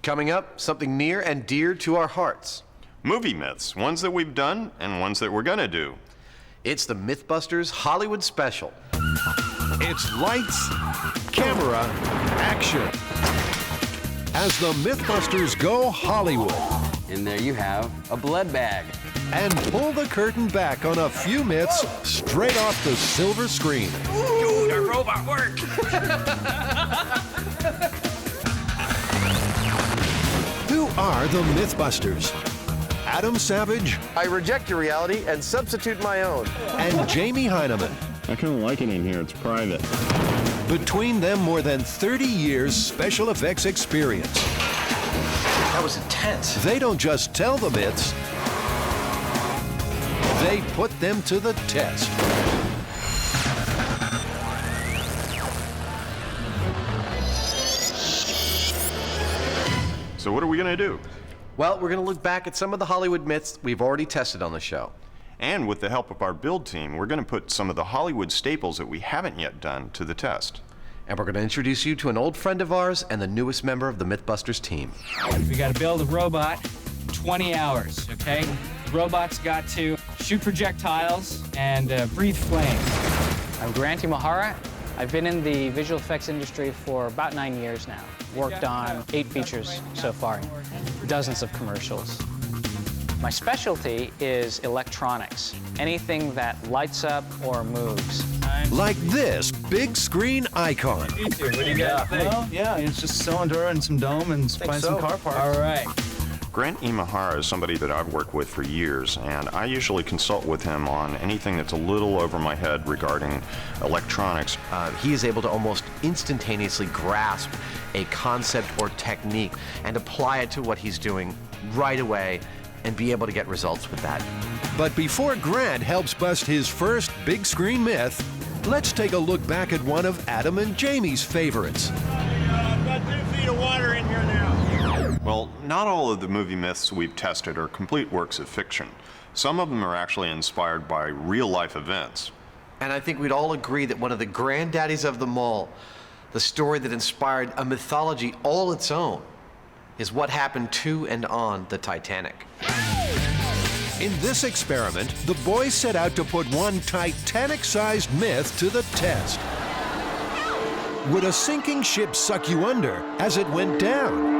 Coming up, something near and dear to our hearts. Movie myths, ones that we've done and ones that we're gonna do. It's the MythBusters Hollywood Special. It's lights, camera, action. As the MythBusters go Hollywood. And there you have a blood bag. And pull the curtain back on a few myths straight off the silver screen. Dude, our robot worked! Who are the MythBusters? Adam Savage I reject your reality and substitute my own. and Jamie Heineman. I kind of like it in here. It's private. Between them, more than 30 years special effects experience. That was intense. They don't just tell the myths, they put them to the test. So what are we gonna do? Well, we're going to look back at some of the Hollywood myths we've already tested on the show. And with the help of our build team, we're gonna put some of the Hollywood staples that we haven't yet done to the test. And we're going to introduce you to an old friend of ours and the newest member of the MythBusters team. We got to build a robot, 20 hours, okay? The robot's got to shoot projectiles and breathe flames. I'm Grant Imahara. I've been in the visual effects industry for about 9 years now. Worked on 8 features so far, dozens of commercials. My specialty is electronics, anything that lights up or moves. Like this big screen icon. What do you guys think? Well, yeah, it's just cylinder and some dome and find some car parts. All right. Grant Imahara is somebody that I've worked with for years, and I usually consult with him on anything that's a little over my head regarding electronics. He is able to almost instantaneously grasp a concept or technique and apply it to what he's doing right away and be able to get results with that. But before Grant helps bust his first big screen myth, let's take a look back at one of Adam and Jamie's favorites. I've got 2 feet of water in here now. Well, not all of the movie myths we've tested are complete works of fiction. Some of them are actually inspired by real-life events. And I think we'd all agree that one of the granddaddies of them all, the story that inspired a mythology all its own, is what happened to and on the Titanic. In this experiment, the boys set out to put one Titanic-sized myth to the test. Would a sinking ship suck you under as it went down?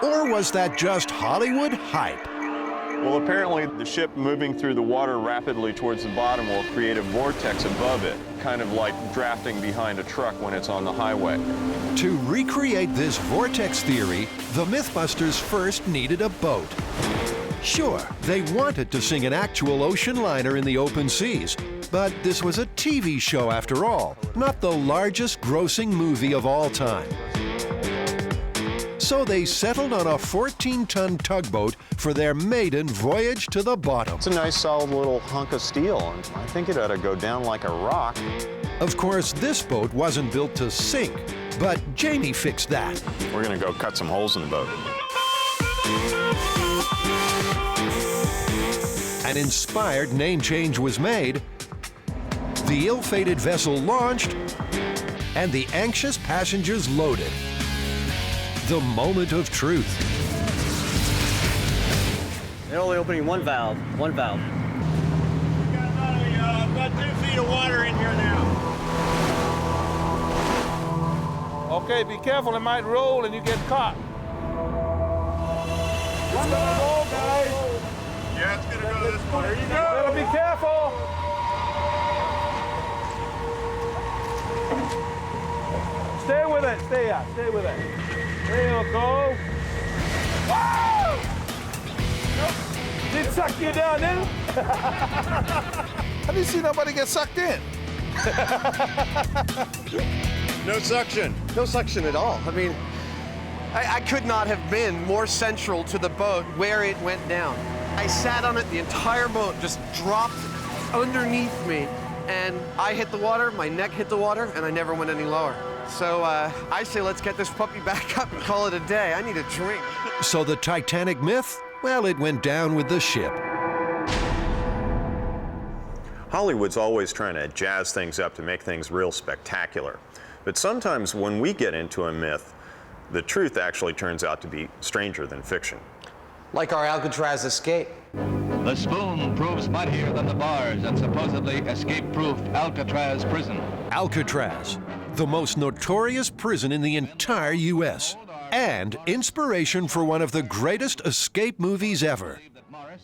Or was that just Hollywood hype? Well, apparently the ship moving through the water rapidly towards the bottom will create a vortex above it, kind of like drafting behind a truck when it's on the highway. To recreate this vortex theory, the MythBusters first needed a boat. Sure, they wanted to sing an actual ocean liner in the open seas, but this was a TV show after all, not the largest grossing movie of all time. So they settled on a 14-ton tugboat for their maiden voyage to the bottom. It's a nice solid little hunk of steel, and I think it ought to go down like a rock. Of course, this boat wasn't built to sink, but Jamie fixed that. We're gonna go cut some holes in the boat. An inspired name change was made, the ill-fated vessel launched, and the anxious passengers loaded. The moment of truth. They're only opening one valve. I've got 2 feet of water in here now. Okay, be careful. It might roll and you get caught. It's gonna roll, guys. Yeah, it's gonna go this way. There you go. Better be careful. Stay with it. Stay with it. There you go. Whoa! Did it suck you down, didn't it? I didn't see nobody get sucked in. No suction. No suction at all. I mean, I could not have been more central to the boat where it went down. I sat on it, the entire boat just dropped underneath me, and I hit the water, my neck hit the water, and I never went any lower. So I say let's get this puppy back up and call it a day. I need a drink. So the Titanic myth? Well, it went down with the ship. Hollywood's always trying to jazz things up to make things real spectacular. But sometimes when we get into a myth, The truth actually turns out to be stranger than fiction. Like our Alcatraz escape. The spoon proves mightier than the bars at supposedly escape-proof Alcatraz prison. Alcatraz, the most notorious prison in the entire U.S. and inspiration for one of the greatest escape movies ever.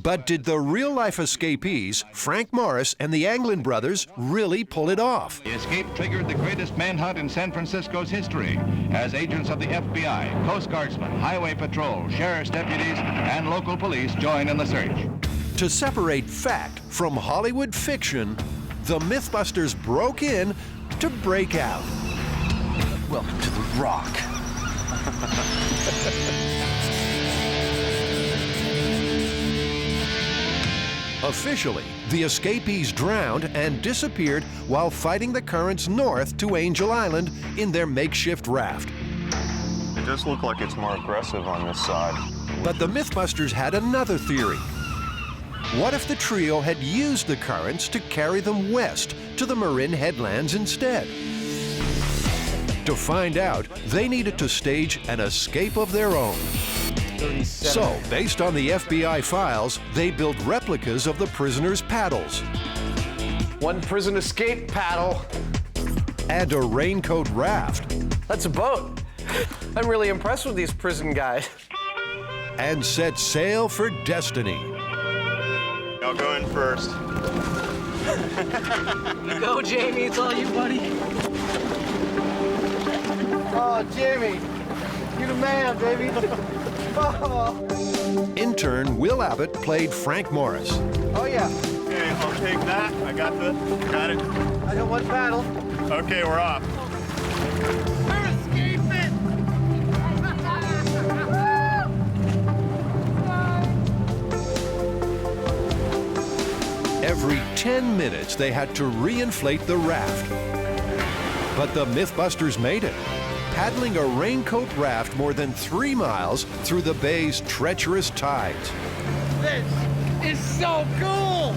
But did the real-life escapees, Frank Morris and the Anglin brothers, really pull it off? The escape triggered the greatest manhunt in San Francisco's history, as agents of the FBI, Coast Guardsmen, Highway Patrol, sheriff's deputies, and local police join in the search. To separate fact from Hollywood fiction, the MythBusters broke in to break out. Welcome to the Rock. Officially, the escapees drowned and disappeared while fighting the currents north to Angel Island in their makeshift raft. It does look like it's more aggressive on this side. But the MythBusters had another theory. What if the trio had used the currents to carry them west to the Marin Headlands instead? To find out, they needed to stage an escape of their own. So, based on the FBI files, they built replicas of the prisoners' paddles. One prison escape paddle. And a raincoat raft. That's a boat. I'm really impressed with these prison guys. And set sail for destiny. I'll go in first. You go, Jamie. It's all you, buddy. Oh, Jamie, you're the man, baby. Oh. Intern Will Abbott played Frank Morris. Oh, yeah. Okay, I'll take that. I got it. I got one paddle. Okay, we're off. We're escaping! Every 10 minutes, they had to reinflate the raft. But the MythBusters made it, paddling a raincoat raft more than 3 miles through the bay's treacherous tides. This is so cool!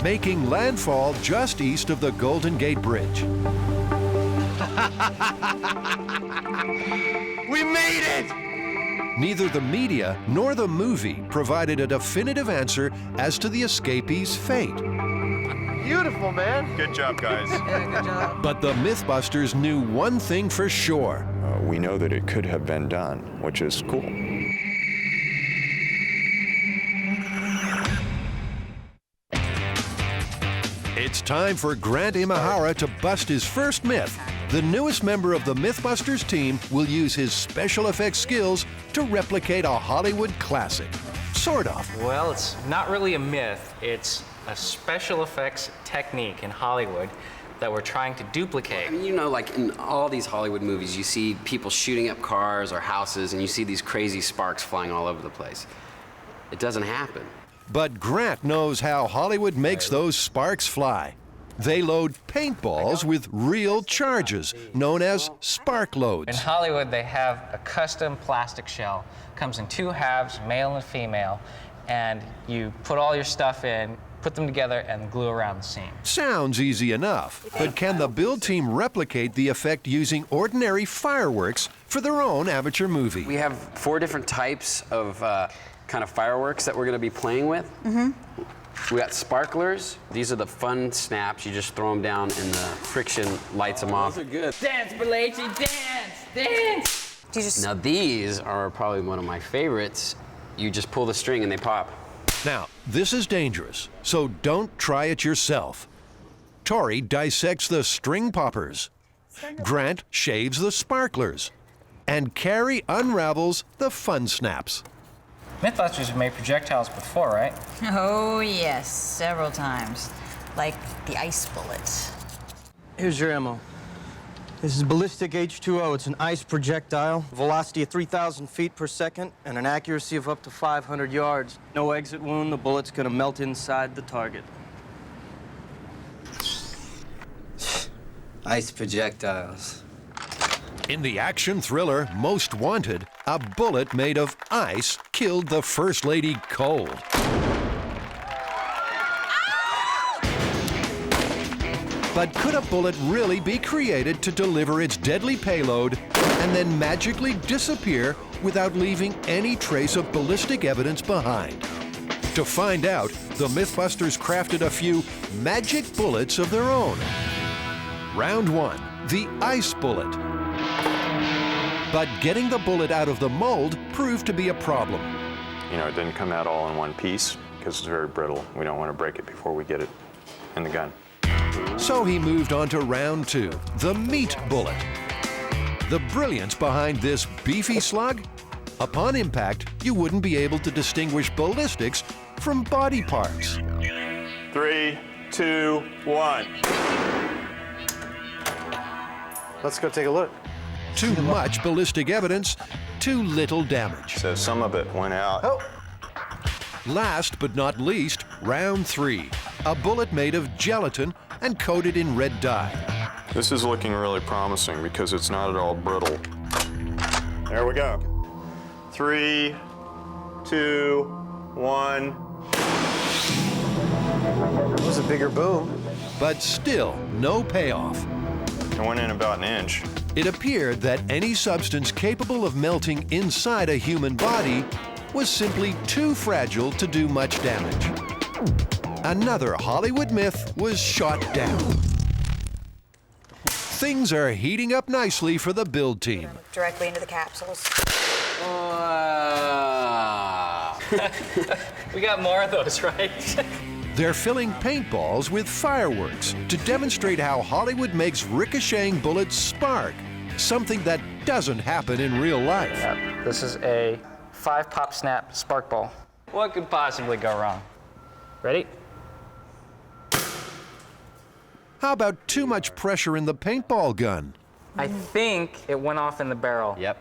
Making landfall just east of the Golden Gate Bridge. We made it! Neither the media nor the movie provided a definitive answer as to the escapees' fate. Beautiful, man. Good job, guys. Good job. But the MythBusters knew one thing for sure. We know that it could have been done, which is cool. It's time for Grant Imahara to bust his first myth. The newest member of the MythBusters team will use his special effects skills to replicate a Hollywood classic. Sort of. Well, it's not really a myth. It's a special effects technique in Hollywood that we're trying to duplicate. I mean, you know, like in all these Hollywood movies, you see people shooting up cars or houses, and you see these crazy sparks flying all over the place. It doesn't happen. But Grant knows how Hollywood makes those sparks fly. They load paintballs with real charges, known as spark In loads. Hollywood, they have a custom plastic shell. Comes in 2 halves, male and female, and you put all your stuff in, put them together, and glue around the seam. Sounds easy enough, but can the build team replicate the effect using ordinary fireworks for their own amateur movie? We have 4 different types of kind of fireworks that we're going to be playing with. We got sparklers. These are the fun snaps. You just throw them down and the friction lights them off. Those are good. Dance, Belachi, dance, dance! Now these are probably one of my favorites. You just pull the string and they pop. Now, this is dangerous, so don't try it yourself. Tori dissects the string poppers. Grant shaves the sparklers. And Carrie unravels the fun snaps. MythBusters have made projectiles before, right? Oh, yes, several times. Like the ice bullet. Here's your ammo. This is ballistic H2O. It's an ice projectile, velocity of 3,000 feet per second, and an accuracy of up to 500 yards. No exit wound. The bullet's gonna melt inside the target. Ice projectiles. In the action thriller Most Wanted, a bullet made of ice killed the First Lady cold. But could a bullet really be created to deliver its deadly payload and then magically disappear without leaving any trace of ballistic evidence behind? To find out, the MythBusters crafted a few magic bullets of their own. Round 1, the ice bullet. But getting the bullet out of the mold proved to be a problem. You know, it didn't come out all in one piece because it's very brittle. We don't want to break it before we get it in the gun. So he moved on to round 2, the meat bullet. The brilliance behind this beefy slug? Upon impact, you wouldn't be able to distinguish ballistics from body parts. 3, 2, 1. Let's go take a look. Too much ballistic evidence, too little damage. So some of it went out. Oh. Last but not least, round 3, a bullet made of gelatin and coated in red dye. This is looking really promising because it's not at all brittle. There we go. 3, 2, 1. It was a bigger boom. But still, no payoff. It went in about an inch. It appeared that any substance capable of melting inside a human body was simply too fragile to do much damage. Another Hollywood myth was shot down. Things are heating up nicely for the build team. Directly into the capsules. We got more of those, right? They're filling paintballs with fireworks to demonstrate how Hollywood makes ricocheting bullets spark, something that doesn't happen in real life. Yep. This is a 5-pop snap spark ball. What could possibly go wrong? Ready? How about too much pressure in the paintball gun? I think it went off in the barrel. Yep.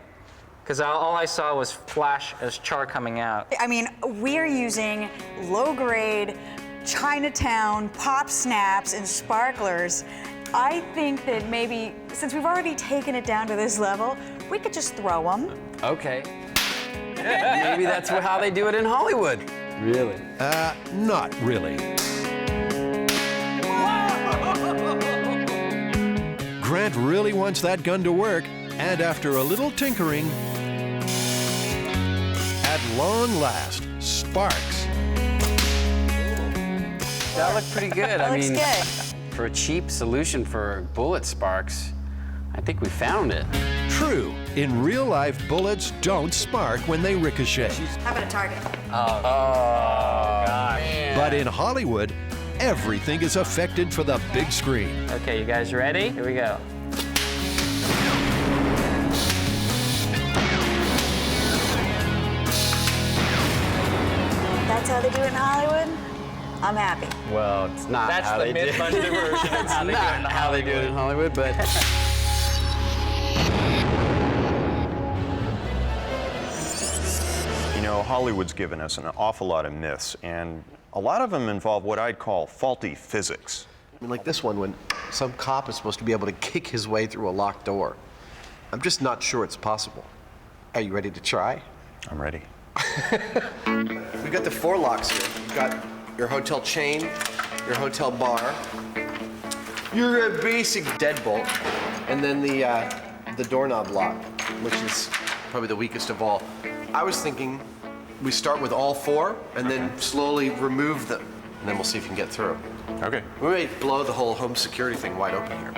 Because all I saw was flash as char coming out. I mean, we're using low-grade Chinatown pop snaps and sparklers. I think that maybe, since we've already taken it down to this level, we could just throw them. Okay. Maybe that's how they do it in Hollywood. Really? Not really. Grant really wants that gun to work, and after a little tinkering, at long last, sparks. That looked pretty good. That looks good. For a cheap solution for bullet sparks, I think we found it. True, in real life, bullets don't spark when they ricochet. How about a target? Oh, God. But in Hollywood, everything is affected for the big screen. Okay, you guys ready? Here we go. That's how they do it in Hollywood? I'm happy. Well, it's not That's how the they do it. MythBuster version of how they do it in Not how they do it in Hollywood, but... You know, Hollywood's given us an awful lot of myths, and a lot of them involve what I'd call faulty physics. I mean, like this one, when some cop is supposed to be able to kick his way through a locked door. I'm just not sure it's possible. Are you ready to try? I'm ready. We've got the 4 locks here. We've got your hotel chain, your hotel bar, your basic deadbolt, and then the doorknob lock, which is probably the weakest of all. I was thinking we start with all 4 and then slowly remove them, and then we'll see if we can get through. Okay. We may blow the whole home security thing wide open here.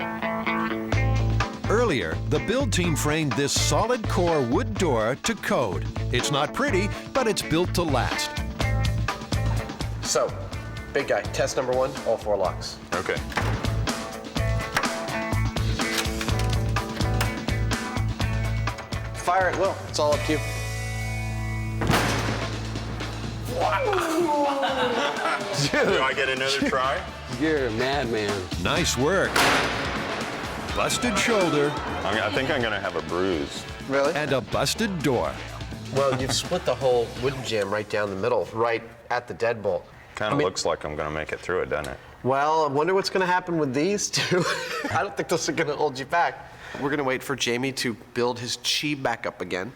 Earlier, the build team framed this solid core wood door to code. It's not pretty, but it's built to last. So, big guy, test number 1, all 4 locks. Okay. Fire at will, it's all up to you. Do I get another try? You're a madman. Nice work. Busted shoulder. I think I'm going to have a bruise. Really? And a busted door. Well, you've split the whole wooden jam right down the middle, right at the deadbolt. Kind of looks like I'm going to make it through it, doesn't it? Well, I wonder what's going to happen with these two. I don't think those are going to hold you back. We're going to wait for Jamie to build his chi back up again.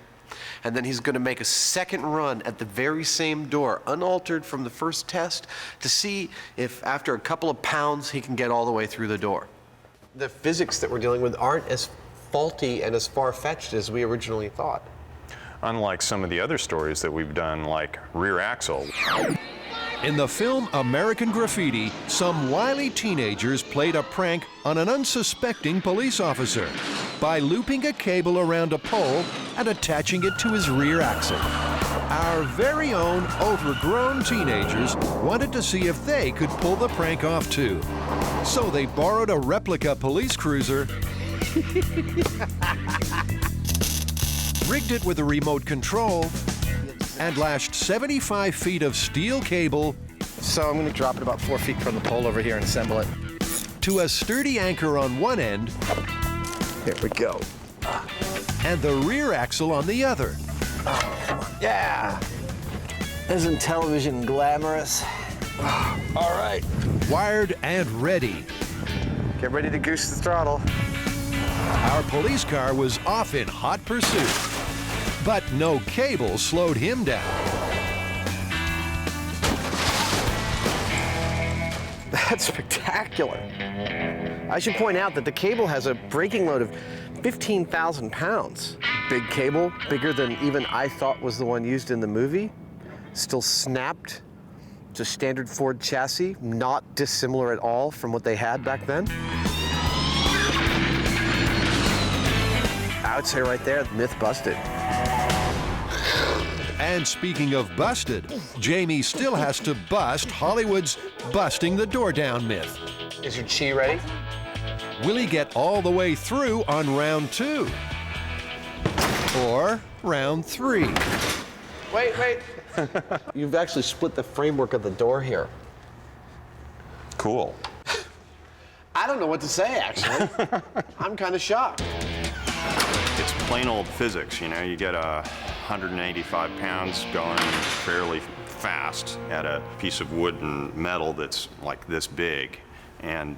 And then he's going to make a second run at the very same door, unaltered from the first test, to see if after a couple of pounds he can get all the way through the door. The physics that we're dealing with aren't as faulty and as far-fetched as we originally thought. Unlike some of the other stories that we've done, like Rear Axle. In the film American Graffiti, some wily teenagers played a prank on an unsuspecting police officer by looping a cable around a pole and attaching it to his rear axle. Our very own overgrown teenagers wanted to see if they could pull the prank off too. So they borrowed a replica police cruiser, rigged it with a remote control, and lashed 75 feet of steel cable. So I'm going to drop it about 4 feet from the pole over here and assemble it to a sturdy anchor on one end. Here we go. And the rear axle on the other. Yeah. Isn't television glamorous? All right. Wired and ready. Get ready to goose the throttle. Our police car was off in hot pursuit. But no cable slowed him down. That's spectacular. I should point out that the cable has a braking load of 15,000 pounds. Big cable, bigger than even I thought was the one used in the movie. Still snapped. It's a standard Ford chassis, not dissimilar at all from what they had back then. I would say right there, myth busted. And speaking of busted, Jamie still has to bust Hollywood's busting the door down myth. Is your chi ready? Will he get all the way through on round 2? Or round 3? Wait. You've actually split the framework of the door here. Cool. I don't know what to say, actually. I'm kind of shocked. It's plain old physics, you know. You get 185 pounds going fairly fast at a piece of wood and metal that's like this big. And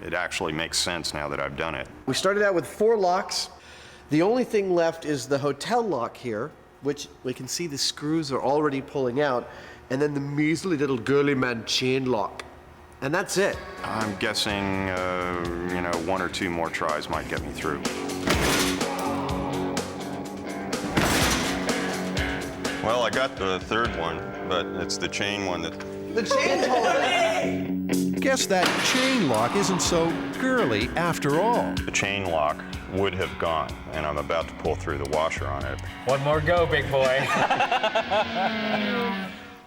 it actually makes sense now that I've done it. We started out with 4 locks. The only thing left is the hotel lock here, which we can see the screws are already pulling out, and then the measly little girly man chain lock. And that's it. I'm guessing, 1 or 2 more tries might get me through. Well, I got the third one, but it's the chain one that... The chain's holding. Guess that chain lock isn't so girly after all. The chain lock would have gone, and I'm about to pull through the washer on it. One more go, big boy.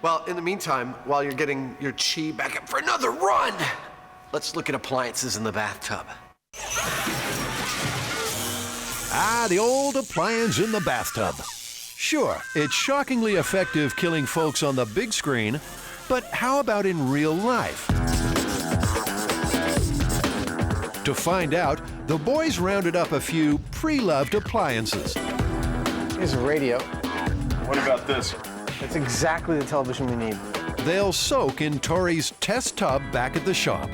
Well, in the meantime, while you're getting your chi back up for another run, let's look at appliances in the bathtub. Ah, the old appliance in the bathtub. Sure, it's shockingly effective killing folks on the big screen, but how about in real life? To find out, the boys rounded up a few pre-loved appliances. Here's a radio. What about this? It's exactly the television we need. They'll soak in Tori's test tub back at the shop.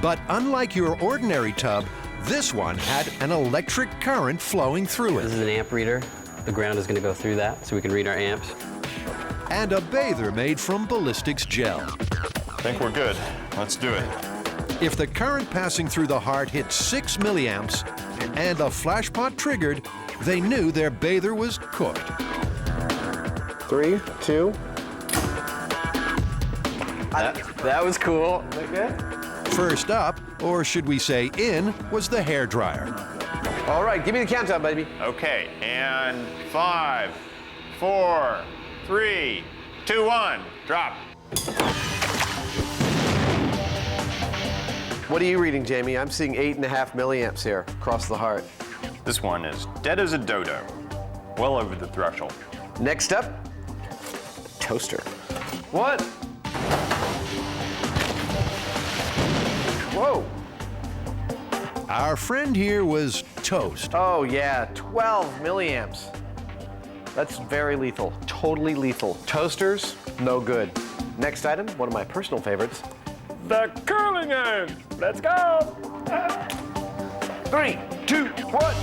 But unlike your ordinary tub, this one had an electric current flowing through it. This is an amp reader. The ground is going to go through that so we can read our amps. And a bather made from ballistics gel. I think we're good. Let's do it. If the current passing through the heart hit 6 milliamps and the flash pot triggered, they knew their bather was cooked. 3, 2. That was cool. Is that good? First up, or should we say in, was the hairdryer. All right, give me the countdown, baby. Okay, and 5, 4, 3, 2, 1, drop. What are you reading, Jamie? I'm seeing 8.5 milliamps here across the heart. This one is dead as a dodo. Well over the threshold. Next up, toaster. What? Whoa. Our friend here was toast. Oh yeah, 12 milliamps. That's very lethal, totally lethal. Toasters, no good. Next item, one of my personal favorites. The curling iron. Let's go. 3, 2, 1.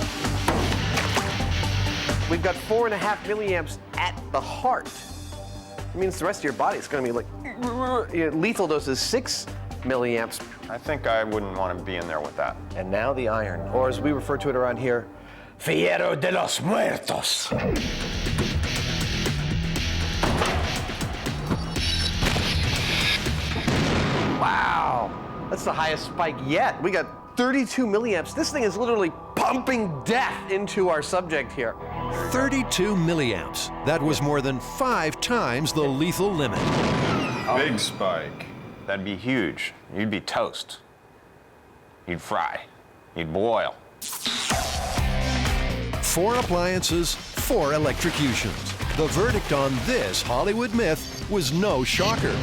We've got 4.5 milliamps at the heart. It means the rest of your body is going to be like lethal doses 6 milliamps. I think I wouldn't want to be in there with that. And now the iron, or as we refer to it around here, Fierro de los Muertos. Wow, that's the highest spike yet. We got 32 milliamps. This thing is literally pumping death into our subject here. 32 milliamps. That was more than 5 times the lethal limit. Big spike. That'd be huge. You'd be toast. You'd fry. You'd boil. 4 appliances, 4 electrocutions. The verdict on this Hollywood myth was no shocker.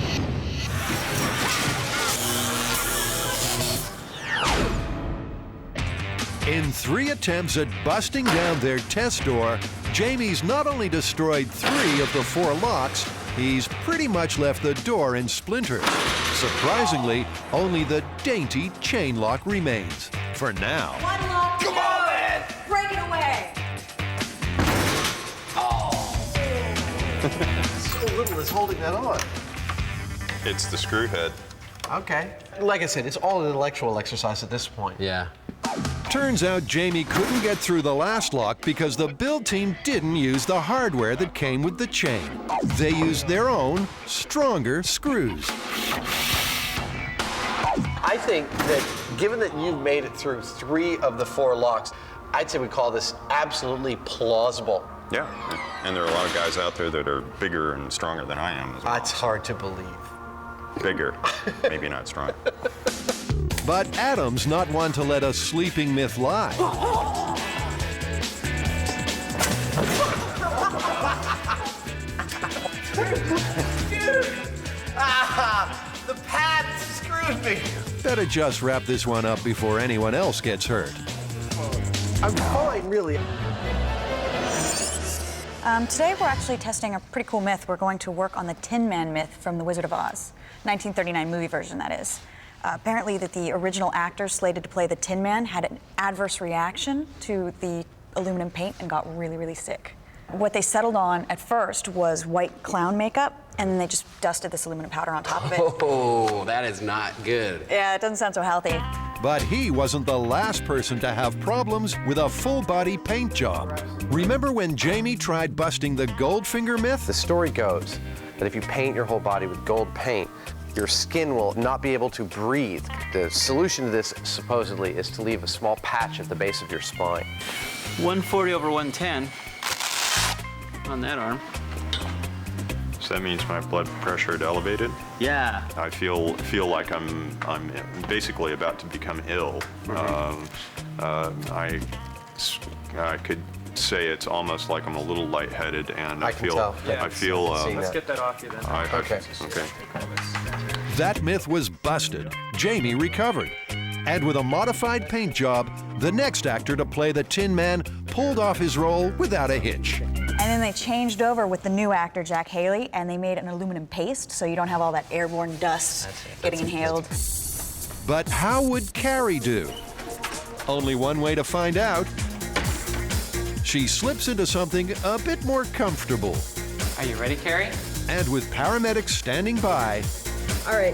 In 3 attempts at busting down their test door, Jamie's not only destroyed 3 of the 4 locks, he's pretty much left the door in splinters. Surprisingly, only the dainty chain lock remains. For now. One lock. Come on, man! Break it away! So little is holding that on. It's the screw head. Okay. Like I said, it's all an intellectual exercise at this point. Yeah. Turns out Jamie couldn't get through the last lock because the build team didn't use the hardware that came with the chain. They used their own, stronger screws. I think that given that you've made it through 3 of the 4 locks, I'd say we call this absolutely plausible. Yeah, and there are a lot of guys out there that are bigger and stronger than I am as well. It's hard to believe. Bigger, maybe not strong. But Adam's not one to let a sleeping myth lie. The pad screwed me. Better just wrap this one up before anyone else gets hurt. I'm fine, really. Today we're actually testing a pretty cool myth. We're going to work on the Tin Man myth from The Wizard of Oz, 1939 movie version, that is. Apparently that the original actor slated to play the Tin Man had an adverse reaction to the aluminum paint and got really, really sick. What they settled on at first was white clown makeup, and then they just dusted this aluminum powder on top of it. Oh, that is not good. Yeah, it doesn't sound so healthy. But he wasn't the last person to have problems with a full-body paint job. Remember when Jamie tried busting the Goldfinger myth? The story goes that if you paint your whole body with gold paint, your skin will not be able to breathe. The solution to this, supposedly, is to leave a small patch at the base of your spine. 140 over 110 on that arm. So that means my blood pressure had elevated? Yeah. I feel like I'm basically about to become ill. I could say it's almost like I'm a little lightheaded, and I feel. Let's get that off you then. Okay. That myth was busted. Jamie recovered. And with a modified paint job, the next actor to play the Tin Man pulled off his role without a hitch. And then they changed over with the new actor, Jack Haley, and they made an aluminum paste so you don't have all that airborne dust getting inhaled. But how would Carrie do? Only one way to find out. She slips into something a bit more comfortable. Are you ready, Carrie? And with paramedics standing by. All right.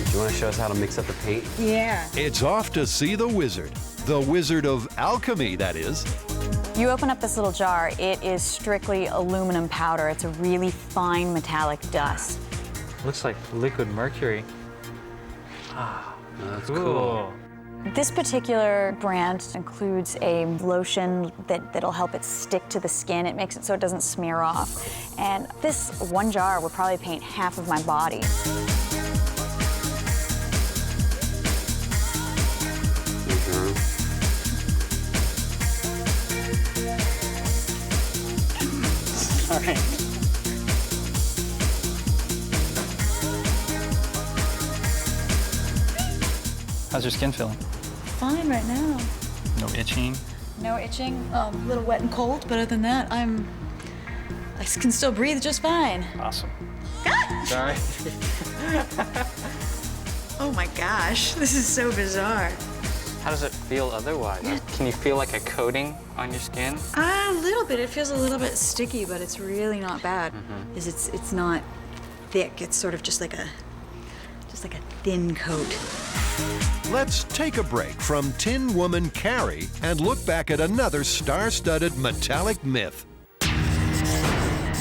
Do you want to show us how to mix up the paint? Yeah. It's off to see the wizard. The Wizard of Alchemy, that is. You open up this little jar. It is strictly aluminum powder. It's a really fine metallic dust. Looks like liquid mercury. Oh, that's Cool. This particular brand includes a lotion that'll help it stick to the skin. It makes it so it doesn't smear off. And this one jar would probably paint half of my body. All right. How's your skin feeling? Fine right now. No itching? No itching. A little wet and cold, but other than that, I can still breathe just fine. Awesome. Sorry. Oh my gosh, this is so bizarre. How does it feel otherwise? Can you feel like a coating on your skin? A little bit. It feels a little bit sticky, but it's really not bad. It's not thick. It's sort of just like a Just like a thin coat. Let's take a break from Tin Woman Carrie and look back at another star-studded metallic myth.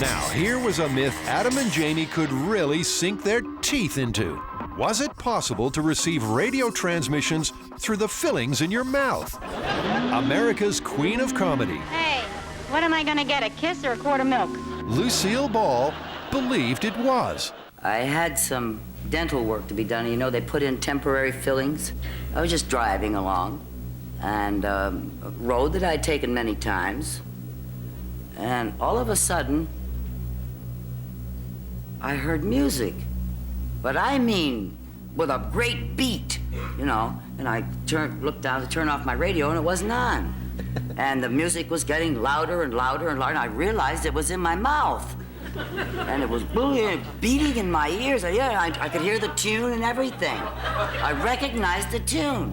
Now, here was a myth Adam and Jamie could really sink their teeth into. Was it possible to receive radio transmissions through the fillings in your mouth? America's queen of comedy, Hey, what am I gonna get, a kiss or a quart of milk? Lucille Ball, believed it was. I had some dental work to be done. You know, they put in temporary fillings. I was just driving along, and a road that I'd taken many times, and all of a sudden, I heard music. But I mean, with a great beat, you know, and I looked down to turn off my radio, and it wasn't on. And the music was getting louder and louder and louder, and I realized it was in my mouth. And it was beating in my ears. I could hear the tune and everything. I recognized the tune.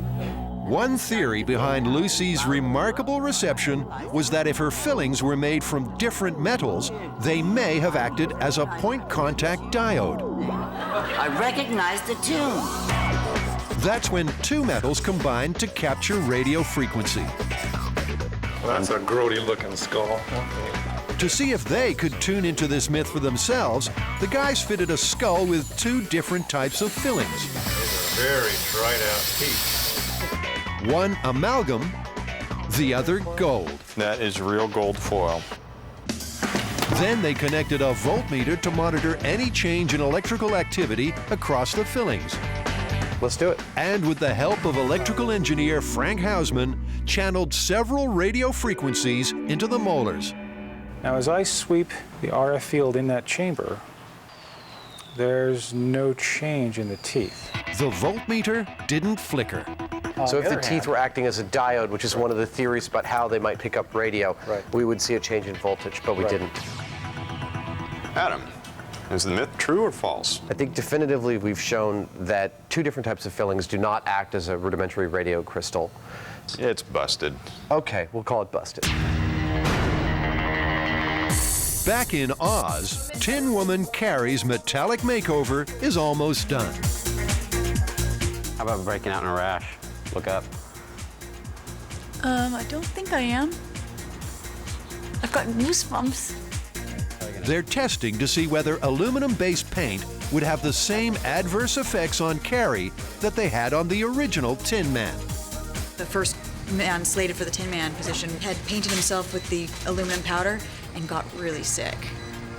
One theory behind Lucy's remarkable reception was that if her fillings were made from different metals, they may have acted as a point contact diode. I recognized the tune. That's when two metals combined to capture radio frequency. That's a grody-looking skull. To see if they could tune into this myth for themselves, the guys fitted a skull with two different types of fillings. Those are very dried-out teeth. One amalgam, the other gold. That is real gold foil. Then they connected a voltmeter to monitor any change in electrical activity across the fillings. Let's do it. And with the help of electrical engineer Frank Hausman, channeled several radio frequencies into the molars. Now, as I sweep the RF field in that chamber, there's no change in the teeth. The voltmeter didn't flicker. So if the teeth were acting as a diode, which is one of the theories about how they might pick up radio, we would see a change in voltage, but we didn't. Adam, is the myth true or false? I think definitively we've shown that two different types of fillings do not act as a rudimentary radio crystal. It's busted. Okay, we'll call it busted. Back in Oz, Tin Woman Carrie's metallic makeover is almost done. How about breaking out in a rash? Look up. I don't think I am. I've got goosebumps. They're testing to see whether aluminum-based paint would have the same adverse effects on Carrie that they had on the original Tin Man. The first man slated for the Tin Man position had painted himself with the aluminum powder and got really sick.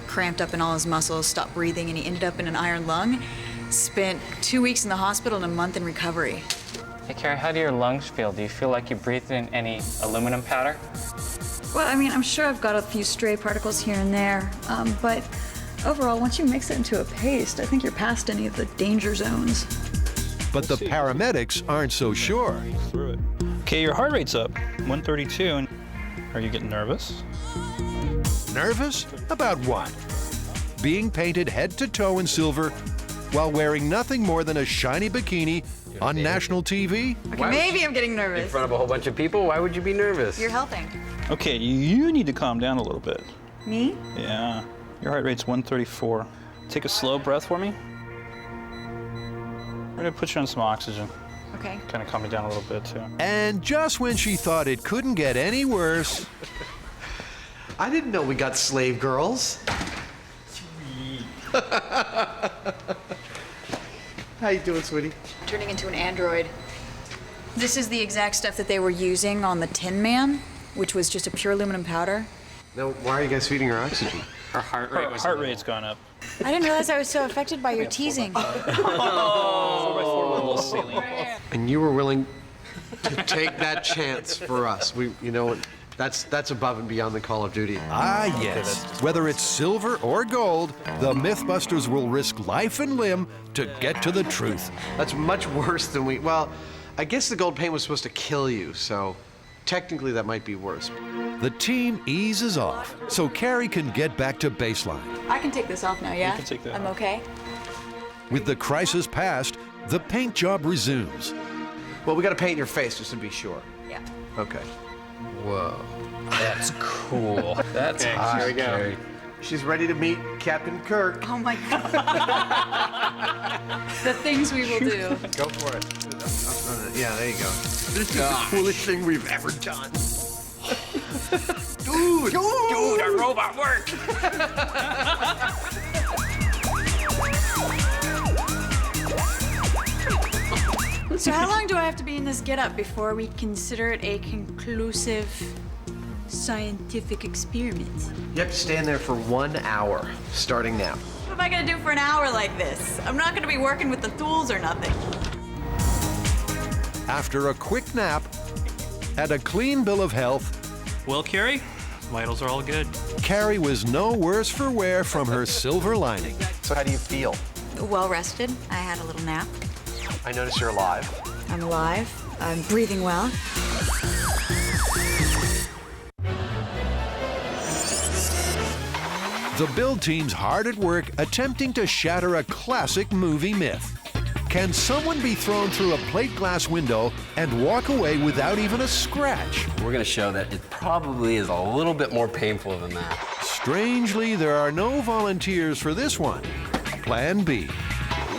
Cramped up in all his muscles, stopped breathing, and he ended up in an iron lung. Spent 2 weeks in the hospital and a month in recovery. Hey, Carrie, how do your lungs feel? Do you feel like you breathed in any aluminum powder? Well, I mean, I'm sure I've got a few stray particles here and there, but overall, once you mix it into a paste, I think you're past any of the danger zones. But the paramedics aren't so sure. Okay, your heart rate's up, 132. Are you getting nervous? Nervous? About what? Being painted head to toe in silver while wearing nothing more than a shiny bikini on national TV? Okay, maybe I'm getting nervous. In front of a whole bunch of people? Why would you be nervous? You're helping. Okay, you need to calm down a little bit. Me? Yeah, your heart rate's 134. Take a slow breath for me. We're gonna put you on some oxygen. Okay. Kind of calm you down a little bit, too. And just when she thought it couldn't get any worse... I didn't know we got slave girls. How you doing, sweetie? Turning into an android. This is the exact stuff that they were using on the Tin Man, which was just a pure aluminum powder. Now, why are you guys feeding her oxygen? Her heart rate's gone up. I didn't realize I was so affected by your teasing. And you were willing to take that chance for us. You know, that's above and beyond the Call of Duty. Ah, yes. Whether it's silver or gold, the MythBusters will risk life and limb to get to the truth. That's much worse than well, I guess the gold paint was supposed to kill you, so technically that might be worse. The team eases off, so Carrie can get back to baseline. I can take this off now, yeah? You can take that I'm off. okay? With the crisis past, the paint job resumes. Well, we gotta paint your face just to be sure. Yeah. Okay. Whoa. That's cool. That's hot. Here we go. Carrie. She's ready to meet Captain Kirk. Oh my God. The things we will do. Go for it. Yeah, there you go. This is the coolest thing we've ever done. Dude, our robot worked. So how long do I have to be in this getup before we consider it a conclusive scientific experiment? You have to stand there for 1 hour, starting now. What am I gonna do for an hour like this? I'm not gonna be working with the tools or nothing. After a quick nap and a clean bill of health, Well, Carrie, vitals are all good. Carrie was no worse for wear from her silver lining. So how do you feel? Well rested. I had a little nap. I notice you're alive. I'm alive. I'm breathing well. The build team's hard at work attempting to shatter a classic movie myth. Can someone be thrown through a plate glass window and walk away without even a scratch? We're gonna show that it probably is a little bit more painful than that. Strangely, there are no volunteers for this one. Plan B.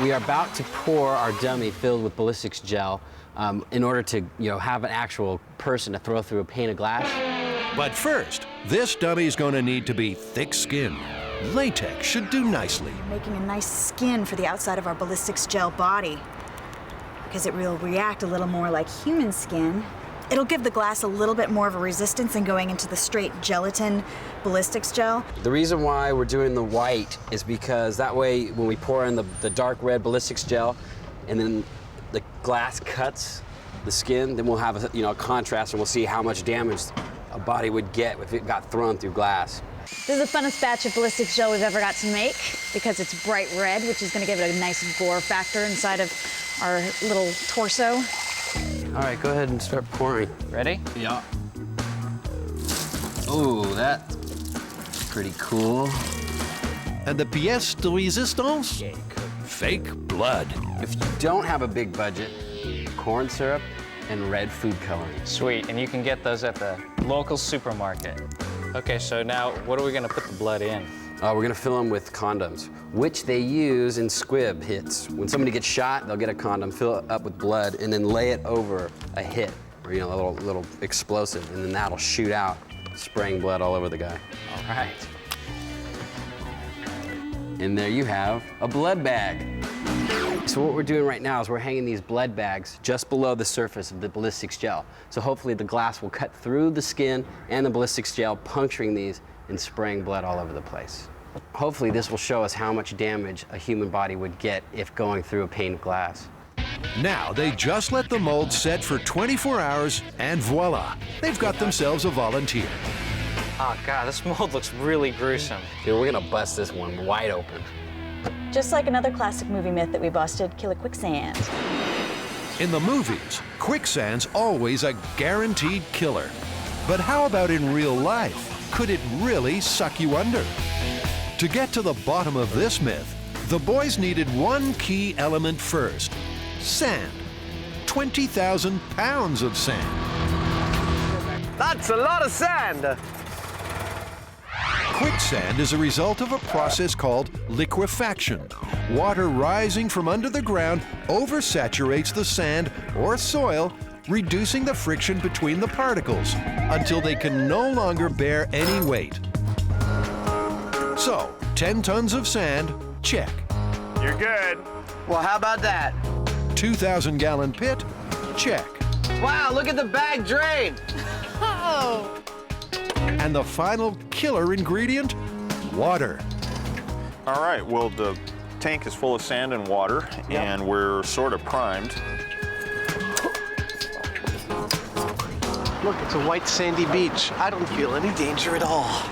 We are about to pour our dummy filled with ballistics gel in order to, have an actual person to throw through a pane of glass. But first, this dummy's gonna need to be thick-skinned. Latex should do nicely. Making a nice skin for the outside of our ballistics gel body. Because it will react a little more like human skin. It'll give the glass a little bit more of a resistance than going into the straight gelatin ballistics gel. The reason why we're doing the white is because that way when we pour in the dark red ballistics gel and then the glass cuts the skin, then we'll have a contrast and we'll see how much damage a body would get if it got thrown through glass. This is the funnest batch of ballistics gel we've ever got to make because it's bright red, which is going to give it a nice gore factor inside of our little torso. All right, go ahead and start pouring. Ready? Yeah. Ooh, that's pretty cool. And the pièce de résistance? Fake blood. If you don't have a big budget, corn syrup and red food coloring. Sweet, and you can get those at the local supermarket. Okay, so now what are we gonna put the blood in? We're gonna fill them with condoms, which they use in squib hits. When somebody gets shot, they'll get a condom, fill it up with blood, and then lay it over a hit, or a little explosive, and then that'll shoot out, spraying blood all over the guy. All right. And there you have a blood bag. So what we're doing right now is we're hanging these blood bags just below the surface of the ballistics gel. So hopefully the glass will cut through the skin and the ballistics gel, puncturing these and spraying blood all over the place. Hopefully this will show us how much damage a human body would get if going through a pane of glass. Now they just let the mold set for 24 hours and voila, they've got themselves a volunteer. Oh God, this mold looks really gruesome. Dude, we're gonna bust this one wide open. Just like another classic movie myth that we busted, kill a quicksand. In the movies, quicksand's always a guaranteed killer. But how about in real life? Could it really suck you under? To get to the bottom of this myth, the boys needed one key element first: sand. 20,000 pounds of sand. That's a lot of sand. Quicksand is a result of a process called liquefaction. Water rising from under the ground oversaturates the sand or soil, reducing the friction between the particles until they can no longer bear any weight. So, 10 tons of sand, check. You're good. Well, how about that? 2,000-gallon pit, check. Wow, look at the bag drain. Oh. And the final killer ingredient, water. All right, well, the tank is full of sand and water, and we're sort of primed. Look, it's a white sandy beach. I don't feel any danger at all.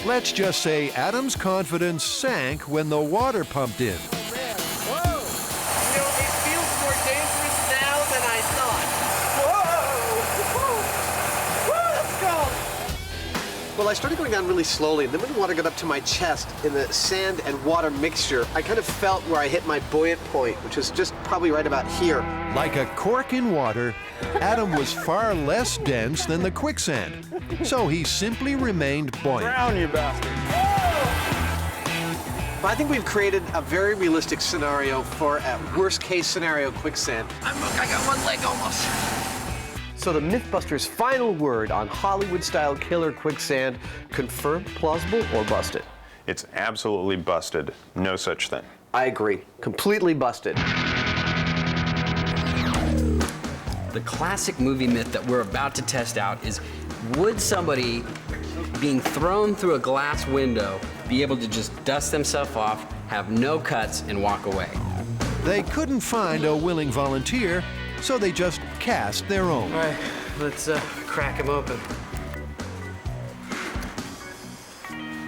Let's just say Adam's confidence sank when the water pumped in. Whoa! You know, it feels more dangerous now than I thought. Whoa! Woo, let's go! Well, I started going down really slowly, and then when the water got up to my chest in the sand and water mixture, I kind of felt where I hit my buoyant point, which is just probably right about here. Like a cork in water, Adam was far less dense than the quicksand, so he simply remained buoyant. Drown, you bastard. I think we've created a very realistic scenario for a worst-case scenario quicksand. Look, I got one leg almost. So the MythBusters' final word on Hollywood-style killer quicksand, confirmed, plausible, or busted? It's absolutely busted. No such thing. I agree. Completely busted. The classic movie myth that we're about to test out is, would somebody being thrown through a glass window be able to just dust themselves off, have no cuts, and walk away? They couldn't find a willing volunteer, so they just cast their own. All right, let's crack him open.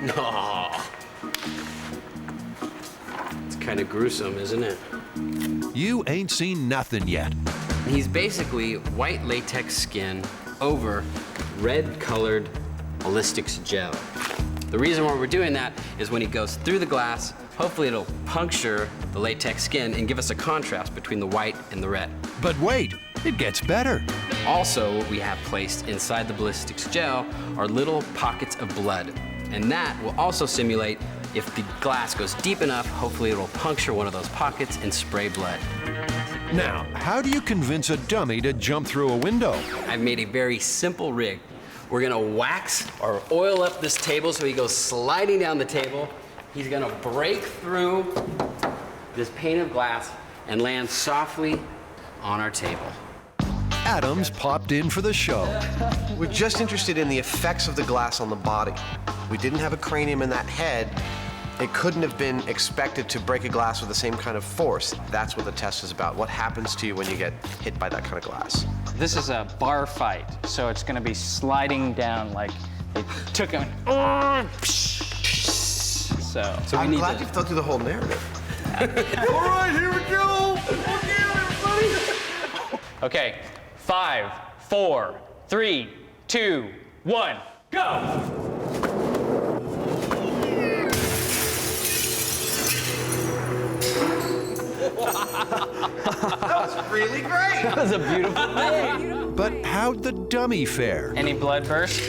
No. It's kind of gruesome, isn't it? You ain't seen nothing yet. He's basically white latex skin over red-colored ballistics gel. The reason why we're doing that is when he goes through the glass, hopefully it'll puncture the latex skin and give us a contrast between the white and the red. But wait, it gets better. Also, what we have placed inside the ballistics gel are little pockets of blood. And that will also simulate if the glass goes deep enough, hopefully it'll puncture one of those pockets and spray blood. Now, how do you convince a dummy to jump through a window? I've made a very simple rig. We're gonna wax or oil up this table so he goes sliding down the table. He's gonna break through this pane of glass and land softly on our table. Adams popped in for the show. We're just interested in the effects of the glass on the body. We didn't have a cranium in that head. It couldn't have been expected to break a glass with the same kind of force. That's what the test is about. What happens to you when you get hit by that kind of glass? This is a bar fight, so it's going to be sliding down like they took him. So I'm glad you've thought through the whole narrative. All right, here we go. Okay, everybody. Okay, 5, 4, 3, 2, 1, go! That was really great. That was a beautiful thing. But how'd the dummy fare? Any blood burst?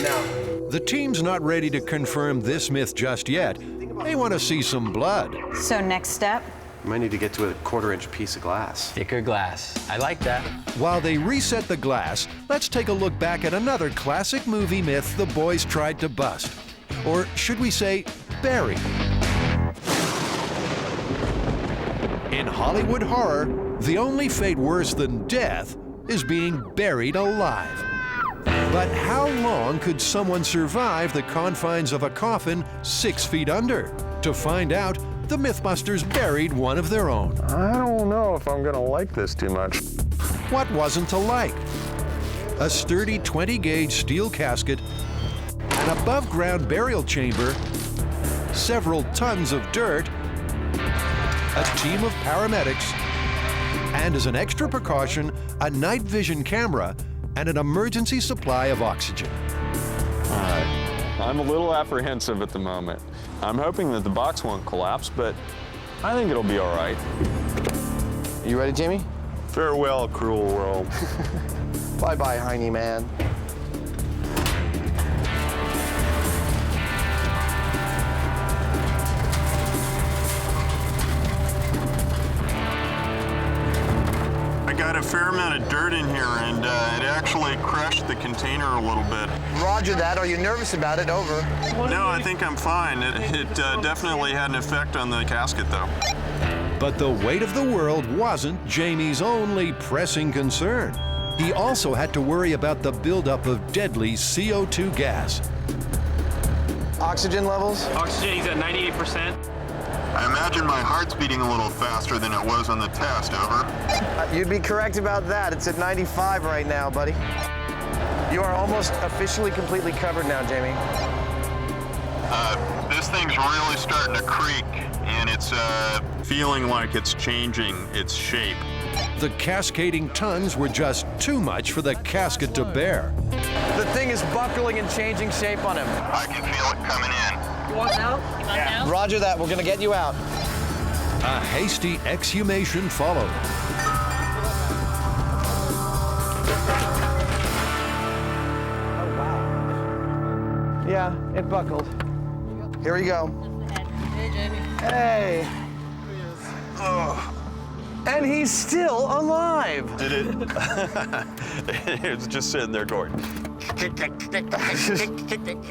No. The team's not ready to confirm this myth just yet. They want to see some blood. So next step? You might need to get to a 1/4-inch piece of glass. Thicker glass. I like that. While they reset the glass, let's take a look back at another classic movie myth the boys tried to bust. Or should we say, bury? In Hollywood horror, the only fate worse than death is being buried alive. But how long could someone survive the confines of a coffin 6 feet under? To find out, the MythBusters buried one of their own. I don't know if I'm gonna like this too much. What wasn't to like? A sturdy 20-gauge steel casket, an above-ground burial chamber, several tons of dirt, a team of paramedics, and as an extra precaution, a night vision camera and an emergency supply of oxygen. I'm a little apprehensive at the moment. I'm hoping that the box won't collapse, but I think it'll be all right. You ready, Jamie? Farewell, cruel world. Bye-bye, Heine man. I got a fair amount of dirt in here, and it actually crushed the container a little bit. Roger that. Are you nervous about it? Over. No, I think I'm fine. It definitely had an effect on the casket, though. But the weight of the world wasn't Jamie's only pressing concern. He also had to worry about the buildup of deadly CO2 gas. Oxygen levels? Oxygen, he's at 98%. I imagine my heart's beating a little faster than it was on the test, over. You'd be correct about that. It's at 95 right now, buddy. You are almost officially completely covered now, Jamie. This thing's really starting to creak, and it's feeling like it's changing its shape. The cascading tons were just too much for the casket to bear. The thing is buckling and changing shape on him. I can feel it coming in. You want out? Yeah. Roger that. We're gonna get you out. A hasty exhumation followed. Yeah, it buckled. Here we go. Hey, Jamie. Hey. Oh. And he's still alive. Did it? It was just sitting there going.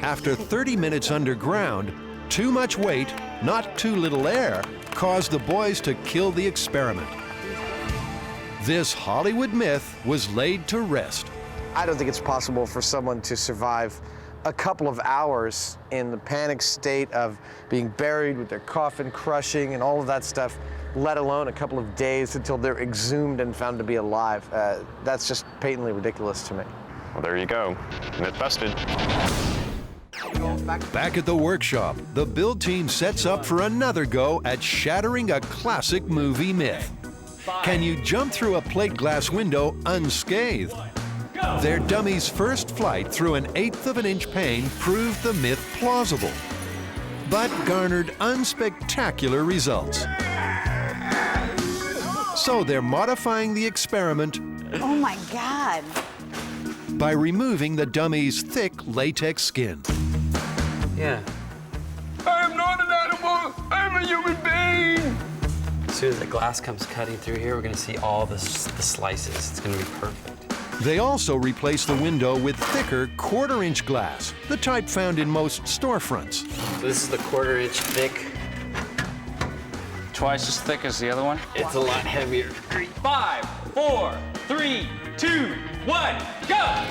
After 30 minutes underground, too much weight, not too little air, caused the boys to kill the experiment. This Hollywood myth was laid to rest. I don't think it's possible for someone to survive a couple of hours in the panic state of being buried with their coffin crushing and all of that stuff, let alone a couple of days until they're exhumed and found to be alive. That's just patently ridiculous to me. Well, there you go. Myth busted. Back at the workshop, the build team sets up for another go at shattering a classic movie myth. Can you jump through a plate glass window unscathed? Their dummy's first flight through an 1/8 of an inch pane proved the myth plausible, but garnered unspectacular results. So they're modifying the experiment Oh my God. by removing the dummy's thick latex skin. Yeah. I'm not an animal. I'm a human being. As soon as the glass comes cutting through here, we're gonna see all the slices. It's gonna be perfect. They also replaced the window with thicker 1/4 inch glass, the type found in most storefronts. So this is the 1/4 inch thick. Twice as thick as the other one? It's a lot heavier. 5, 4, 3, 2, 1, go!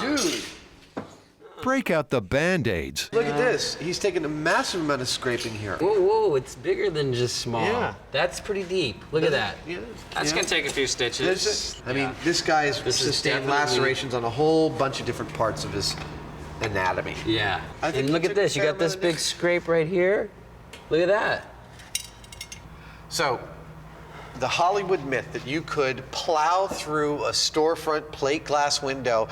Dude, Break out the Band-Aids. look at this. He's taken a massive amount of scraping here. Whoa, whoa, it's bigger than just small. Yeah. That's pretty deep. Look at that. Yeah. That's gonna take a few stitches. I mean, this guy's This is sustained definitely- lacerations on a whole bunch of different parts of his anatomy. Yeah. I think And he look at took a this. You fair got this amount of big scrape right here. Look at that. So, the Hollywood myth that you could plow through a storefront plate glass window,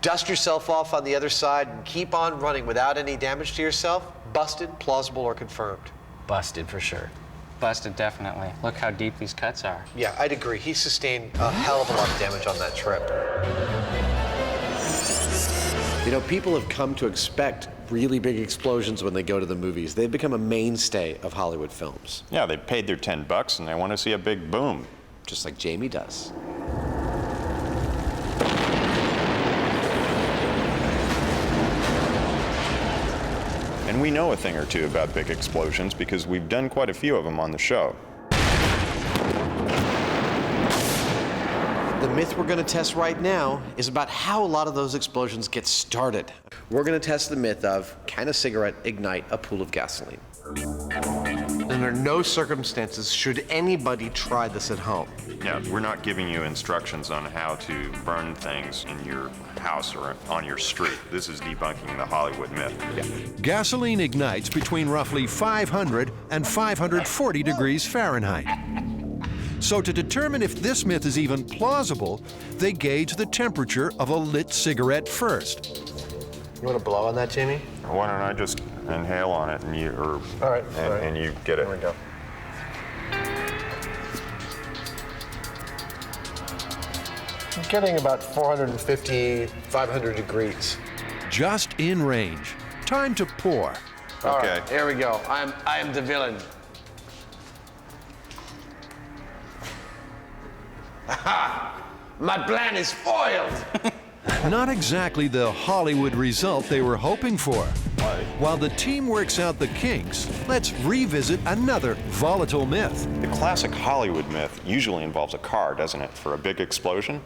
dust yourself off on the other side, and keep on running without any damage to yourself, busted, plausible, or confirmed? Busted for sure. Busted, definitely. Look how deep these cuts are. Yeah, I'd agree. He sustained a hell of a lot of damage on that trip. You know, people have come to expect really big explosions when they go to the movies. They've become a mainstay of Hollywood films. Yeah, they paid their $10 and they want to see a big boom. Just like Jamie does. And we know a thing or two about big explosions because we've done quite a few of them on the show. The myth we're going to test right now is about how a lot of those explosions get started. We're going to test the myth of, can a cigarette ignite a pool of gasoline? Under no circumstances should anybody try this at home. Yeah, we're not giving you instructions on how to burn things in your house or on your street. This is debunking the Hollywood myth. Yeah. Gasoline ignites between roughly 500 and 540 degrees Fahrenheit. So to determine if this myth is even plausible, they gauge the temperature of a lit cigarette first. You want to blow on that, Jamie? Why don't I just inhale on it and you, All right. and you get it. There we go. I'm getting about 450, 500 degrees. Just in range. Time to pour. All right, here we go. I am the villain. Aha! My plan is foiled! Not exactly the Hollywood result they were hoping for. While the team works out the kinks, let's revisit another volatile myth. The classic Hollywood myth usually involves a car, doesn't it, for a big explosion?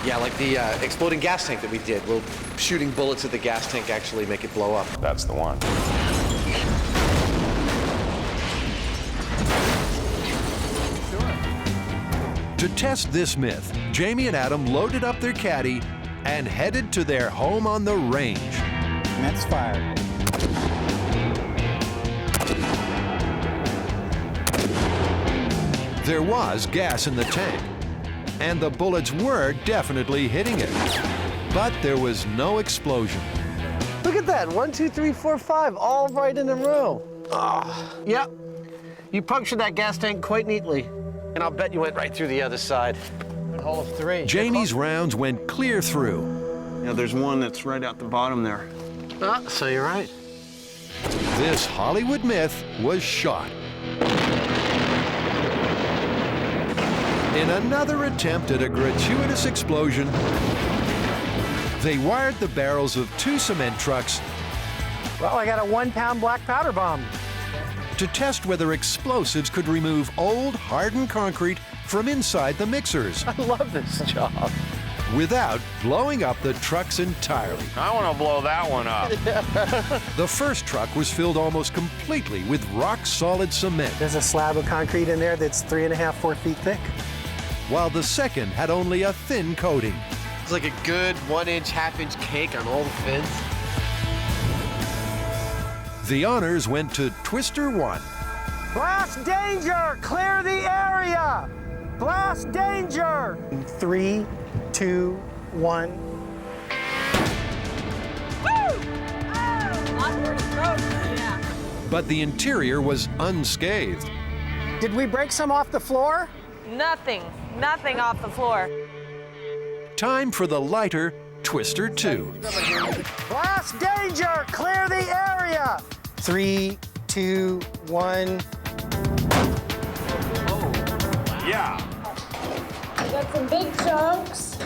Yeah, like the exploding gas tank that we did. Will shooting bullets at the gas tank actually make it blow up? That's the one. To test this myth, Jamie and Adam loaded up their caddy and headed to their home on the range. That's fired. There was gas in the tank, and the bullets were definitely hitting it. But there was no explosion. Look at that, 1, 2, 3, 4, 5, all right in a row. Yep. You punctured that gas tank quite neatly. And I'll bet you went right through the other side. Hole of 3. Jamie's rounds went clear through. Yeah, there's one that's right out the bottom there. Ah, so you're right. This Hollywood myth was shot. In another attempt at a gratuitous explosion, they wired the barrels of 2 cement trucks. Well, I got a 1-pound black powder bomb. To test whether explosives could remove old, hardened concrete from inside the mixers. I love this job. Without blowing up the trucks entirely. I want to blow that one up. The first truck was filled almost completely with rock-solid cement. There's a slab of concrete in there that's 3.5, 4 feet thick. While the second had only a thin coating. It's like a good 1-inch, half-inch cake on all the fins. The honors went to Twister 1. Blast danger! Clear the area! Blast danger! 3, 2, 1. But the interior was unscathed. Did we break some off the floor? Nothing off the floor. Time for the lighter Twister 2. Blast danger! Clear the area! 3, 2, 1. Yeah. We got some big chunks.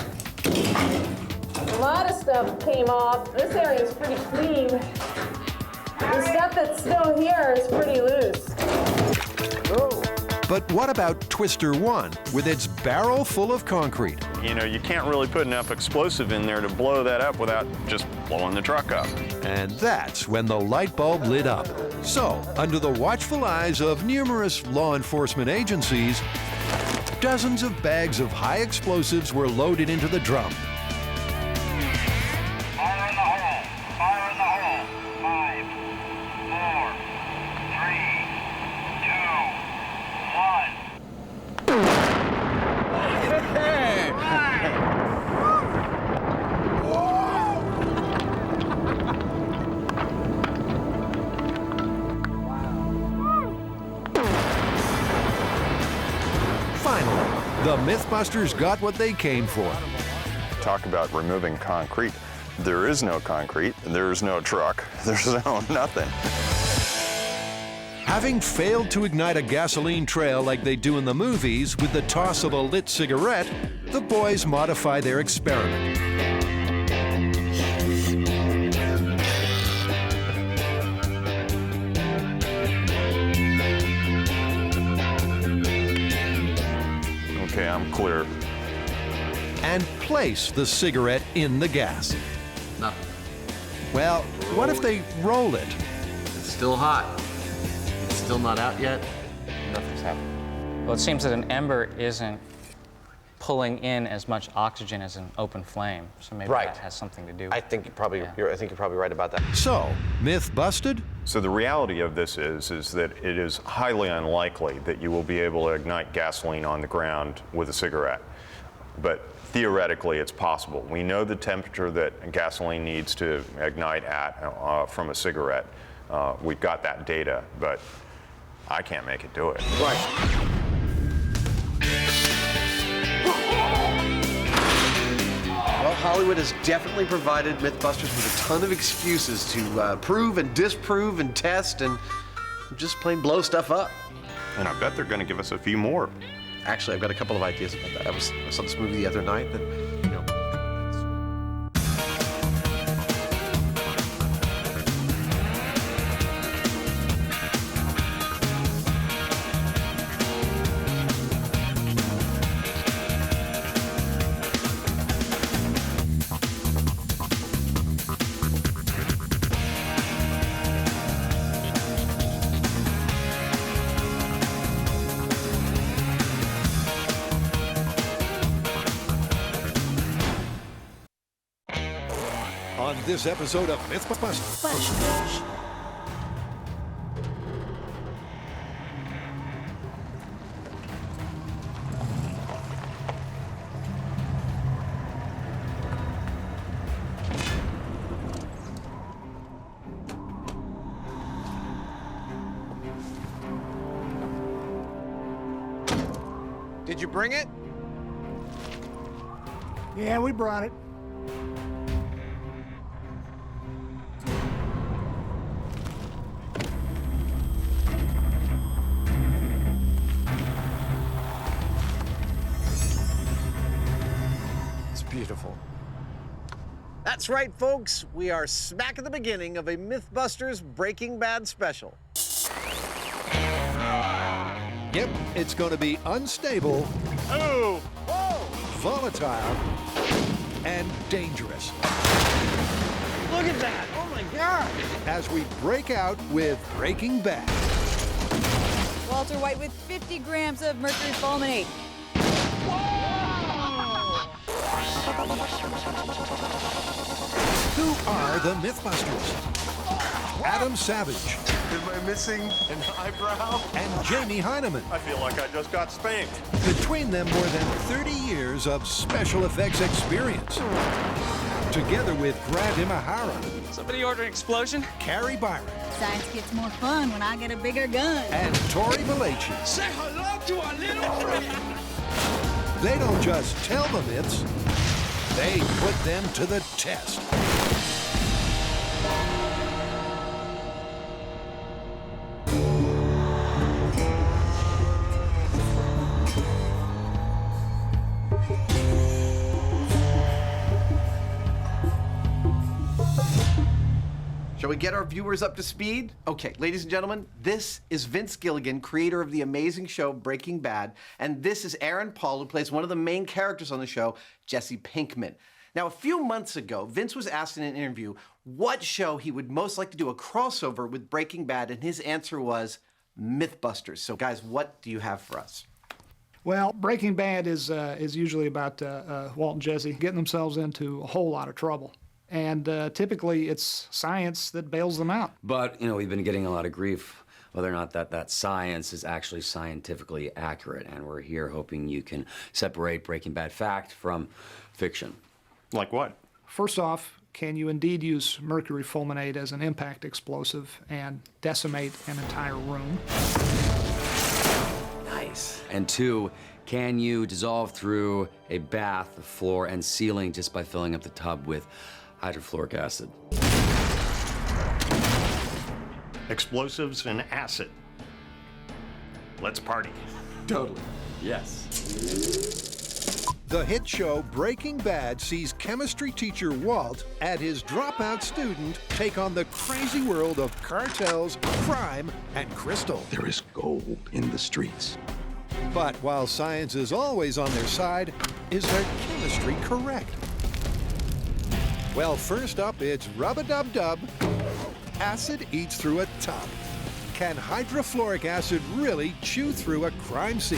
A lot of stuff came off. This area is pretty clean. The stuff that's still here is pretty loose. But what about Twister 1 with its barrel full of concrete? You know, you can't really put enough explosive in there to blow that up without just blowing the truck up. And that's when the light bulb lit up. So, under the watchful eyes of numerous law enforcement agencies, dozens of bags of high explosives were loaded into the drum. Fire in the hole! Fire in the hole! 5, 4, 3, 2, 1. Finally, the MythBusters got what they came for. Talk about removing concrete. There is no concrete, there's no truck, there's no nothing. Having failed to ignite a gasoline trail like they do in the movies with the toss of a lit cigarette, the boys modify their experiment. Okay, I'm clear. And place the cigarette in the gas. Nothing. Well, what if they roll it? It's still hot. It's still not out yet. Nothing's happened. Well, it seems that an ember isn't pulling in as much oxygen as an open flame, so maybe that has something to do with it. I think you're probably right about that. So, myth busted? So the reality of this is that it is highly unlikely that you will be able to ignite gasoline on the ground with a cigarette. But theoretically, it's possible. We know the temperature that gasoline needs to ignite at from a cigarette. We've got that data, but I can't make it do it. Right. Well, Hollywood has definitely provided MythBusters with a ton of excuses to prove and disprove and test and just plain blow stuff up. And I bet they're going to give us a few more. Actually, I've got a couple of ideas about that. I saw this movie the other night that, you know. On this episode of MythBusters. you bring it? Yeah, we brought it. It's beautiful. That's right, folks. We are smack at the beginning of a MythBusters Breaking Bad special. Yep, it's going to be unstable, volatile, and dangerous. Look at that! Oh my God! As we break out with Breaking Bad. Walter White with 50 grams of Mercury Fulminate. Who are the MythBusters? Adam Savage. Am I missing an eyebrow? And Jamie Heineman. I feel like I just got spanked. Between them, more than 30 years of special effects experience. Together with Grant Imahara. Somebody order an explosion? Carrie Byron. Science gets more fun when I get a bigger gun. And Tori Malachi. Say hello to our little friend. They don't just tell the myths, they put them to the test. Shall we get our viewers up to speed? Okay, ladies and gentlemen, this is Vince Gilligan, creator of the amazing show Breaking Bad, and this is Aaron Paul, who plays one of the main characters on the show, Jesse Pinkman. Now, a few months ago, Vince was asked in an interview what show he would most like to do a crossover with Breaking Bad, and his answer was MythBusters. So, guys, what do you have for us? Well, Breaking Bad is usually about Walt and Jesse getting themselves into a whole lot of trouble. And typically it's science that bails them out. But, you know, we've been getting a lot of grief whether or not that science is actually scientifically accurate. And we're here hoping you can separate Breaking Bad fact from fiction. Like what? First off, can you indeed use mercury fulminate as an impact explosive and decimate an entire room? Nice. And two, can you dissolve through a bath, the floor, and ceiling just by filling up the tub with hydrofluoric acid? Explosives and acid. Let's party. Totally. Yes. The hit show Breaking Bad sees chemistry teacher Walt and his dropout student take on the crazy world of cartels, crime, and crystal. There is gold in the streets. But while science is always on their side, is their chemistry correct? Well, first up, it's rub-a-dub-dub. Acid eats through a tub. Can hydrofluoric acid really chew through a crime scene?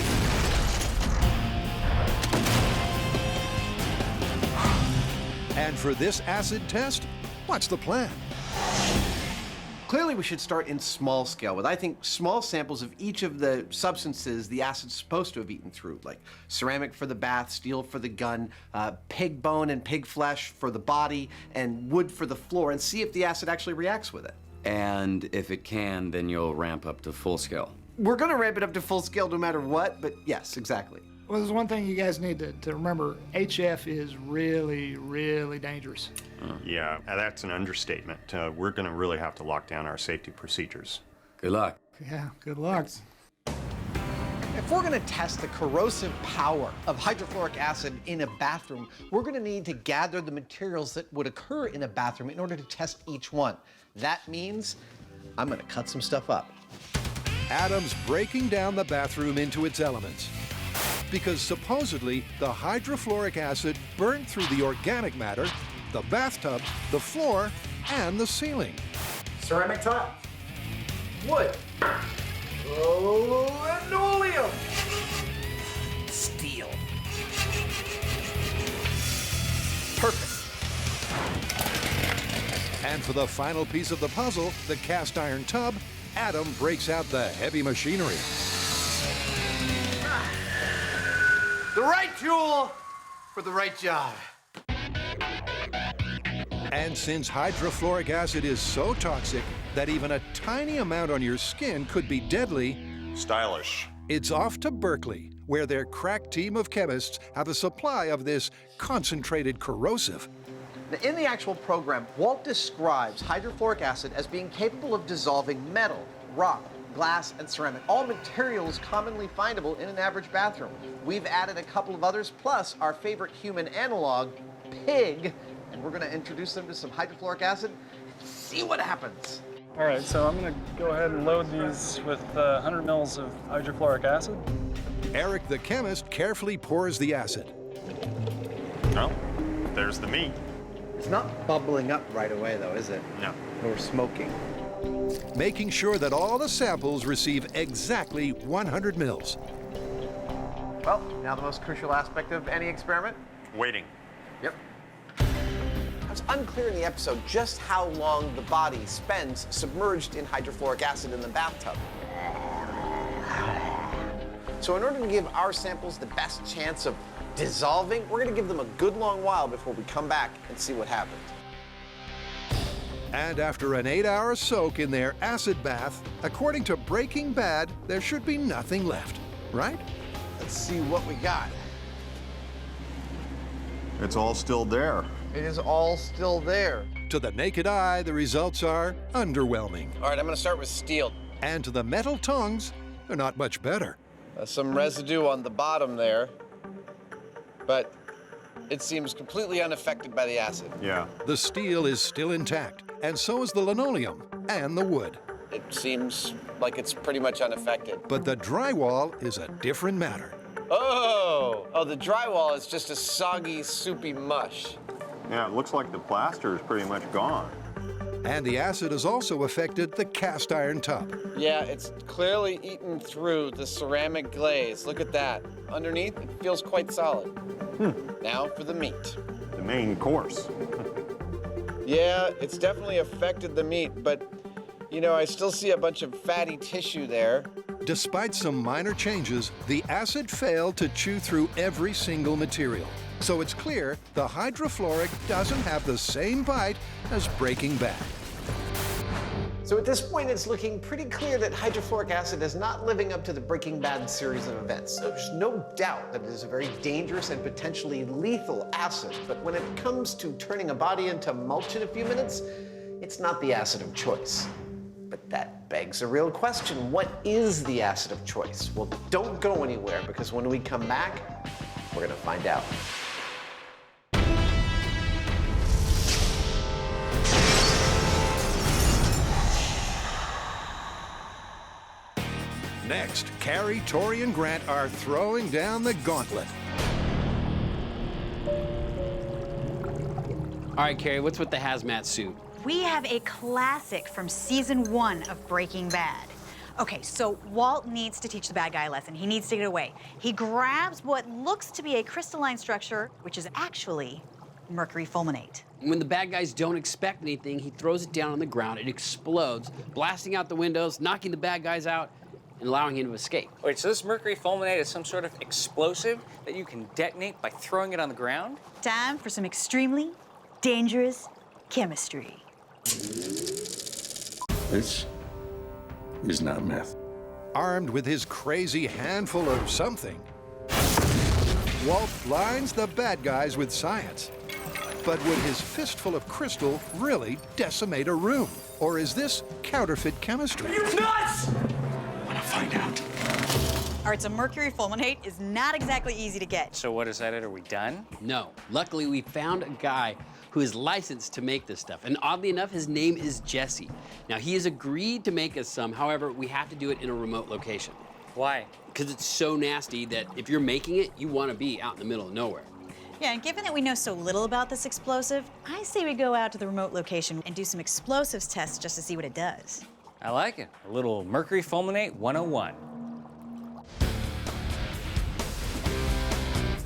And for this acid test, what's the plan? Clearly, we should start in small scale with, I think, small samples of each of the substances the acid's supposed to have eaten through, like ceramic for the bath, steel for the gun, pig bone and pig flesh for the body, and wood for the floor, and see if the acid actually reacts with it. And if it can, then you'll ramp up to full scale. We're gonna ramp it up to full scale no matter what, but yes, exactly. Well, there's one thing you guys need to remember. HF is really, really dangerous. Yeah, that's an understatement. We're going to really have to lock down our safety procedures. Good luck. Yeah, good luck. If we're gonna test the corrosive power of hydrofluoric acid in a bathroom, we're gonna need to gather the materials that would occur in a bathroom in order to test each one. That means I'm gonna cut some stuff up. Adam's breaking down the bathroom into its elements. Because supposedly the hydrofluoric acid burned through the organic matter, the bathtub, the floor, and the ceiling. Ceramic tile, wood, linoleum, steel. Perfect. And for the final piece of the puzzle, the cast iron tub, Adam breaks out the heavy machinery. The right tool for the right job. And since hydrofluoric acid is so toxic that even a tiny amount on your skin could be deadly, stylish. It's off to Berkeley, where their crack team of chemists have a supply of this concentrated corrosive. Now, in the actual program, Walt describes hydrofluoric acid as being capable of dissolving metal, rock, glass, and ceramic, all materials commonly findable in an average bathroom. We've added a couple of others, plus our favorite human analog, pig, and we're going to introduce them to some hydrofluoric acid and see what happens. All right, so I'm going to go ahead and load these with 100 mils of hydrofluoric acid. Eric the chemist carefully pours the acid. Oh, there's the meat. It's not bubbling up right away, though, is it? No. Or smoking. Making sure that all the samples receive exactly 100 mils. Well, now the most crucial aspect of any experiment. Waiting. Yep. It's unclear in the episode just how long the body spends submerged in hydrofluoric acid in the bathtub. So in order to give our samples the best chance of dissolving, we're going to give them a good long while before we come back and see what happened. And after an 8-hour soak in their acid bath, according to Breaking Bad, there should be nothing left, right? Let's see what we got. It's all still there. It is all still there. To the naked eye, the results are underwhelming. All right, I'm going to start with steel. And to the metal tongues, they're not much better. Some residue on the bottom there, but it seems completely unaffected by the acid. Yeah. The steel is still intact, and so is the linoleum and the wood. It seems like it's pretty much unaffected. But the drywall is a different matter. Oh, the drywall is just a soggy, soupy mush. Yeah, it looks like the plaster is pretty much gone. And the acid has also affected the cast iron top. Yeah, it's clearly eaten through the ceramic glaze. Look at that. Underneath, it feels quite solid. Now for the meat. The main course. Yeah, it's definitely affected the meat, but, you know, I still see a bunch of fatty tissue there. Despite some minor changes, the acid failed to chew through every single material. So it's clear the hydrofluoric doesn't have the same bite as Breaking Bad. So at this point, it's looking pretty clear that hydrofluoric acid is not living up to the Breaking Bad series of events. There's no doubt that it is a very dangerous and potentially lethal acid, but when it comes to turning a body into mulch in a few minutes, it's not the acid of choice. But that begs a real question. What is the acid of choice? Well, don't go anywhere, because when we come back, we're gonna find out. Next, Carrie, Tori, and Grant are throwing down the gauntlet. All right, Carrie, what's with the hazmat suit? We have a classic from season 1 of Breaking Bad. Okay, so Walt needs to teach the bad guy a lesson. He needs to get away. He grabs what looks to be a crystalline structure, which is actually Mercury Fulminate. When the bad guys don't expect anything, he throws it down on the ground. It explodes, blasting out the windows, knocking the bad guys out, and allowing him to escape. Wait, so this Mercury Fulminate is some sort of explosive that you can detonate by throwing it on the ground? Time for some extremely dangerous chemistry. This is not meth. Armed with his crazy handful of something, Walt blinds the bad guys with science. But would his fistful of crystal really decimate a room? Or is this counterfeit chemistry? Are you nuts? I want to find out. All right, so Mercury Fulminate is not exactly easy to get. So what is that? Are we done? No. Luckily, we found a guy who is licensed to make this stuff. And oddly enough, his name is Jesse. Now, he has agreed to make us some. However, we have to do it in a remote location. Why? Because it's so nasty that if you're making it, you want to be out in the middle of nowhere. Yeah, and given that we know so little about this explosive, I say we go out to the remote location and do some explosives tests just to see what it does. I like it. A little Mercury Fulminate 101.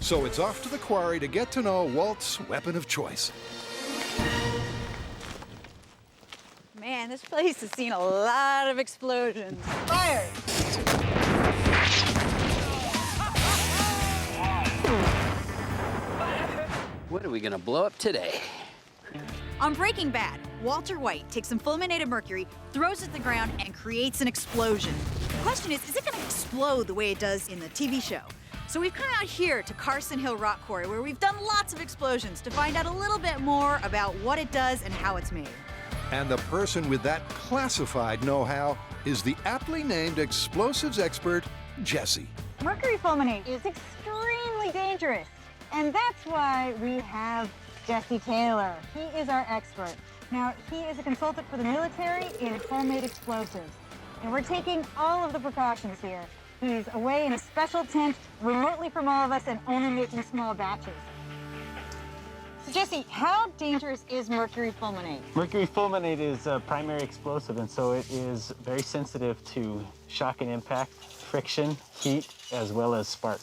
So it's off to the quarry to get to know Walt's weapon of choice. Man, this place has seen a lot of explosions. Fire! What are we gonna blow up today? On Breaking Bad, Walter White takes some fulminated mercury, throws it to the ground, and creates an explosion. The question is it going to explode the way it does in the TV show? So we've come out here to Carson Hill Rock Quarry, where we've done lots of explosions to find out a little bit more about what it does and how it's made. And the person with that classified know-how is the aptly named explosives expert, Jesse. Mercury fulminate is extremely dangerous, and that's why we have Jesse Taylor. He is our expert. Now, he is a consultant for the military in homemade explosives, and we're taking all of the precautions here. He's away in a special tent, remotely from all of us, and only making small batches. So Jesse, how dangerous is mercury fulminate? Mercury fulminate is a primary explosive, and so it is very sensitive to shock and impact, friction, heat, as well as spark.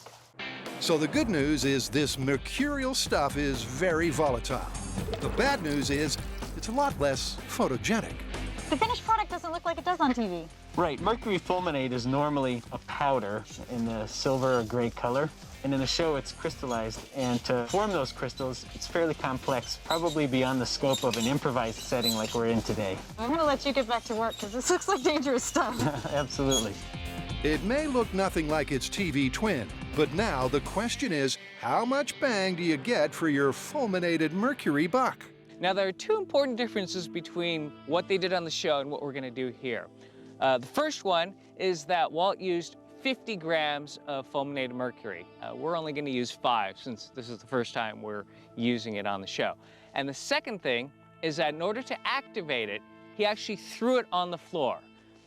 So the good news is this mercurial stuff is very volatile. The bad news is it's a lot less photogenic. The finished product doesn't look like it does on TV. Right, mercury fulminate is normally a powder in the silver or gray color, and in the show it's crystallized, and to form those crystals, it's fairly complex, probably beyond the scope of an improvised setting like we're in today. I'm gonna let you get back to work, because this looks like dangerous stuff. Absolutely. It may look nothing like its TV twin, but now the question is, how much bang do you get for your fulminated mercury buck? Now, there are two important differences between what they did on the show and what we're going to do here. The first one is that Walt used 50 grams of fulminated mercury. We're only going to use 5 since this is the first time we're using it on the show. And the second thing is that in order to activate it, he actually threw it on the floor.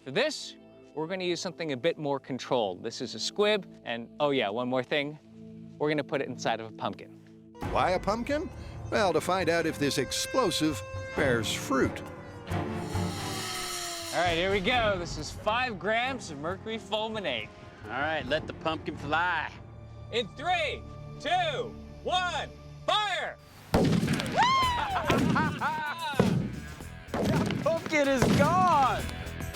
For this, we're going to use something a bit more controlled. This is a squib, and oh yeah, one more thing, we're going to put it inside of a pumpkin. Why a pumpkin? Well, to find out if this explosive bears fruit. All right, here we go. This is 5 grams of mercury fulminate. All right, let the pumpkin fly. In 3, 2, 1, fire! That pumpkin is gone!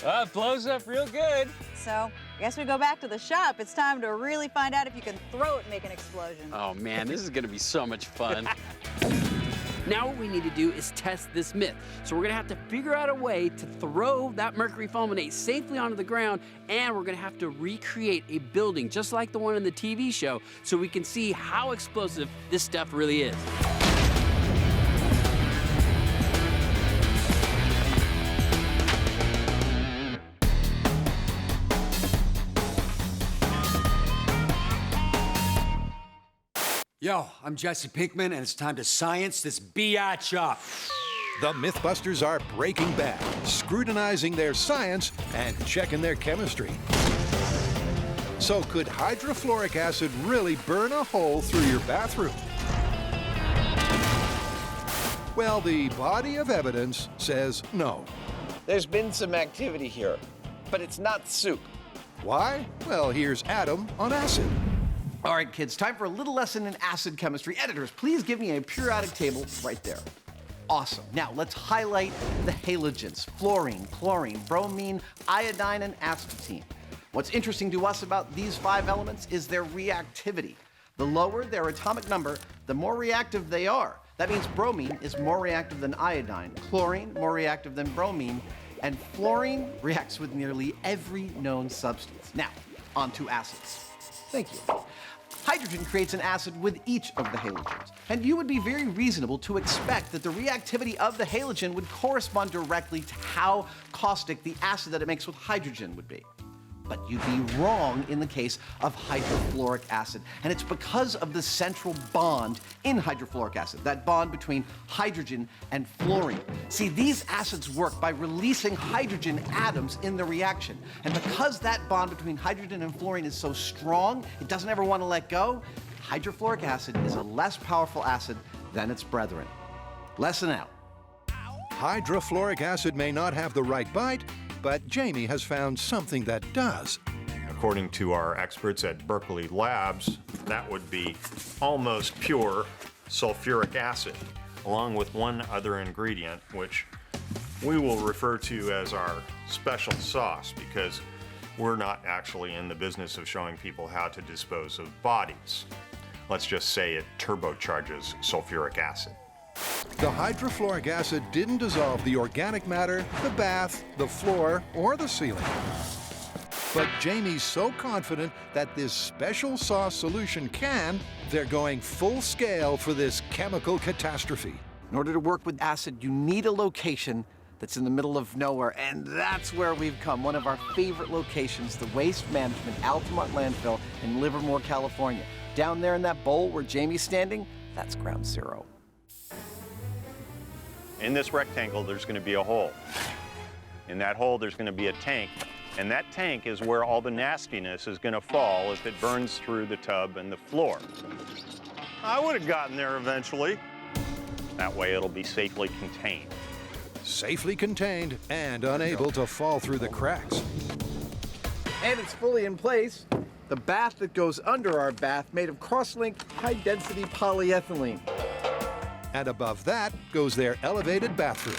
Well, it blows up real good. So, I guess we go back to the shop. It's time to really find out if you can throw it and make an explosion. Oh man, this is gonna be so much fun. Now what we need to do is test this myth. So we're gonna have to figure out a way to throw that mercury fulminate safely onto the ground, and we're gonna have to recreate a building just like the one in the TV show so we can see how explosive this stuff really is. Yo, I'm Jesse Pinkman, and it's time to science this biatch up. The MythBusters are breaking bad, scrutinizing their science and checking their chemistry. So could hydrofluoric acid really burn a hole through your bathroom? Well, the body of evidence says no. There's been some activity here, but it's not soup. Why? Well, here's Adam on acid. All right, kids, time for a little lesson in acid chemistry. Editors, please give me a periodic table right there. Awesome. Now, let's highlight the halogens: fluorine, chlorine, bromine, iodine, and astatine. What's interesting to us about these 5 elements is their reactivity. The lower their atomic number, the more reactive they are. That means bromine is more reactive than iodine, chlorine more reactive than bromine, and fluorine reacts with nearly every known substance. Now, on to acids. Thank you. Hydrogen creates an acid with each of the halogens, and you would be very reasonable to expect that the reactivity of the halogen would correspond directly to how caustic the acid that it makes with hydrogen would be. But you'd be wrong in the case of hydrofluoric acid, and it's because of the central bond in hydrofluoric acid, that bond between hydrogen and fluorine. See, these acids work by releasing hydrogen atoms in the reaction, and because that bond between hydrogen and fluorine is so strong, it doesn't ever want to let go, hydrofluoric acid is a less powerful acid than its brethren. Lesson out. Hydrofluoric acid may not have the right bite, but Jamie has found something that does. According to our experts at Berkeley Labs, that would be almost pure sulfuric acid, along with one other ingredient, which we will refer to as our special sauce, because we're not actually in the business of showing people how to dispose of bodies. Let's just say it turbocharges sulfuric acid. The hydrofluoric acid didn't dissolve the organic matter, the bath, the floor, or the ceiling. But Jamie's so confident that this special sauce solution they're going full scale for this chemical catastrophe. In order to work with acid, you need a location that's in the middle of nowhere, and that's where we've come. One of our favorite locations, the Waste Management Altamont Landfill in Livermore, California. Down there in that bowl where Jamie's standing, that's ground zero. In this rectangle, there's going to be a hole. In that hole, there's going to be a tank, and that tank is where all the nastiness is going to fall if it burns through the tub and the floor. I would have gotten there eventually. That way, it'll be safely contained. Safely contained and unable to fall through the cracks. And it's fully in place. The bath that goes under our bath, made of cross-linked, high-density polyethylene. And above that goes their elevated bathroom,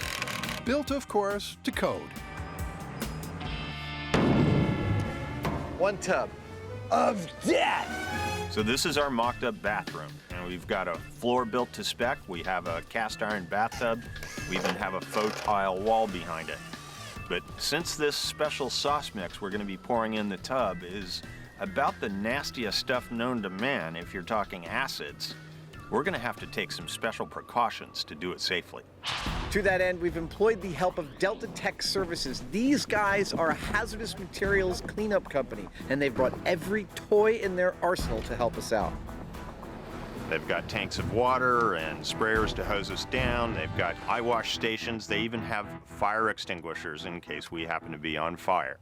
built, of course, to code. One tub of death. So this is our mocked-up bathroom, and we've got a floor built to spec. We have a cast-iron bathtub. We even have a faux tile wall behind it. But since this special sauce mix we're going to be pouring in the tub is about the nastiest stuff known to man, if you're talking acids, we're going to have to take some special precautions to do it safely. To that end, we've employed the help of Delta Tech Services. These guys are a hazardous materials cleanup company, and they've brought every toy in their arsenal to help us out. They've got tanks of water and sprayers to hose us down. They've got eye wash stations. They even have fire extinguishers in case we happen to be on fire.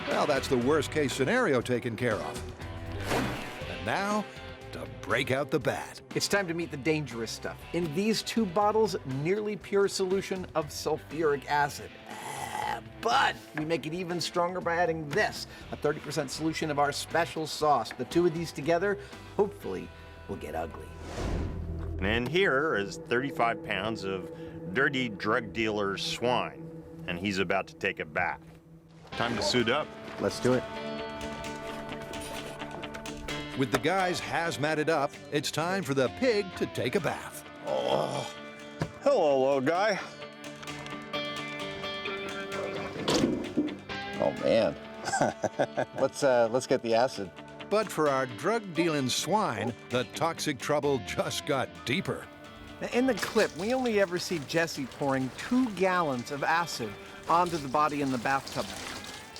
Well, that's the worst case scenario taken care of. And now, to break out the bad. It's time to meet the dangerous stuff. In these 2 bottles, nearly pure solution of sulfuric acid. But we make it even stronger by adding this, a 30% solution of our special sauce. The 2 of these together, hopefully, will get ugly. And in here is 35 pounds of dirty drug dealer's swine, and he's about to take a bath. Time to suit up. Let's do it. With the guys hazmated up, it's time for the pig to take a bath. Oh, hello, little guy. Oh, man. Let's get the acid. But for our drug-dealing swine, the toxic trouble just got deeper. In the clip, we only ever see Jesse pouring 2 gallons of acid onto the body in the bathtub.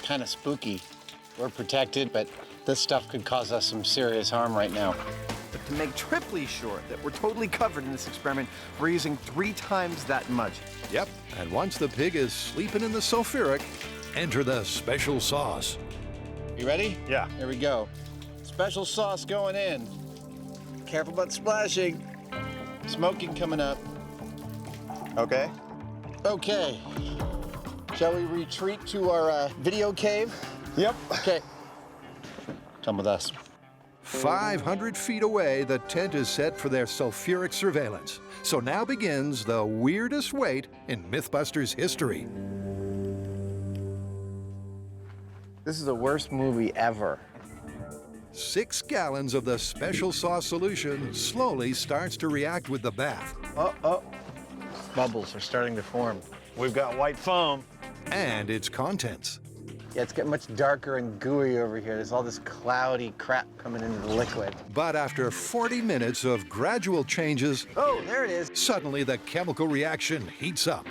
Kind of spooky. We're protected, but this stuff could cause us some serious harm right now. But to make triply sure that we're totally covered in this experiment, we're using 3 times that much. Yep, and once the pig is sleeping in the sulfuric, enter the special sauce. You ready? Yeah. Here we go. Special sauce going in. Careful about splashing. Smoking coming up. Okay. Okay. Shall we retreat to our video cave? Yep. Okay. Come with us. 500 feet away, the tent is set for their sulfuric surveillance. So now begins the weirdest wait in MythBusters history. This is the worst movie ever. 6 gallons of the special sauce solution slowly starts to react with the bath. Oh. Bubbles are starting to form. We've got white foam. And its contents. Yeah, it's getting much darker and gooey over here. There's all this cloudy crap coming into the liquid. But after 40 minutes of gradual changes, oh, there it is. Suddenly the chemical reaction heats up.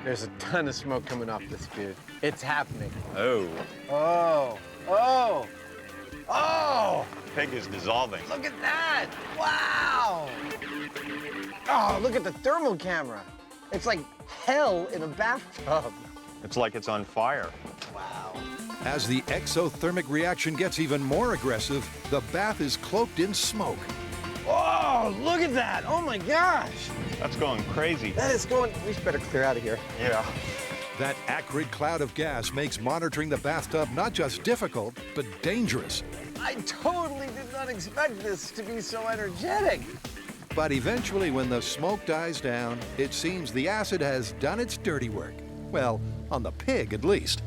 There's a ton of smoke coming off this dude. It's happening. Oh. Oh. Oh. Oh! Pig is dissolving. Look at that! Wow! Oh, look at the thermal camera. It's like hell in a bathtub. It's like it's on fire. Wow. As the exothermic reaction gets even more aggressive, the bath is cloaked in smoke. Oh, look at that! Oh my gosh! That's going crazy. That is going... We better clear out of here. Yeah. That acrid cloud of gas makes monitoring the bathtub not just difficult, but dangerous. I totally did not expect this to be so energetic. But eventually, when the smoke dies down, it seems the acid has done its dirty work. Well, on the pig at least.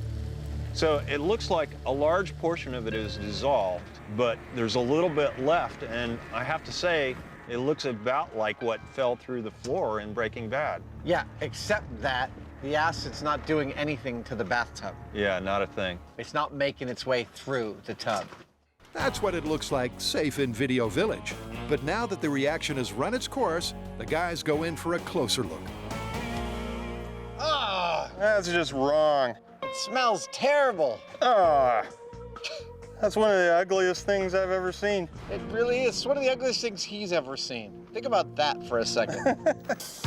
So it looks like a large portion of it is dissolved, but there's a little bit left, and I have to say, it looks about like what fell through the floor in Breaking Bad. Yeah, except that The acid's not doing anything to the bathtub. Yeah, not a thing. It's not making its way through the tub. That's what it looks like safe in Video Village. But now that the reaction has run its course, the guys go in for a closer look. Ah, That's just wrong. it smells terrible. Ah, that's one of the ugliest things I've ever seen. It really is. It's one of the ugliest things he's ever seen. Think about that for a second.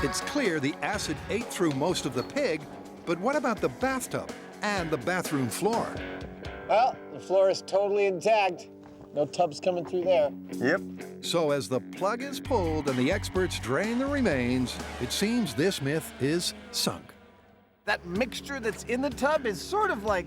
It's clear the acid ate through most of the pig, but what about the bathtub and the bathroom floor? Well, the floor is totally intact. No tubs coming through there. Yep. So as the plug is pulled and the experts drain the remains, it seems this myth is sunk. That mixture that's in the tub is sort of like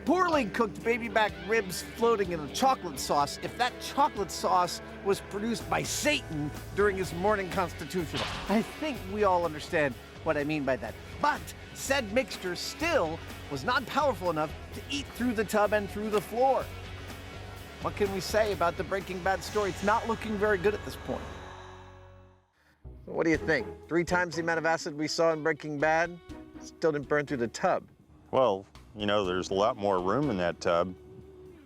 poorly cooked baby back ribs floating in a chocolate sauce if that chocolate sauce was produced by Satan during his morning constitutional. I think we all understand what I mean by that. But said mixture still was not powerful enough to eat through the tub and through the floor. What can we say about the Breaking Bad story? It's not looking very good at this point. What do you think? 3 times the amount of acid we saw in Breaking Bad still didn't burn through the tub. Well, you know, there's a lot more room in that tub.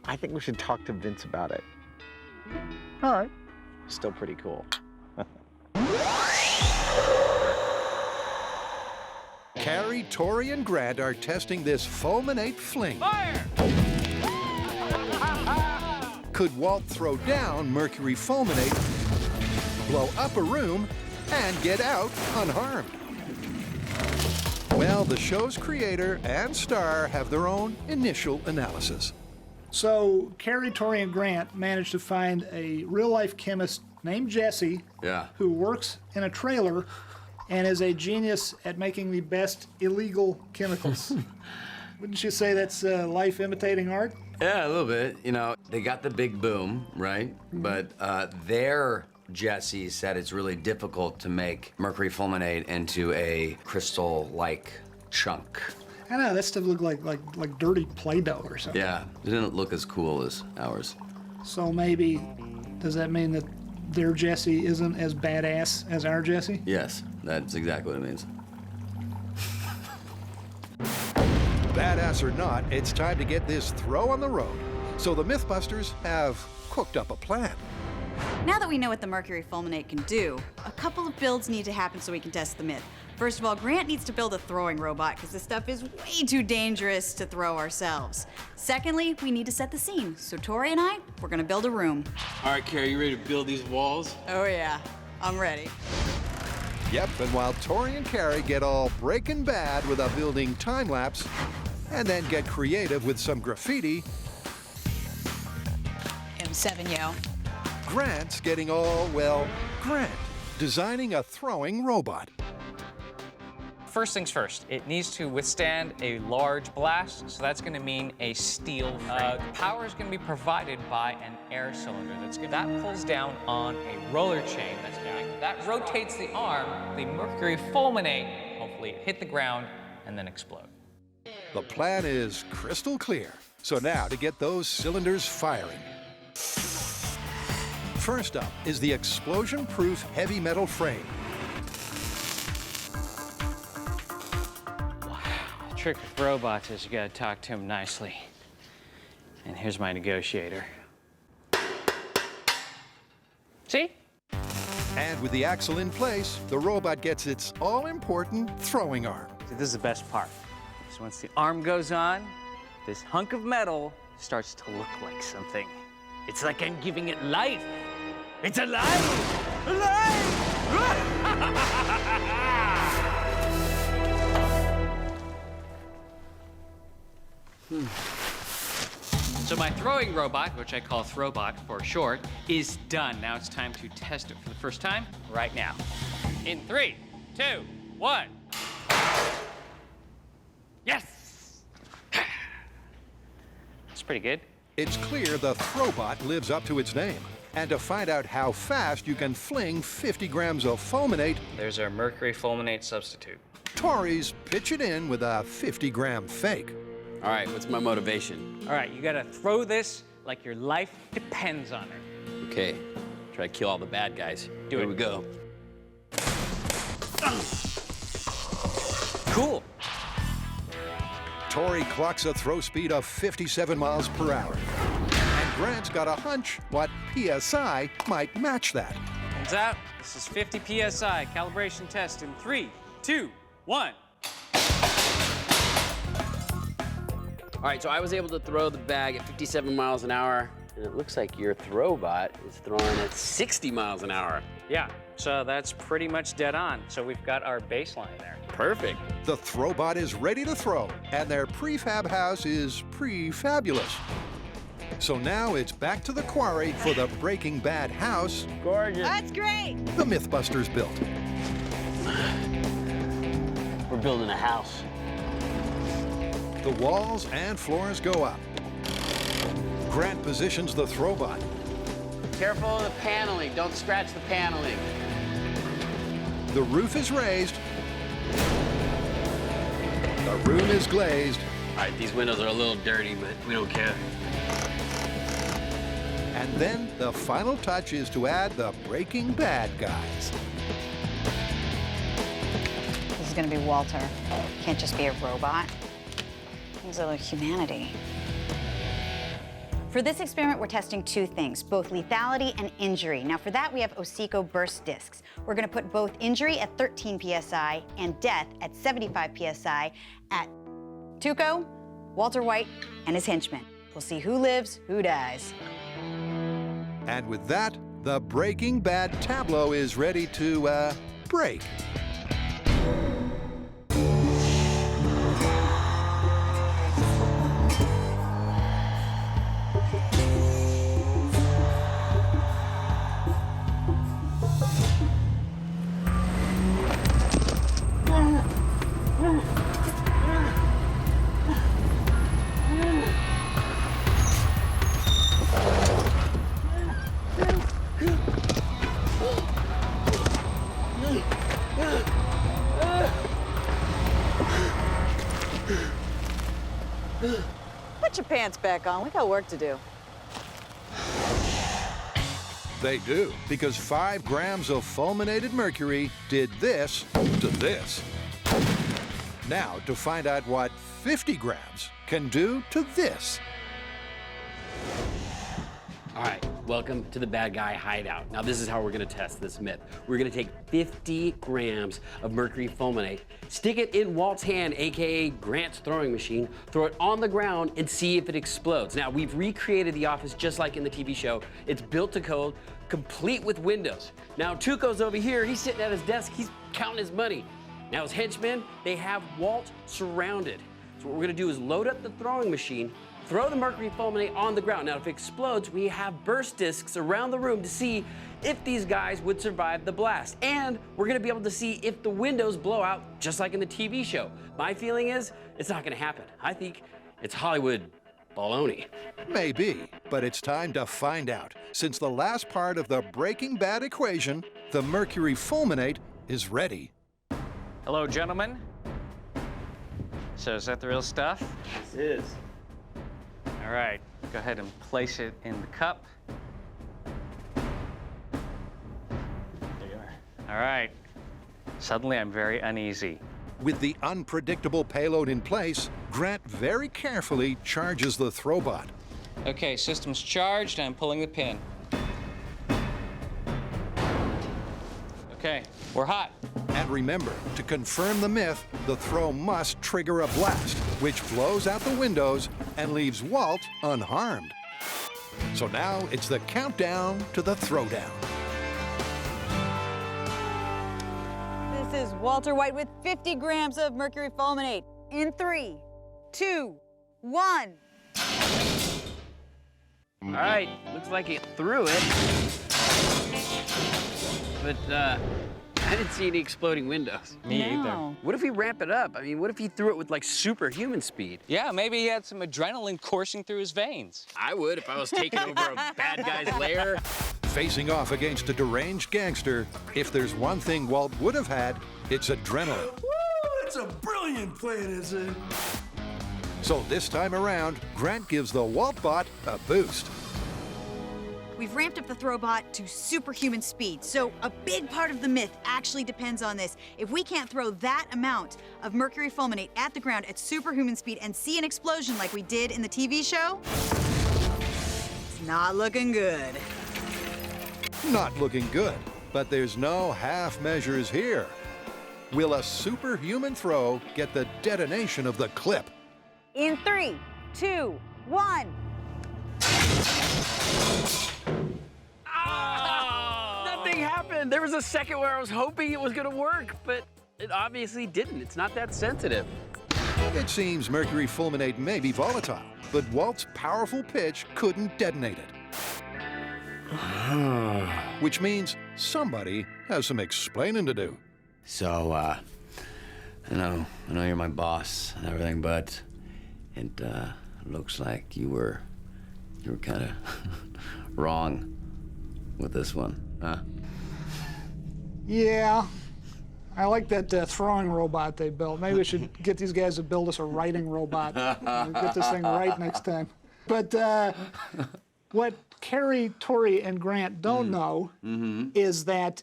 I think we should talk to Vince about it. All right. Still pretty cool. Carrie, Tori, and Grant are testing this Fulminate fling. Fire! Could Walt throw down Mercury Fulminate, blow up a room, and get out unharmed? Well, the show's creator and star have their own initial analysis. So Carrie, Tori, and Grant managed to find a real-life chemist named Jesse who works in a trailer and is a genius at making the best illegal chemicals. Wouldn't you say that's life imitating art? Yeah, a little bit. You know, they got the big boom, right? But their Jesse said it's really difficult to make mercury fulminate into a crystal-like chunk. I know, that stuff looked like dirty Play-Doh or something. Yeah, it didn't look as cool as ours. So maybe, does that mean that their Jesse isn't as badass as our Jesse? Yes, that's exactly what it means. Badass or not, it's time to get this throw on the road. So the MythBusters have cooked up a plan. Now that we know what the mercury fulminate can do, a couple of builds need to happen so we can test the myth. First of all, Grant needs to build a throwing robot because this stuff is way too dangerous to throw ourselves. Secondly, we need to set the scene. So Tori and I, we're gonna build a room. All right, Carrie, you ready to build these walls? Oh yeah, I'm ready. Yep, and while Tori and Carrie get all Breaking Bad with a building time-lapse, and then get creative with some graffiti, M7, yo. Grant's getting all, well, Grant, designing a throwing robot. First things first, it needs to withstand a large blast, so that's gonna mean a steel frame. The power is gonna be provided by an air cylinder that pulls down on a roller chain that rotates the arm, the mercury fulminate, hopefully hit the ground and then explode. The plan is crystal clear. So now to get those cylinders firing. First up is the explosion-proof heavy metal frame. The trick with robots is you gotta talk to them nicely. And here's my negotiator. See? And with the axle in place, the robot gets its all-important throwing arm. See, this is the best part. So once the arm goes on, this hunk of metal starts to look like something. It's like I'm giving it life. It's alive! Alive! So my throwing robot, which I call Throwbot for short, is done. Now it's time to test it for the first time right now. In 3, 2, 1. Yes! That's pretty good. It's clear the Throwbot lives up to its name. And to find out how fast you can fling 50 grams of fulminate, there's our mercury fulminate substitute. Tori's pitch it in with a 50-gram fake. All right, what's my motivation? All right, you gotta throw this like your life depends on it. Okay, try to kill all the bad guys. Do it. Here we go. Cool. Tori clocks a throw speed of 57 miles per hour. And Grant's got a hunch what PSI might match that. Hands out. This is 50 PSI. Calibration test in 3, 2, 1. All right, so I was able to throw the bag at 57 miles an hour, and it looks like your Throwbot is throwing at 60 miles an hour. Yeah, so that's pretty much dead on. So we've got our baseline there. Perfect. The Throwbot is ready to throw, and their prefab house is pre-fabulous. So now it's back to the quarry for the Breaking Bad house. Gorgeous. That's great. The MythBusters built. We're building a house. The walls and floors go up. Grant positions the Throwbot. Careful of the paneling. Don't scratch the paneling. The roof is raised. The room is glazed. All right, these windows are a little dirty, but we don't care. And then the final touch is to add the Breaking Bad guys. This is going to be Walter. Can't just be a robot. He's a little humanity. For this experiment, we're testing two things, both lethality and injury. Now for that, we have Osico burst discs. We're gonna put both injury at 13 PSI and death at 75 PSI at Tuco, Walter White, and his henchmen. We'll see who lives, who dies. And with that, the Breaking Bad tableau is ready to, break. Put your pants back on. We got work to do. They do, because 5 grams of fulminated mercury did this to this. Now, to find out what 50 grams can do to this. All right, welcome to the Bad Guy Hideout. Now this is how we're gonna test this myth. We're gonna take 50 grams of mercury fulminate, stick it in Walt's hand, AKA Grant's throwing machine, throw it on the ground and see if it explodes. Now we've recreated the office just like in the TV show. It's built to code, complete with windows. Now Tuco's over here, he's sitting at his desk, he's counting his money. Now his henchmen, they have Walt surrounded. So what we're gonna do is load up the throwing machine, throw the mercury fulminate on the ground. Now, if it explodes, we have burst discs around the room to see if these guys would survive the blast. And we're gonna be able to see if the windows blow out, just like in the TV show. My feeling is, it's not gonna happen. I think it's Hollywood baloney. Maybe, but it's time to find out. Since the last part of the Breaking Bad equation, the mercury fulminate is ready. Hello, gentlemen. So is that the real stuff? This is. All right, go ahead and place it in the cup. There you are. All right. Suddenly, I'm very uneasy. With the unpredictable payload in place, Grant very carefully charges the Throwbot. Okay, system's charged. I'm pulling the pin. Okay, we're hot. And remember, to confirm the myth, the throw must trigger a blast, which blows out the windows and leaves Walt unharmed. So now it's the countdown to the throwdown. This is Walter White with 50 grams of mercury fulminate. In 3, 2, 1. All right, looks like it threw it. But I didn't see any exploding windows. Me either. What if we ramp it up? I mean, what if he threw it with like superhuman speed? Yeah, maybe he had some adrenaline coursing through his veins. I would if I was taking over a bad guy's lair. Facing off against a deranged gangster, if there's one thing Walt would have had, it's adrenaline. Woo! That's a brilliant plan, isn't it? So this time around, Grant gives the Waltbot a boost. We've ramped up the Throwbot to superhuman speed, so a big part of the myth actually depends on this. If we can't throw that amount of Mercury Fulminate at the ground at superhuman speed and see an explosion like we did in the TV show, it's not looking good. Not looking good, but there's no half measures here. Will a superhuman throw get the detonation of the clip? In 3, 2, 1. Nothing happened. There was a second where I was hoping it was going to work, but it obviously didn't. It's not that sensitive. It seems Mercury Fulminate may be volatile, but Walt's powerful pitch couldn't detonate it. Which means somebody has some explaining to do. So, I know you're my boss and everything, but it looks like you were kind of wrong with this one, huh? Yeah. I like that throwing robot they built. Maybe we should get these guys to build us a writing robot. We'll get this thing right next time. But what Carrie, Tori, and Grant don't know is that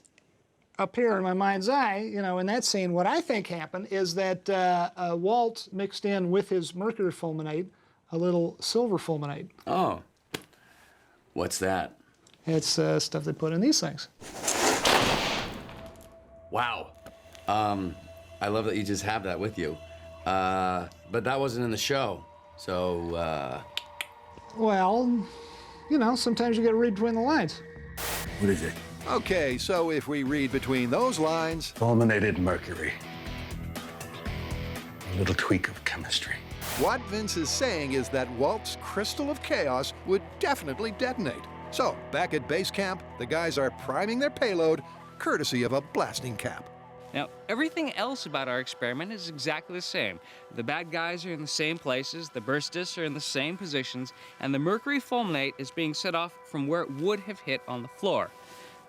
up here in my mind's eye, in that scene, what I think happened is that Walt mixed in with his Mercury Fulminate a little silver Fulminate. Oh. What's that? It's stuff they put in these things. Wow. I love that you just have that with you. But that wasn't in the show, so, Well, sometimes you gotta read between the lines. What is it? Okay, so if we read between those lines... Fulminated mercury. A little tweak of chemistry. What Vince is saying is that Walt's crystal of chaos would definitely detonate. So, back at base camp, the guys are priming their payload, courtesy of a blasting cap. Now, everything else about our experiment is exactly the same. The bad guys are in the same places, the burst discs are in the same positions, and the Mercury Fulminate is being set off from where it would have hit on the floor.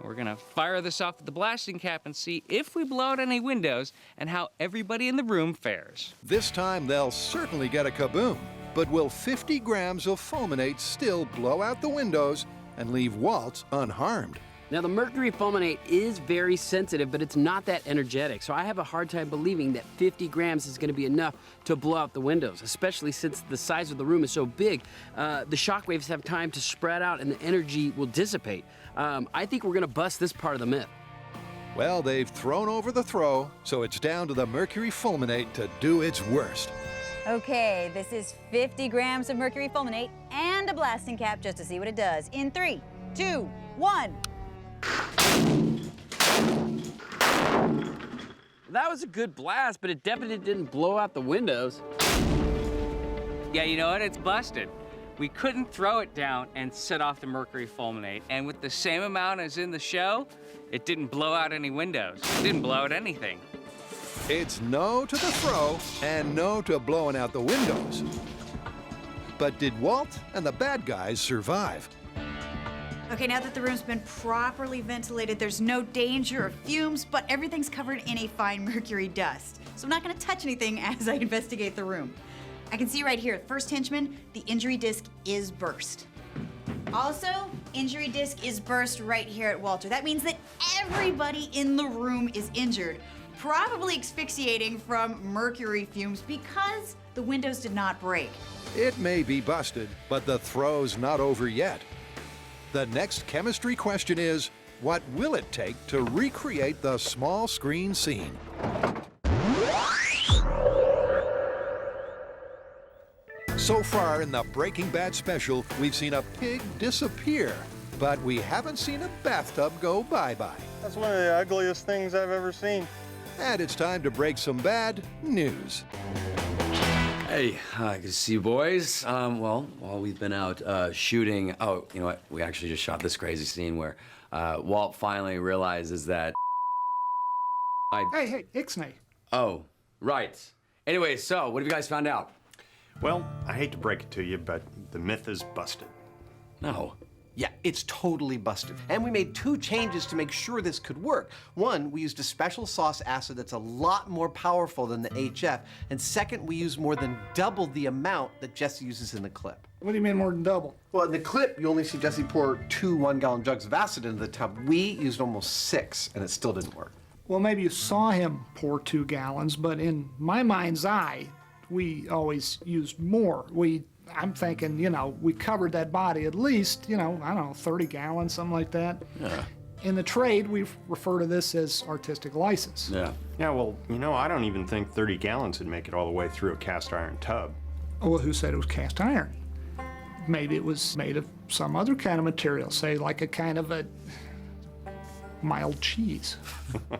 We're gonna fire this off with the blasting cap and see if we blow out any windows and how everybody in the room fares. This time they'll certainly get a kaboom, but will 50 grams of Fulminate still blow out the windows and leave Walt unharmed? Now, the Mercury Fulminate is very sensitive, but it's not that energetic, so I have a hard time believing that 50 grams is going to be enough to blow out the windows, especially since the size of the room is so big. The shockwaves have time to spread out and the energy will dissipate. I think we're going to bust this part of the myth. Well, they've thrown over the throw, so it's down to the Mercury Fulminate to do its worst. Okay, this is 50 grams of Mercury Fulminate and a blasting cap just to see what it does. In 3, 2, 1. That was a good blast, but it definitely didn't blow out the windows. Yeah, you know what? It's busted. We couldn't throw it down and set off the Mercury Fulminate, and with the same amount as in the show, it didn't blow out any windows. It didn't blow out anything. It's no to the throw and no to blowing out the windows. But did Walt and the bad guys survive? Okay, now that the room's been properly ventilated, there's no danger of fumes, but everything's covered in a fine mercury dust. So I'm not gonna touch anything as I investigate the room. I can see right here, first henchman, the injury disc is burst. Also, injury disc is burst right here at Walter. That means that everybody in the room is injured, probably asphyxiating from mercury fumes because the windows did not break. It may be busted, but the throw's not over yet. The next chemistry question is, what will it take to recreate the small screen scene? So far in the Breaking Bad special, we've seen a pig disappear, but we haven't seen a bathtub go bye-bye. That's one of the ugliest things I've ever seen. And it's time to break some bad news. Hey, good to see you boys. Well, while we've been out shooting, oh, you know what? We actually just shot this crazy scene where Walt finally realizes that Hey, Ixnay. Oh, right. Anyway, so what have you guys found out? Well, I hate to break it to you, but the myth is busted. No. Yeah, it's totally busted. And we made 2 changes to make sure this could work. One, we used a special sauce acid that's a lot more powerful than the HF. And second, we used more than double the amount that Jesse uses in the clip. What do you mean more than double? Well, in the clip, you only see Jesse pour 2 one-gallon jugs of acid into the tub. We used almost 6, and it still didn't work. Well, maybe you saw him pour 2 gallons, but in my mind's eye, we always used more. I'm thinking, you know, we covered that body at least, you know, I don't know, 30 gallons, something like that. Yeah. In the trade, we refer to this as artistic license. Yeah. Yeah, well, you know, I don't even think 30 gallons would make it all the way through a cast iron tub. Oh, well, who said it was cast iron? Maybe it was made of some other kind of material, say like a kind of a mild cheese.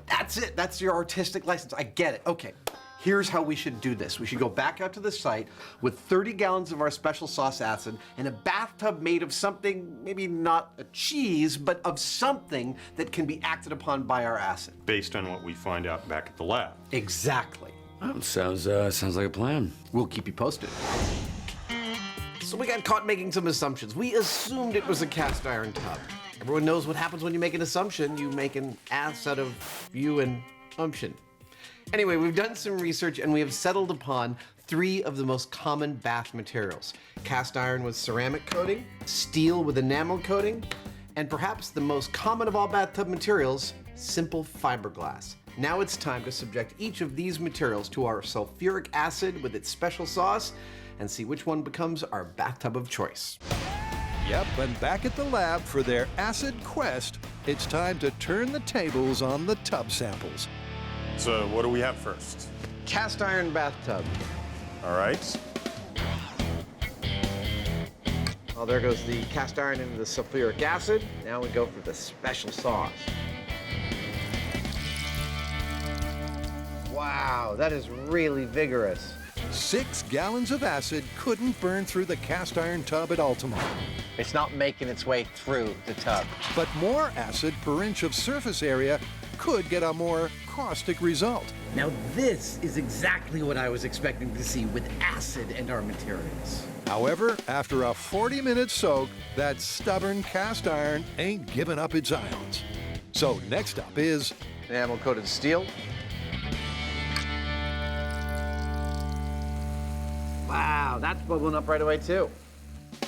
That's it. That's your artistic license. I get it. Okay. Here's how we should do this. We should go back out to the site with 30 gallons of our special sauce acid and a bathtub made of something, maybe not a cheese, but of something that can be acted upon by our acid. Based on what we find out back at the lab. Exactly. Sounds like a plan. We'll keep you posted. So we got caught making some assumptions. We assumed it was a cast iron tub. Everyone knows what happens when you make an assumption. You make an ass out of you and umption. Anyway, we've done some research and we have settled upon 3 of the most common bath materials. Cast iron with ceramic coating, steel with enamel coating, and perhaps the most common of all bathtub materials, simple fiberglass. Now it's time to subject each of these materials to our sulfuric acid with its special sauce and see which one becomes our bathtub of choice. Yep, and back at the lab for their acid quest, it's time to turn the tables on the tub samples. So what do we have first? Cast iron bathtub. All right. Well, there goes the cast iron into the sulfuric acid. Now we go for the special sauce. Wow, that is really vigorous. 6 gallons of acid couldn't burn through the cast iron tub at Altamont. It's not making its way through the tub. But more acid per inch of surface area could get a more caustic result. Now this is exactly what I was expecting to see with acid and our materials. However, after a 40-minute soak, that stubborn cast iron ain't giving up its ions. So next up is enamel-coated steel. Wow, that's bubbling up right away too.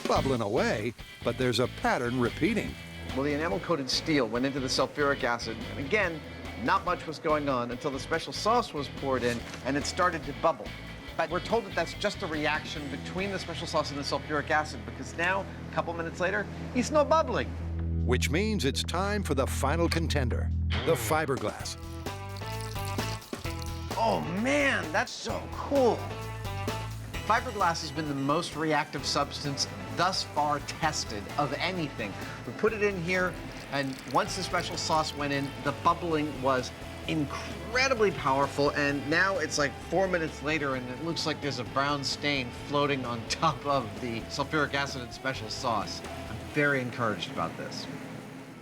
Bubbling away, but there's a pattern repeating. Well, the enamel-coated steel went into the sulfuric acid, and again, not much was going on until the special sauce was poured in and it started to bubble. But we're told that that's just a reaction between the special sauce and the sulfuric acid, because now, a couple minutes later, it's no bubbling. Which means it's time for the final contender, the fiberglass. Oh man, that's so cool. Fiberglass has been the most reactive substance thus far tested of anything. We put it in here, and once the special sauce went in, the bubbling was incredibly powerful, and now it's like 4 minutes later, and it looks like there's a brown stain floating on top of the sulfuric acid and special sauce. I'm very encouraged about this.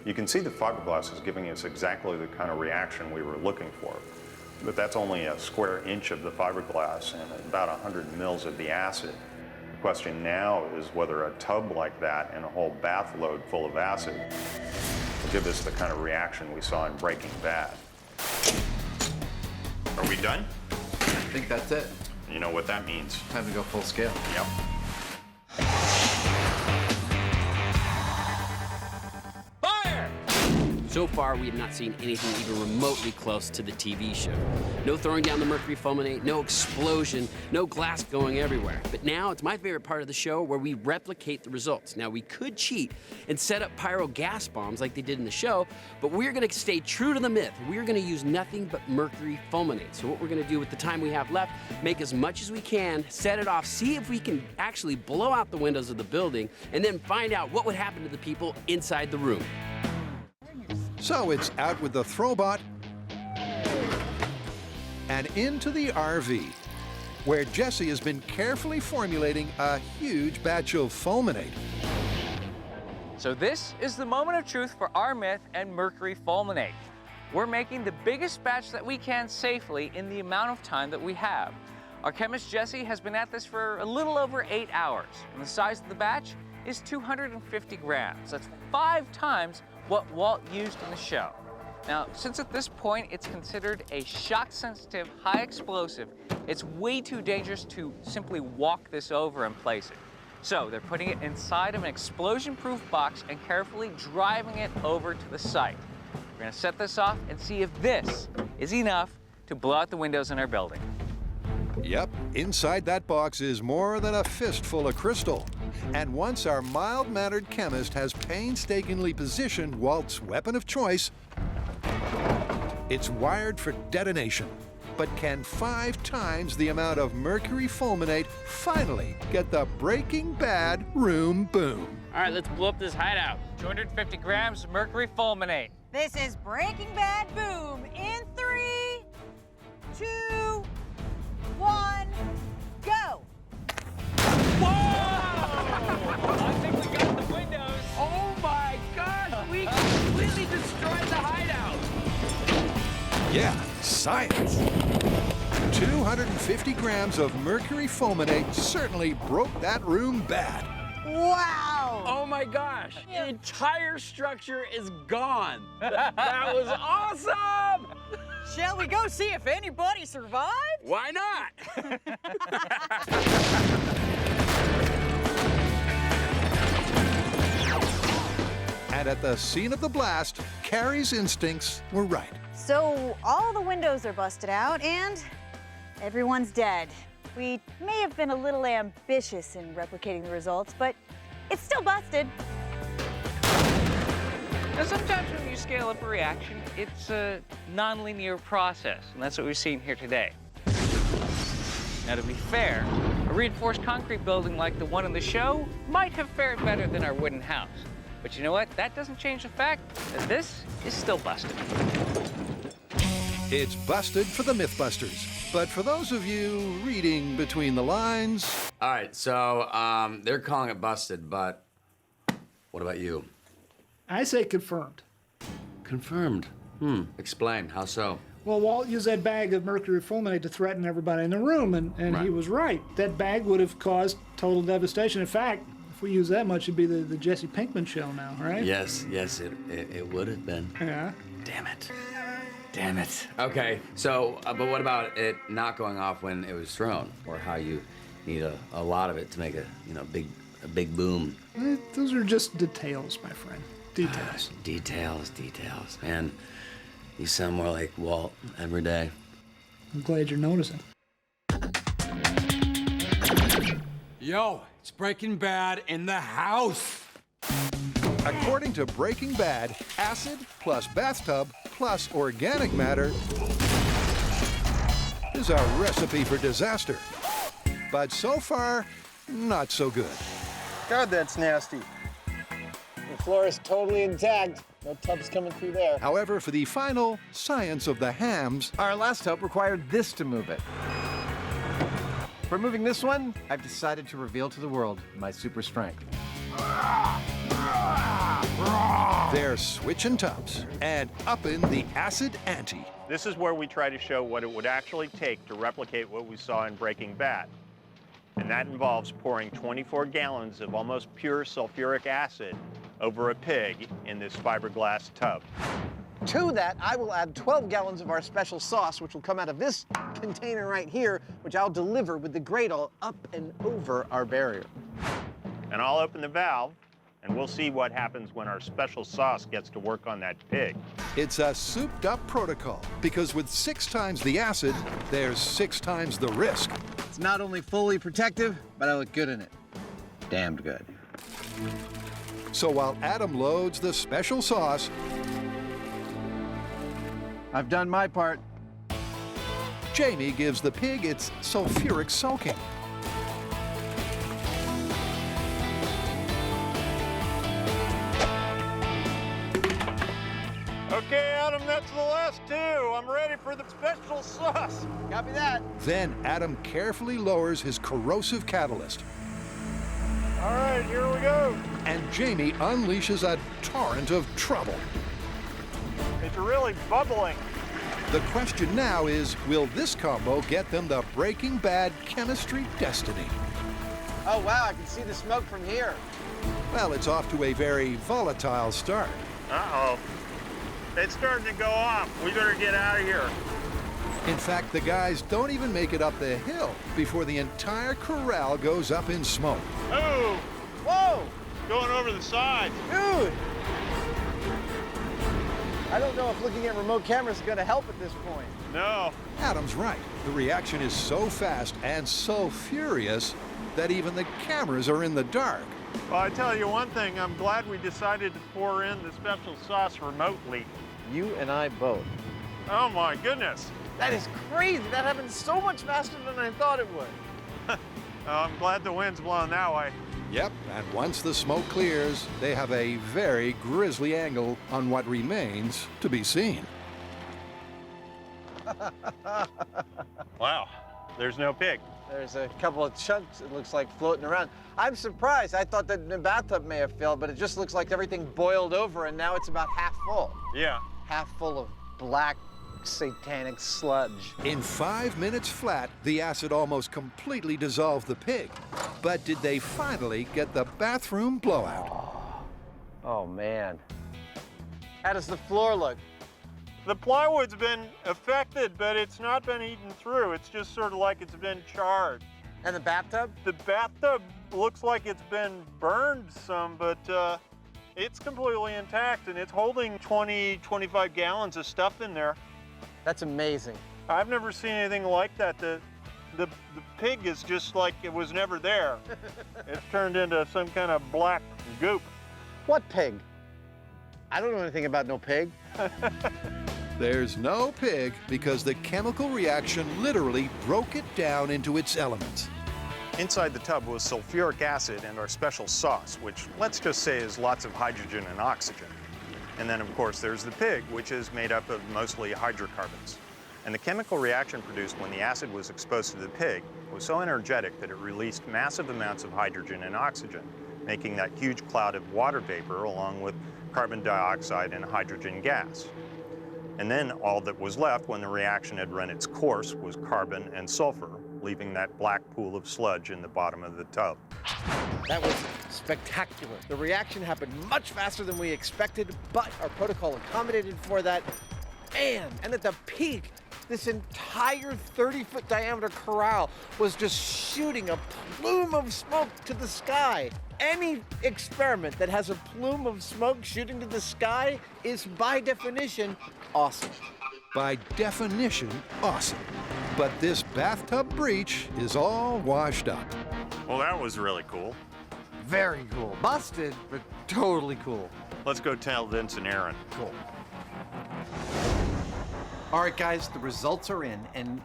You can see the fiberglass is giving us exactly the kind of reaction we were looking for. But that's only a square inch of the fiberglass and about 100 mils of the acid. The question now is whether a tub like that and a whole bath load full of acid will give us the kind of reaction we saw in Breaking Bad. Are we done? I think that's it. You know what that means. Time to go full scale. Yep. So far, we have not seen anything even remotely close to the TV show. No throwing down the Mercury Fulminate, no explosion, no glass going everywhere. But now it's my favorite part of the show where we replicate the results. Now, we could cheat and set up pyro gas bombs like they did in the show, but we're gonna stay true to the myth. We're gonna use nothing but Mercury Fulminate. So what we're gonna do with the time we have left, make as much as we can, set it off, see if we can actually blow out the windows of the building, and then find out what would happen to the people inside the room. So it's out with the Throwbot and into the RV, where Jesse has been carefully formulating a huge batch of Fulminate. So this is the moment of truth for our myth and Mercury Fulminate. We're making the biggest batch that we can safely in the amount of time that we have. Our chemist Jesse has been at this for a little over 8 hours, and the size of the batch is 250 grams. That's 5 times what Walt used in the show. Now, since at this point it's considered a shock-sensitive, high explosive, it's way too dangerous to simply walk this over and place it. So they're putting it inside of an explosion-proof box and carefully driving it over to the site. We're gonna set this off and see if this is enough to blow out the windows in our building. Yep, inside that box is more than a fistful of crystal. And once our mild-mannered chemist has painstakingly positioned Walt's weapon of choice, it's wired for detonation. But can 5 times the amount of Mercury Fulminate finally get the Breaking Bad room boom? All right, let's blow up this hideout. 250 grams of Mercury Fulminate. This is Breaking Bad boom in 3, 2, 1, go! I think we got the windows. Oh my gosh, we completely destroyed the hideout. Yeah, science. 250 grams of Mercury Fulminate certainly broke that room bad. Wow! Oh my gosh, the entire structure is gone. That was awesome! Shall we go see if anybody survived? Why not? And at the scene of the blast, Carrie's instincts were right. So all the windows are busted out and everyone's dead. We may have been a little ambitious in replicating the results, but it's still busted. Now, sometimes when you scale up a reaction, it's a non-linear process, and that's what we've seen here today. Now, to be fair, a reinforced concrete building like the one in the show might have fared better than our wooden house. But you know what? That doesn't change the fact that this is still busted. It's busted for the MythBusters. But for those of you reading between the lines... All right, so they're calling it busted, but what about you? I say confirmed. Confirmed. Explain. How so? Well, Walt used that bag of Mercury Fulminate to threaten everybody in the room, and Right. he was right. That bag would have caused total devastation. In fact, if we use that much, it'd be the Jesse Pinkman show now, right? Yes, it would have been. Yeah. Damn it. Damn it. Okay, so, but what about it not going off when it was thrown? Or how you need a lot of it to make a big boom? Those are just details, my friend. Details. Details. Man, you sound more like Walt every day. I'm glad you're noticing. Yo, it's Breaking Bad in the house. According to Breaking Bad, acid plus bathtub plus organic matter is a recipe for disaster. But so far, not so good. God, that's nasty. The floor is totally intact. No tubs coming through there. However, for the final science of the hams, Our last tub required this to move it. For moving this one, I've decided to reveal to the world my super strength. they're switching tubs and upping the acid ante. This is where we try to show what it would actually take to replicate what we saw in Breaking Bad. And that involves pouring 24 gallons of almost pure sulfuric acid over a pig in this fiberglass tub. To that, I will add 12 gallons of our special sauce, which will come out of this container right here, which I'll deliver with the Gradle up and over our barrier. And I'll open the valve, and we'll see what happens when our special sauce gets to work on that pig. It's a souped-up protocol, because with 6 times the acid, there's 6 times the risk. It's not only fully protective, but I look good in it. Damned good. So while Adam loads the special sauce, I've done my part. Jamie gives the pig its sulfuric soaking. Okay, Adam, that's the last 2. I'm ready for the special sauce. Copy that. Then Adam carefully lowers his corrosive catalyst. All right, here we go. And Jamie unleashes a torrent of trouble. It's really bubbling. The question now is, will this combo get them the Breaking Bad chemistry destiny? Oh, wow, I can see the smoke from here. Well, it's off to a very volatile start. Uh-oh. It's starting to go off. We better get out of here. In fact, the guys don't even make it up the hill before the entire corral goes up in smoke. Oh! Whoa! Going over the side. Dude! I don't know if looking at remote cameras is going to help at this point. No. Adam's right. The reaction is so fast and so furious that even the cameras are in the dark. Well, I tell you one thing, I'm glad we decided to pour in the special sauce remotely. You and I both. Oh my goodness. That is crazy. That happened so much faster than I thought it would. I'm glad the wind's blowing that way. Yep, and once the smoke clears, they have a very grisly angle on what remains to be seen. Wow, there's no pig. There's a couple of chunks, it looks like, floating around. I'm surprised. I thought that the bathtub may have filled, but it just looks like everything boiled over, and now it's about half full. Yeah. Half full of black, satanic sludge. In 5 minutes flat, the acid almost completely dissolved the pig. But did they finally get the bathroom blowout? Oh, man. How does the floor look? The plywood's been affected, but it's not been eaten through. It's just sort of like it's been charred. And the bathtub? The bathtub looks like it's been burned some, but it's completely intact, and it's holding 20, 25 gallons of stuff in there. That's amazing. I've never seen anything like that. The pig is just like it was never there. It's turned into some kind of black goop. What pig? I don't know anything about no pig. There's no pig because the chemical reaction literally broke it down into its elements. Inside the tub was sulfuric acid and our special sauce, which let's just say is lots of hydrogen and oxygen. And then, of course, there's the pig, which is made up of mostly hydrocarbons. And the chemical reaction produced when the acid was exposed to the pig was so energetic that it released massive amounts of hydrogen and oxygen, making that huge cloud of water vapor along with carbon dioxide and hydrogen gas. And then all that was left when the reaction had run its course was carbon and sulfur, leaving that black pool of sludge in the bottom of the tub. That was spectacular. The reaction happened much faster than we expected, but our protocol accommodated for that. And at the peak, this entire 30-foot diameter corral was just shooting a plume of smoke to the sky. Any experiment that has a plume of smoke shooting to the sky is, by definition, awesome. By definition, awesome. But this bathtub breach is all washed up. Well, that was really cool. Very cool. Busted, but totally cool. Let's go tell Vince and Aaron. Cool. All right, guys, the results are in, and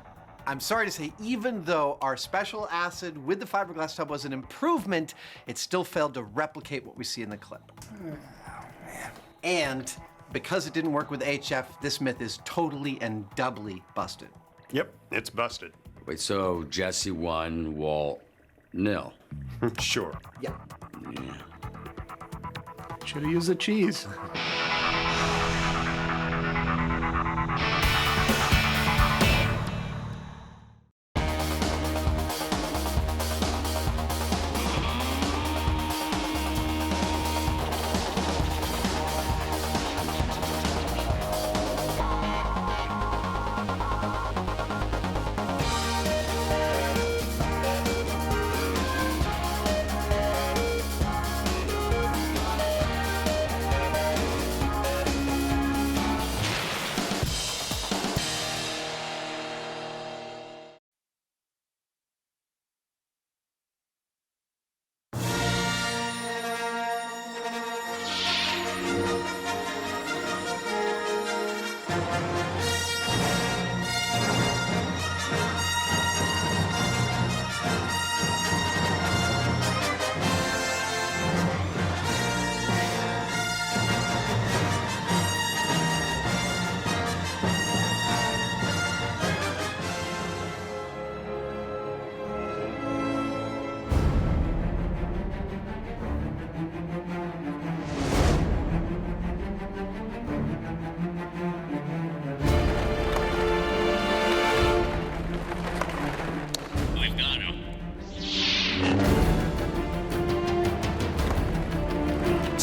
I'm sorry to say, even though our special acid with the fiberglass tub was an improvement, it still failed to replicate what we see in the clip. Oh, man. And because it didn't work with HF, this myth is totally and doubly busted. Yep, it's busted. Wait, so Jesse won, Walt nil? Sure. Yeah. Should have used the cheese.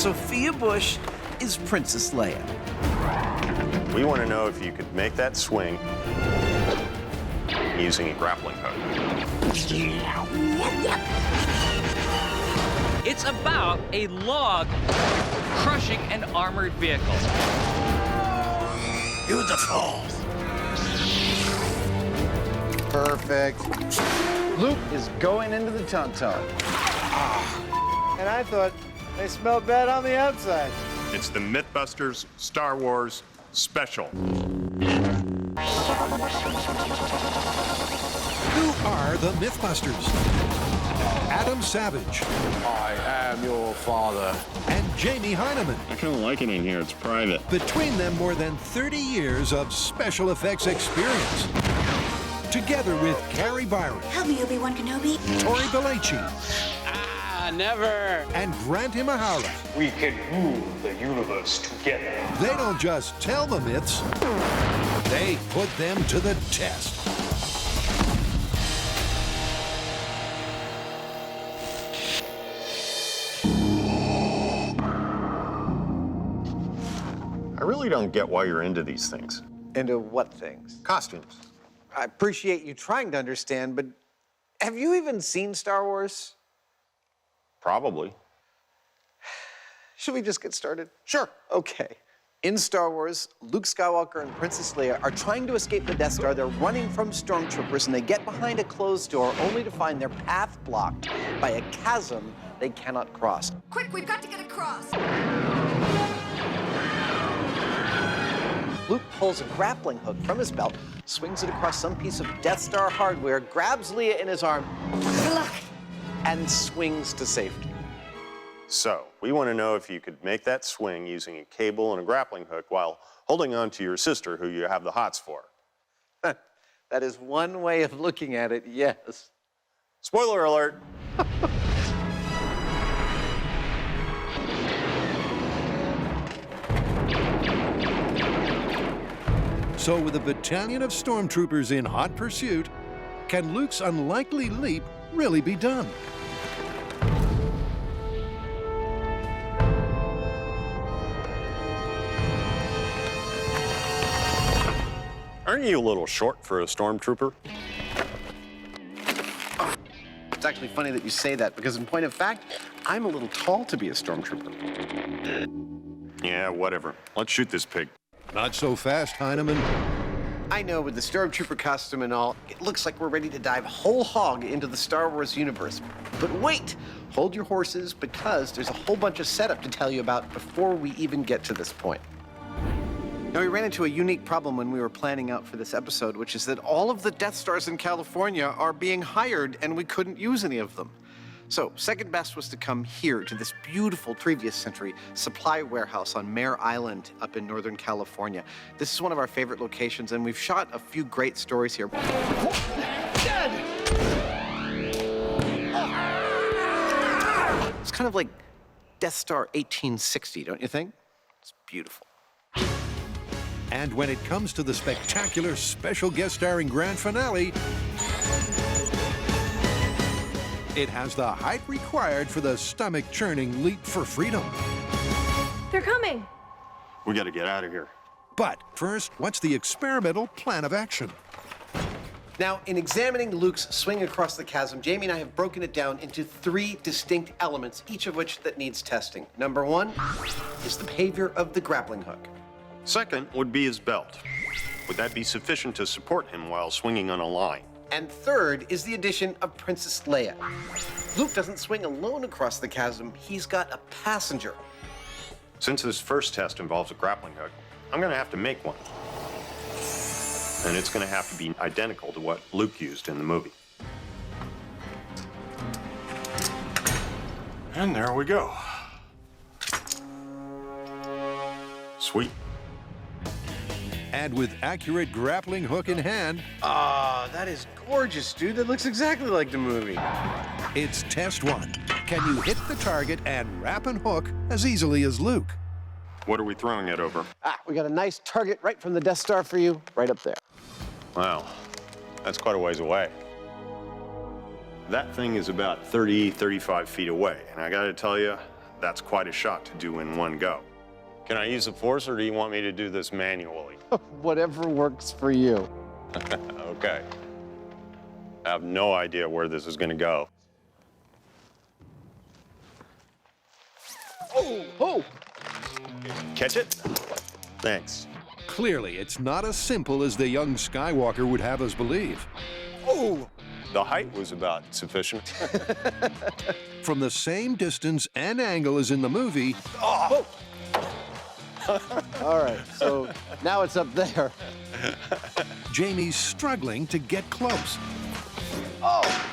Sophia Bush is Princess Leia. We want to know if you could make that swing using a grappling hook. It's about a log crushing an armored vehicle. Beautiful. Perfect. Luke is going into the Tonton. And I thought they smelled bad on the outside. It's the MythBusters Star Wars Special. Who are the MythBusters? Adam Savage. I am your father. And Jamie Heineman. I kind of like it in here. It's private. Between them, more than 30 years of special effects experience. Together with Carrie Byron. Help me, Obi-Wan Kenobi. Tori Belleci. Never. And Grant Imahara. We can rule the universe together. They don't just tell the myths, they put them to the test. I really don't get why you're into these things. Into what things? Costumes. I appreciate you trying to understand, but have you even seen Star Wars? Probably. Should we just get started? Sure. Okay. In Star Wars, Luke Skywalker and Princess Leia are trying to escape the Death Star. They're running from stormtroopers, and they get behind a closed door only to find their path blocked by a chasm they cannot cross. Quick, we've got to get across. Luke pulls a grappling hook from his belt, swings it across some piece of Death Star hardware, grabs Leia in his arm, and swings to safety. So, we want to know if you could make that swing using a cable and a grappling hook while holding on to your sister, who you have the hots for. That is one way of looking at it, yes. Spoiler alert. So with a battalion of stormtroopers in hot pursuit, can Luke's unlikely leap really be done? Aren't you a little short for a stormtrooper? It's actually funny that you say that, because in point of fact, I'm a little tall to be a stormtrooper. Yeah, whatever. Let's shoot this pig. Not so fast, Heineman. I know, with the stormtrooper costume and all, it looks like we're ready to dive whole hog into the Star Wars universe. But wait, hold your horses, because there's a whole bunch of setup to tell you about before we even get to this point. Now, we ran into a unique problem when we were planning out for this episode, which is that all of the Death Stars in California are being hired, and we couldn't use any of them. So, second best was to come here to this beautiful previous century supply warehouse on Mare Island up in Northern California. This is one of our favorite locations, and we've shot a few great stories here. It's kind of like Death Star 1860, don't you think? It's beautiful. And when it comes to the spectacular special guest starring grand finale, it has the height required for the stomach-churning leap for freedom. They're coming. We gotta get out of here. But first, what's the experimental plan of action? Now, in examining Luke's swing across the chasm, Jamie and I have broken it down into 3 distinct elements, each of which that needs testing. Number 1 is the behavior of the grappling hook. Second would be his belt. Would that be sufficient to support him while swinging on a line? And third is the addition of Princess Leia. Luke doesn't swing alone across the chasm, he's got a passenger. Since this first test involves a grappling hook, I'm gonna have to make one. And it's gonna have to be identical to what Luke used in the movie. And there we go. Sweet. And with accurate grappling hook in hand, that is gorgeous, dude. That looks exactly like the movie. It's test 1. Can you hit the target and wrap and hook as easily as Luke? What are we throwing it over? We got a nice target right from the Death Star for you, right up there. Wow, that's quite a ways away. That thing is about 30, 35 feet away, and I gotta tell you, that's quite a shot to do in one go. Can I use the force, or do you want me to do this manually? Whatever works for you. Okay. I have no idea where this is going to go. Oh! Catch it? Thanks. Clearly, it's not as simple as the young Skywalker would have us believe. Oh! The height was about sufficient. From the same distance and angle as in the movie, Oh! All right, so now it's up there. Jamie's struggling to get close. Oh!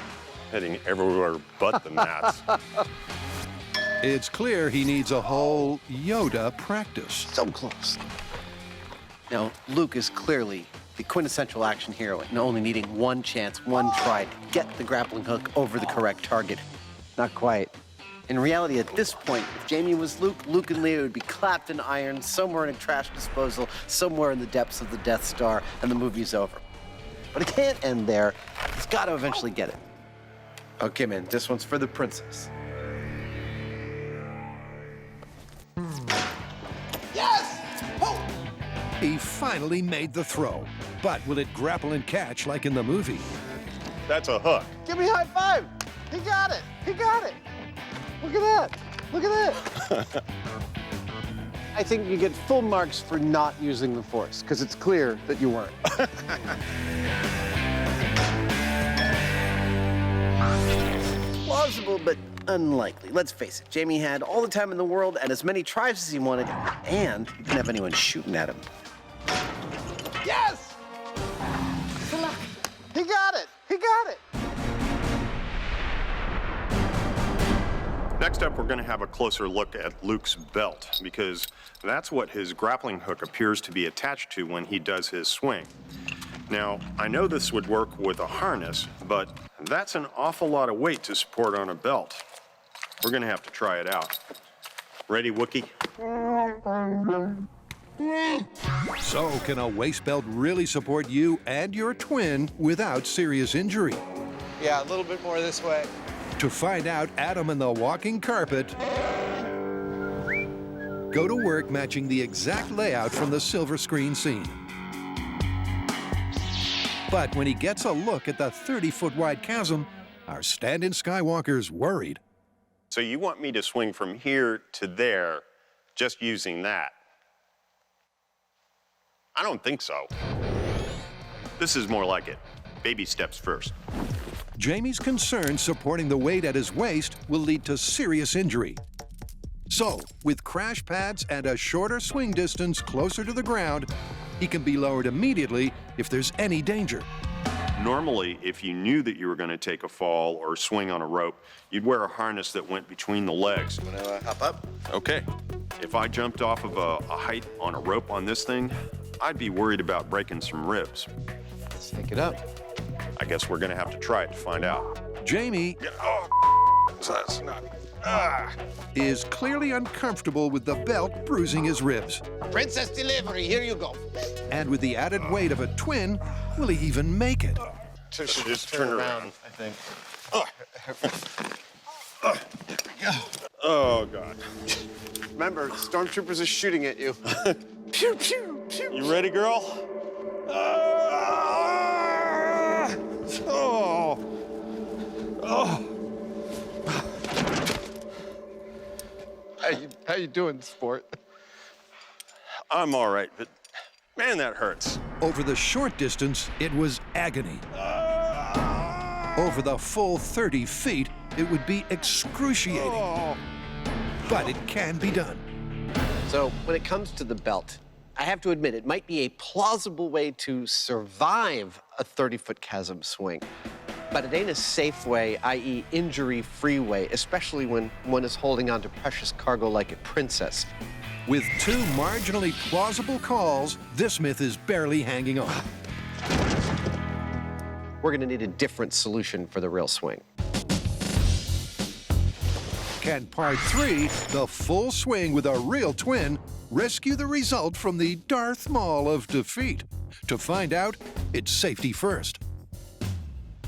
Hitting everywhere but the mats. It's clear he needs a whole Yoda practice. So close. Now, Luke is clearly the quintessential action hero and only needing one chance, one try to get the grappling hook over the correct target. Not quite. In reality, at this point, if Jamie was Luke, Luke and Leia would be clapped in iron somewhere in a trash disposal, somewhere in the depths of the Death Star, and the movie's over. But it can't end there. He's got to eventually get it. Okay, man, this one's for the princess. Yes! Oh! He finally made the throw. But will it grapple and catch like in the movie? That's a hook. Give me a high five! He got it! He got it! Look at that! Look at that! I think you get full marks for not using the Force, because it's clear that you weren't. Plausible, but unlikely. Let's face it, Jamie had all the time in the world and as many tries as he wanted, and he didn't have anyone shooting at him. Yes! Good luck. He got it! He got it! Next up, we're going to have a closer look at Luke's belt, because that's what his grappling hook appears to be attached to when he does his swing. Now, I know this would work with a harness, but that's an awful lot of weight to support on a belt. We're going to have to try it out. Ready, Wookie? So, can a waist belt really support you and your twin without serious injury? Yeah, a little bit more this way. To find out, Adam and the walking carpet go to work matching the exact layout from the silver screen scene. But when he gets a look at the 30-foot wide chasm, our stand-in Skywalker's worried. So you want me to swing from here to there just using that? I don't think so. This is more like it. Baby steps first. Jamie's concerned supporting the weight at his waist will lead to serious injury. So, with crash pads and a shorter swing distance closer to the ground, he can be lowered immediately if there's any danger. Normally, if you knew that you were going to take a fall or swing on a rope, you'd wear a harness that went between the legs. Want to hop up? Okay. If I jumped off of a height on a rope on this thing, I'd be worried about breaking some ribs. Let's take it up. I guess we're going to have to try it to find out. Jamie is clearly uncomfortable with the belt bruising his ribs. Princess delivery, here you go. And with the added weight of a twin, will he even make it? So should just turn around, I think. Oh, God. Remember, stormtroopers are shooting at you. Pew, pew, pew. You ready, girl? Oh. Oh. How you doing, sport? I'm all right, but man, that hurts. Over the short distance, it was agony. Over the full 30 feet, it would be excruciating. Oh. But it can be done. So, when it comes to the belt, I have to admit, it might be a plausible way to survive a 30-foot chasm swing. But it ain't a safe way, i.e. injury-free way, especially when one is holding on to precious cargo like a princess. With two marginally plausible calls, this myth is barely hanging on. We're gonna need a different solution for the real swing. Can part 3, the full swing with a real twin, rescue the result from the Darth Maul of defeat? To find out, it's safety first.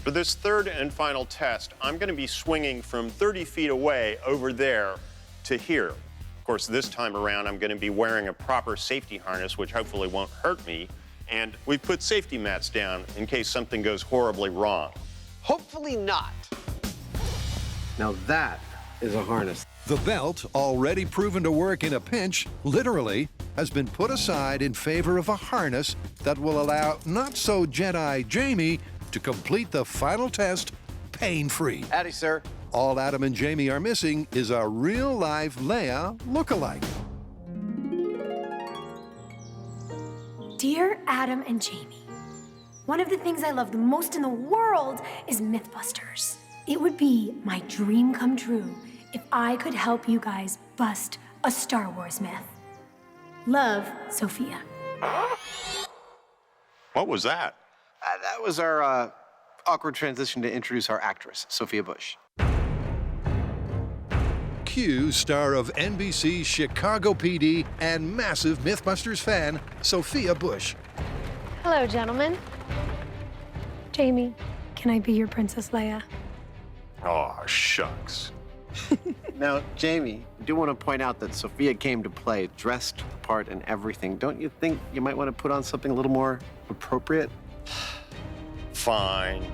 For this third and final test, I'm going to be swinging from 30 feet away over there to here. Of course, this time around, I'm going to be wearing a proper safety harness, which hopefully won't hurt me. And we put safety mats down in case something goes horribly wrong. Hopefully not. Now that is a harness. The belt, already proven to work in a pinch, literally, has been put aside in favor of a harness that will allow not-so-Jedi Jamie to complete the final test pain-free. Howdy, sir. All Adam and Jamie are missing is a real-life Leia look-alike. Dear Adam and Jamie, one of the things I love the most in the world is MythBusters. It would be my dream come true if I could help you guys bust a Star Wars myth. Love, Sophia. What was that? That was our awkward transition to introduce our actress, Sophia Bush. Q, star of NBC's Chicago PD and massive MythBusters fan, Sophia Bush. Hello, gentlemen. Jamie, can I be your Princess Leia? Oh, shucks. Now, Jamie, I do want to point out that Sophia came to play, dressed the part and everything. Don't you think you might want to put on something a little more appropriate? Fine.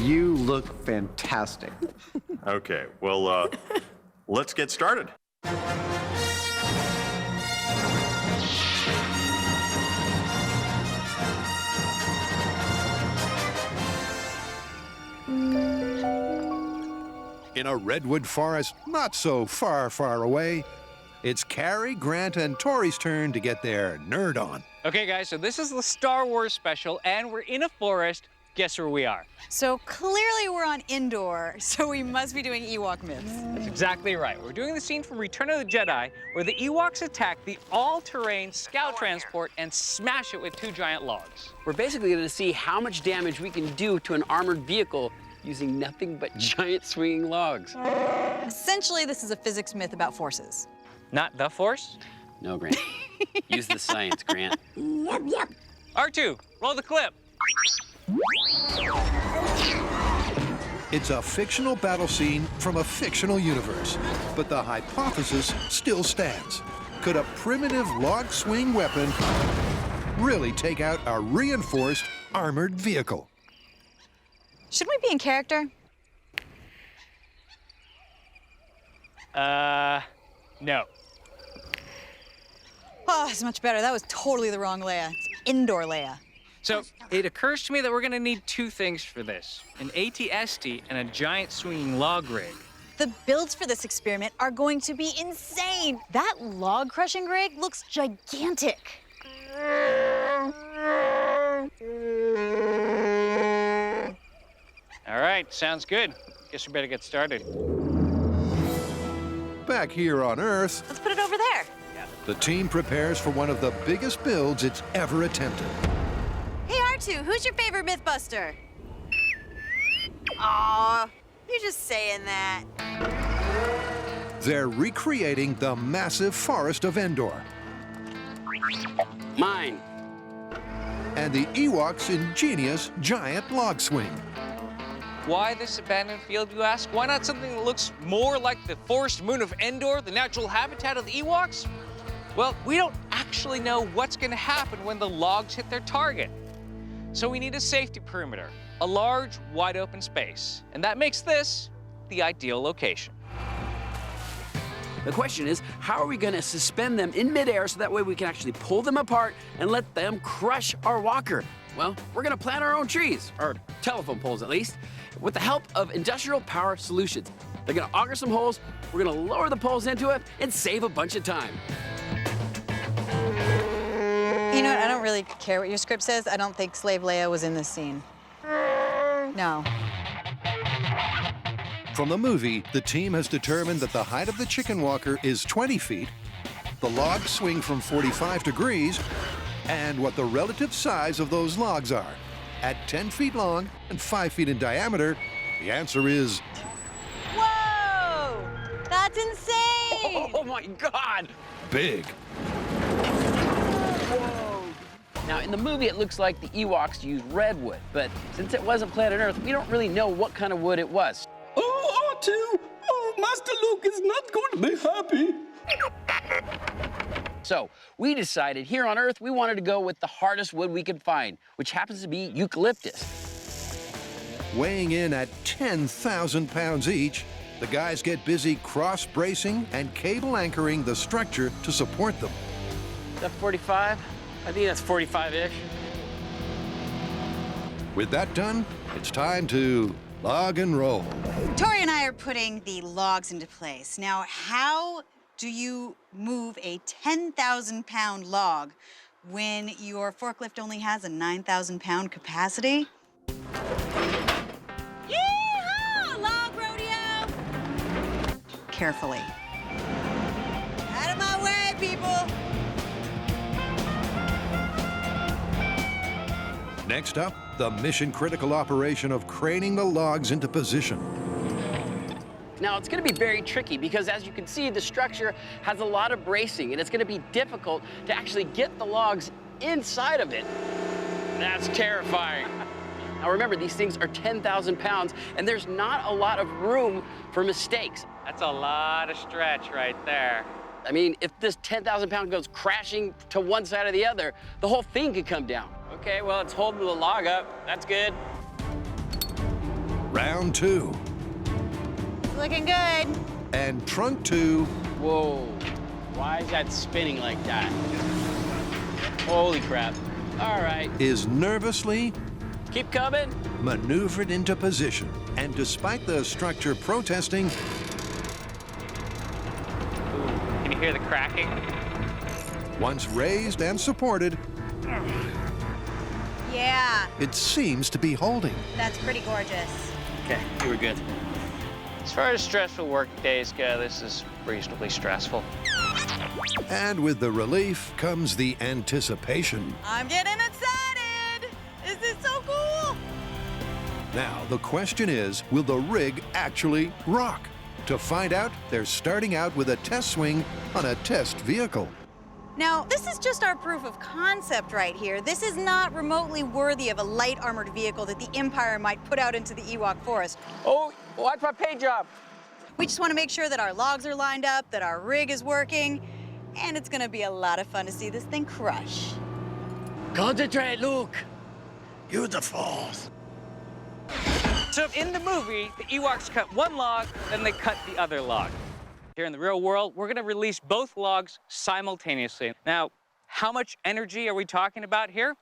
You look fantastic. Okay, well, let's get started. In a redwood forest not so far, far away, it's Carrie, Grant, and Tori's turn to get their nerd on. Okay, guys, so this is the Star Wars special, and we're in a forest. Guess where we are? So clearly we're on indoor, so we must be doing Ewok myths. That's exactly right. We're doing the scene from Return of the Jedi, where the Ewoks attack the all-terrain scout transport and smash it with 2 giant logs. We're basically going to see how much damage we can do to an armored vehicle using nothing but giant swinging logs. Essentially, this is a physics myth about forces. Not the Force? No, Grant. Use the science, Grant. Yep. R2, roll the clip. It's a fictional battle scene from a fictional universe, but the hypothesis still stands. Could a primitive log swing weapon really take out a reinforced armored vehicle? Should we be in character? No. Oh, it's much better. That was totally the wrong Leia. It's indoor Leia. So it occurs to me that we're gonna need 2 things for this, an AT-ST and a giant swinging log rig. The builds for this experiment are going to be insane. That log crushing rig looks gigantic. All right, sounds good. Guess we better get started. Back here on Earth, Let's put it over there. the team prepares for one of the biggest builds it's ever attempted. Hey, R2, who's your favorite Mythbuster? Aw, you're just saying that. They're recreating the massive forest of Endor. Mine. And the Ewoks' ingenious giant log swing. Why this abandoned field, you ask? Why not something that looks more like the forest moon of Endor, the natural habitat of the Ewoks? Well, we don't actually know what's going to happen when the logs hit their target. So we need a safety perimeter, a large, wide open space. And that makes this the ideal location. The question is, how are we going to suspend them in midair so that way we can actually pull them apart and let them crush our walker? Well, we're going to plant our own trees, or telephone poles at least, with the help of industrial power solutions. They're going to auger some holes, we're going to lower the poles into it, and save a bunch of time. You know what? I don't really care what your script says. I don't think Slave Leia was in this scene. No. From the movie, the team has determined that the height of the chicken walker is 20 feet, the logs swing from 45 degrees, and what the relative size of those logs are. At 10 feet long and 5 feet in diameter, the answer is... Whoa! That's insane! Oh my God! big. Whoa! Now Now, in the movie, it looks like the Ewoks used redwood, but since it wasn't planet Earth, we don't really know what kind of wood it was. Oh, R2! Oh, Master Luke is not going to be happy. So we decided here on Earth, we wanted to go with the hardest wood we could find, which happens to be eucalyptus. Weighing in at 10,000 pounds each, the guys get busy cross-bracing and cable anchoring the structure to support them. Is that 45? I think that's 45-ish. With that done, it's time to log and roll. Tori and I are putting the logs into place. Now, how do you move a 10,000-pound log when your forklift only has a 9,000-pound capacity? Yeehaw! Log rodeo! Carefully. Out of my way, people! Next up, the mission-critical operation of craning the logs into position. Now, it's going to be very tricky because, as you can see, the structure has a lot of bracing, and it's going to be difficult to actually get the logs inside of it. That's terrifying. Now, remember, these things are 10,000 pounds, and there's not a lot of room for mistakes. That's a lot of stretch right there. I mean, if this 10,000 pound goes crashing to one side or the other, the whole thing could come down. Okay, well, it's holding the log up. That's good. Round 2. Looking good. And trunk 2. Whoa. Why is that spinning like that? Holy crap. All right. Is nervously keep coming. Maneuvered into position. And despite the structure protesting, Can you hear the cracking? once raised and supported, Yeah, it seems to be holding. that's pretty gorgeous. Okay, you were good. As far as stressful work days go, this is reasonably stressful. And with the relief comes the anticipation. I'm getting excited! This is so cool! Now, the question is, will the rig actually rock? To find out, they're starting out with a test swing on a test vehicle. Now, this is just our proof of concept right here. This is not remotely worthy of a light armored vehicle that the Empire might put out into the Ewok forest. Oh, watch my paint job. We just want to make sure that our logs are lined up, that our rig is working, and it's going to be a lot of fun to see this thing crush. Concentrate, Luke. Use the Force. So in the movie, the Ewoks cut one log, then they cut the other log. Here in the real world, we're going to release both logs simultaneously. Now, how much energy are we talking about here?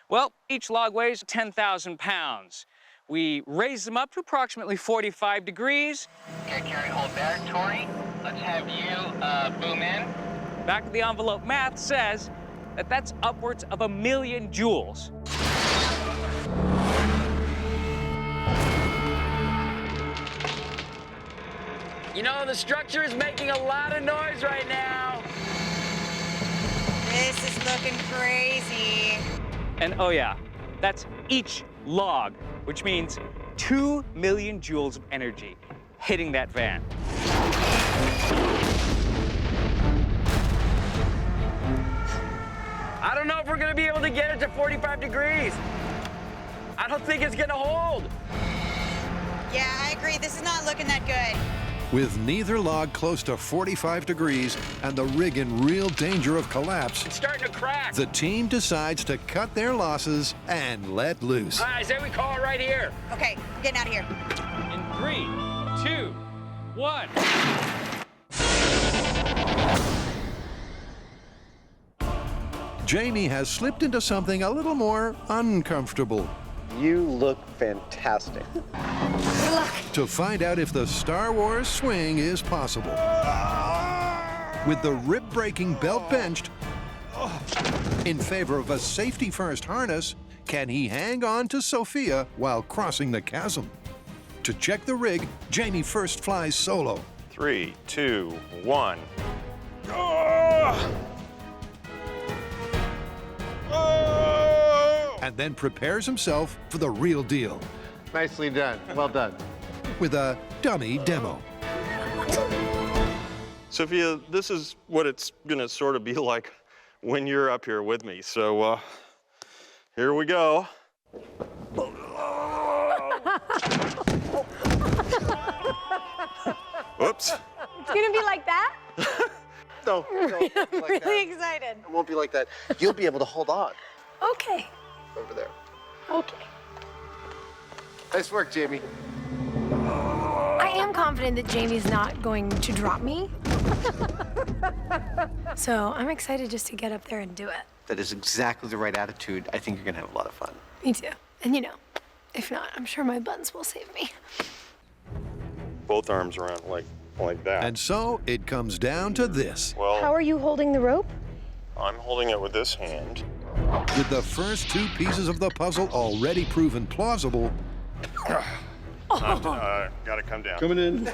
Well, each log weighs 10,000 pounds. We raise them up to approximately 45 degrees. Okay, Carrie, hold there. Tori, let's have you boom in. Back of the envelope math says that that's upwards of 1,000,000 joules. You know, the structure is making a lot of noise right now. This is looking crazy. And oh yeah, that's each log, which means 2 million joules of energy hitting that van. I don't know if we're gonna be able to get it to 45 degrees. I don't think it's gonna hold. Yeah, I agree. This is not looking that good. With neither log close to 45 degrees and the rig in real danger of collapse, It's starting to crack. the team decides to cut their losses and let loose. I say we call it right here. Okay, I'm getting out of here. In 3, 2, 1. Jamie has slipped into something a little more uncomfortable. You look fantastic. To find out if the Star Wars swing is possible. With the rib-breaking belt benched, in favor of a safety-first harness, can he hang on to Sophia while crossing the chasm? To check the rig, Jamie first flies solo. 3, 2, 1. And then prepares himself for the real deal. Nicely done. Well done. With a dummy demo. Sophia, this is what it's gonna sort of be like when you're up here with me. So Here we go. Whoops. It's gonna be like that? No, I'm like really that. excited. It won't be like that. You'll be able to hold on Okay. over there. Okay. Nice work, Jamie. I am confident that Jamie's not going to drop me. So I'm excited just to get up there and do it. That is exactly the right attitude. I think you're gonna have a lot of fun. Me too. And you know, if not, I'm sure my buns will save me. Both arms around like that. And so it comes down to this. Well, How are you holding the rope? I'm holding it with this hand. With the first two pieces of the puzzle already proven plausible, Gotta come down. Coming in.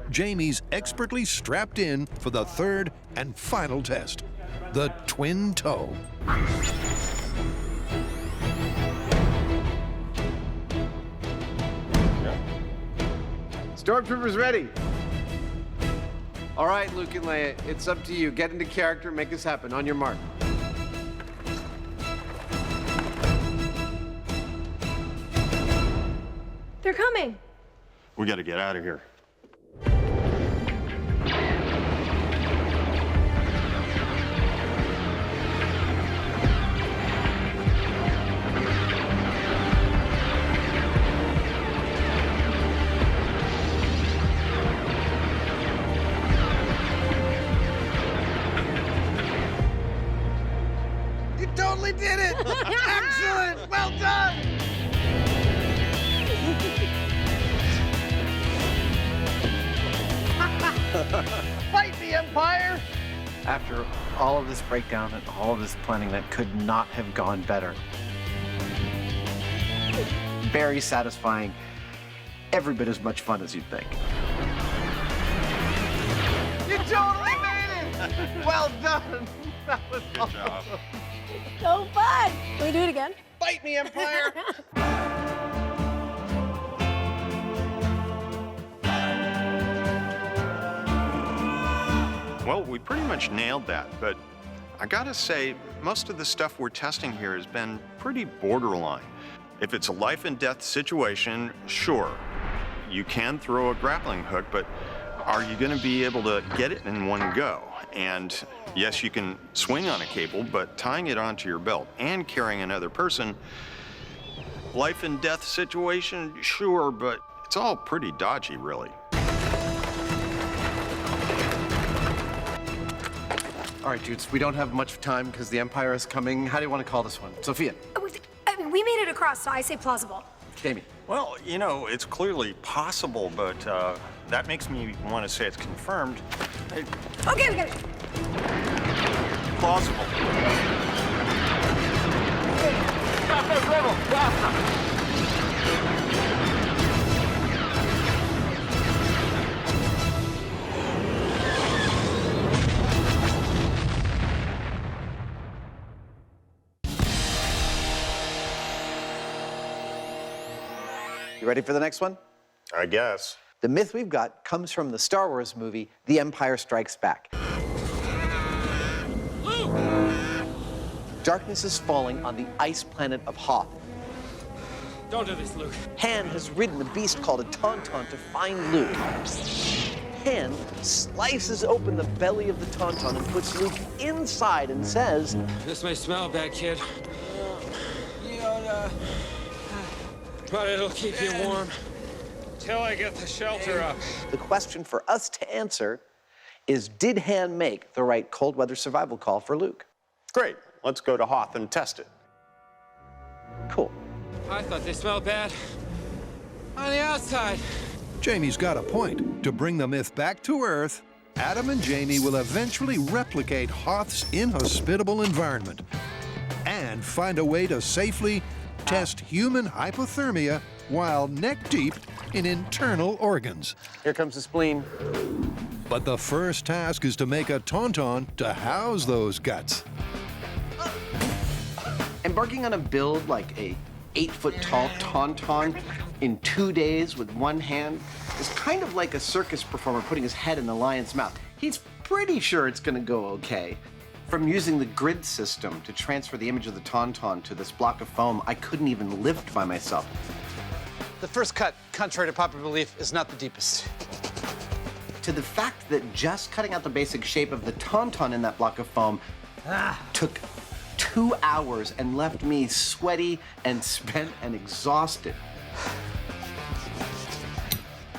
Jamie's expertly strapped in for the third and final test, the twin toe. Stormtroopers ready. All right, Luke and Leia, it's up to you. Get into character, make this happen. On your mark. They're coming. We gotta get out of here. You totally did it! Excellent! Well done! Fight the Empire! After all of this breakdown and all of this planning, that could not have gone better. Very satisfying. Every bit as much fun as you'd think. You totally made it! Well done! That was Good job. So fun. Can we do it again? Fight me, Empire! Well, we pretty much nailed that, but I gotta say, most of the stuff we're testing here has been pretty borderline. If it's a life and death situation, sure, you can throw a grappling hook, but are you gonna be able to get it in one go? And yes, you can swing on a cable, but tying it onto your belt and carrying another person, life and death situation, sure, but it's all pretty dodgy, really. All right, dudes, we don't have much time because the Empire is coming. How do you want to call this one? Sophia? I mean, we made it across, so I say plausible. Jamie? Well, you know, it's clearly possible, but that makes me want to say it's confirmed. Okay, we got it. Plausible. Stop that rebel! Faster! You ready for the next one? I guess. The myth we've got comes from the Star Wars movie, The Empire Strikes Back. Luke! Darkness is falling on the ice planet of Hoth. Don't do this, Luke. Han has ridden a beast called a Tonton to find Luke. Han slices open the belly of the Tonton and puts Luke inside and says, This may smell bad, kid. But it'll keep you warm till I get the shelter up. The question for us to answer is, did Han make the right cold weather survival call for Luke? Great. Let's go to Hoth and test it. Cool. I thought they smelled bad on the outside. Jamie's got a point. To bring the myth back to Earth, Adam and Jamie will eventually replicate Hoth's inhospitable environment and find a way to safely test human hypothermia while neck-deep in internal organs. Here comes the spleen. But the first task is to make a Tonton to house those guts. Embarking on a build like a 8-foot-tall Tonton in 2 days with one hand is kind of like a circus performer putting his head in the lion's mouth. He's pretty sure it's gonna go okay. From using the grid system to transfer the image of the Tonton to this block of foam, I couldn't even lift by myself. The first cut, contrary to popular belief, is not the deepest. To the fact that just cutting out the basic shape of the Tonton in that block of foam took 2 hours and left me sweaty and spent and exhausted.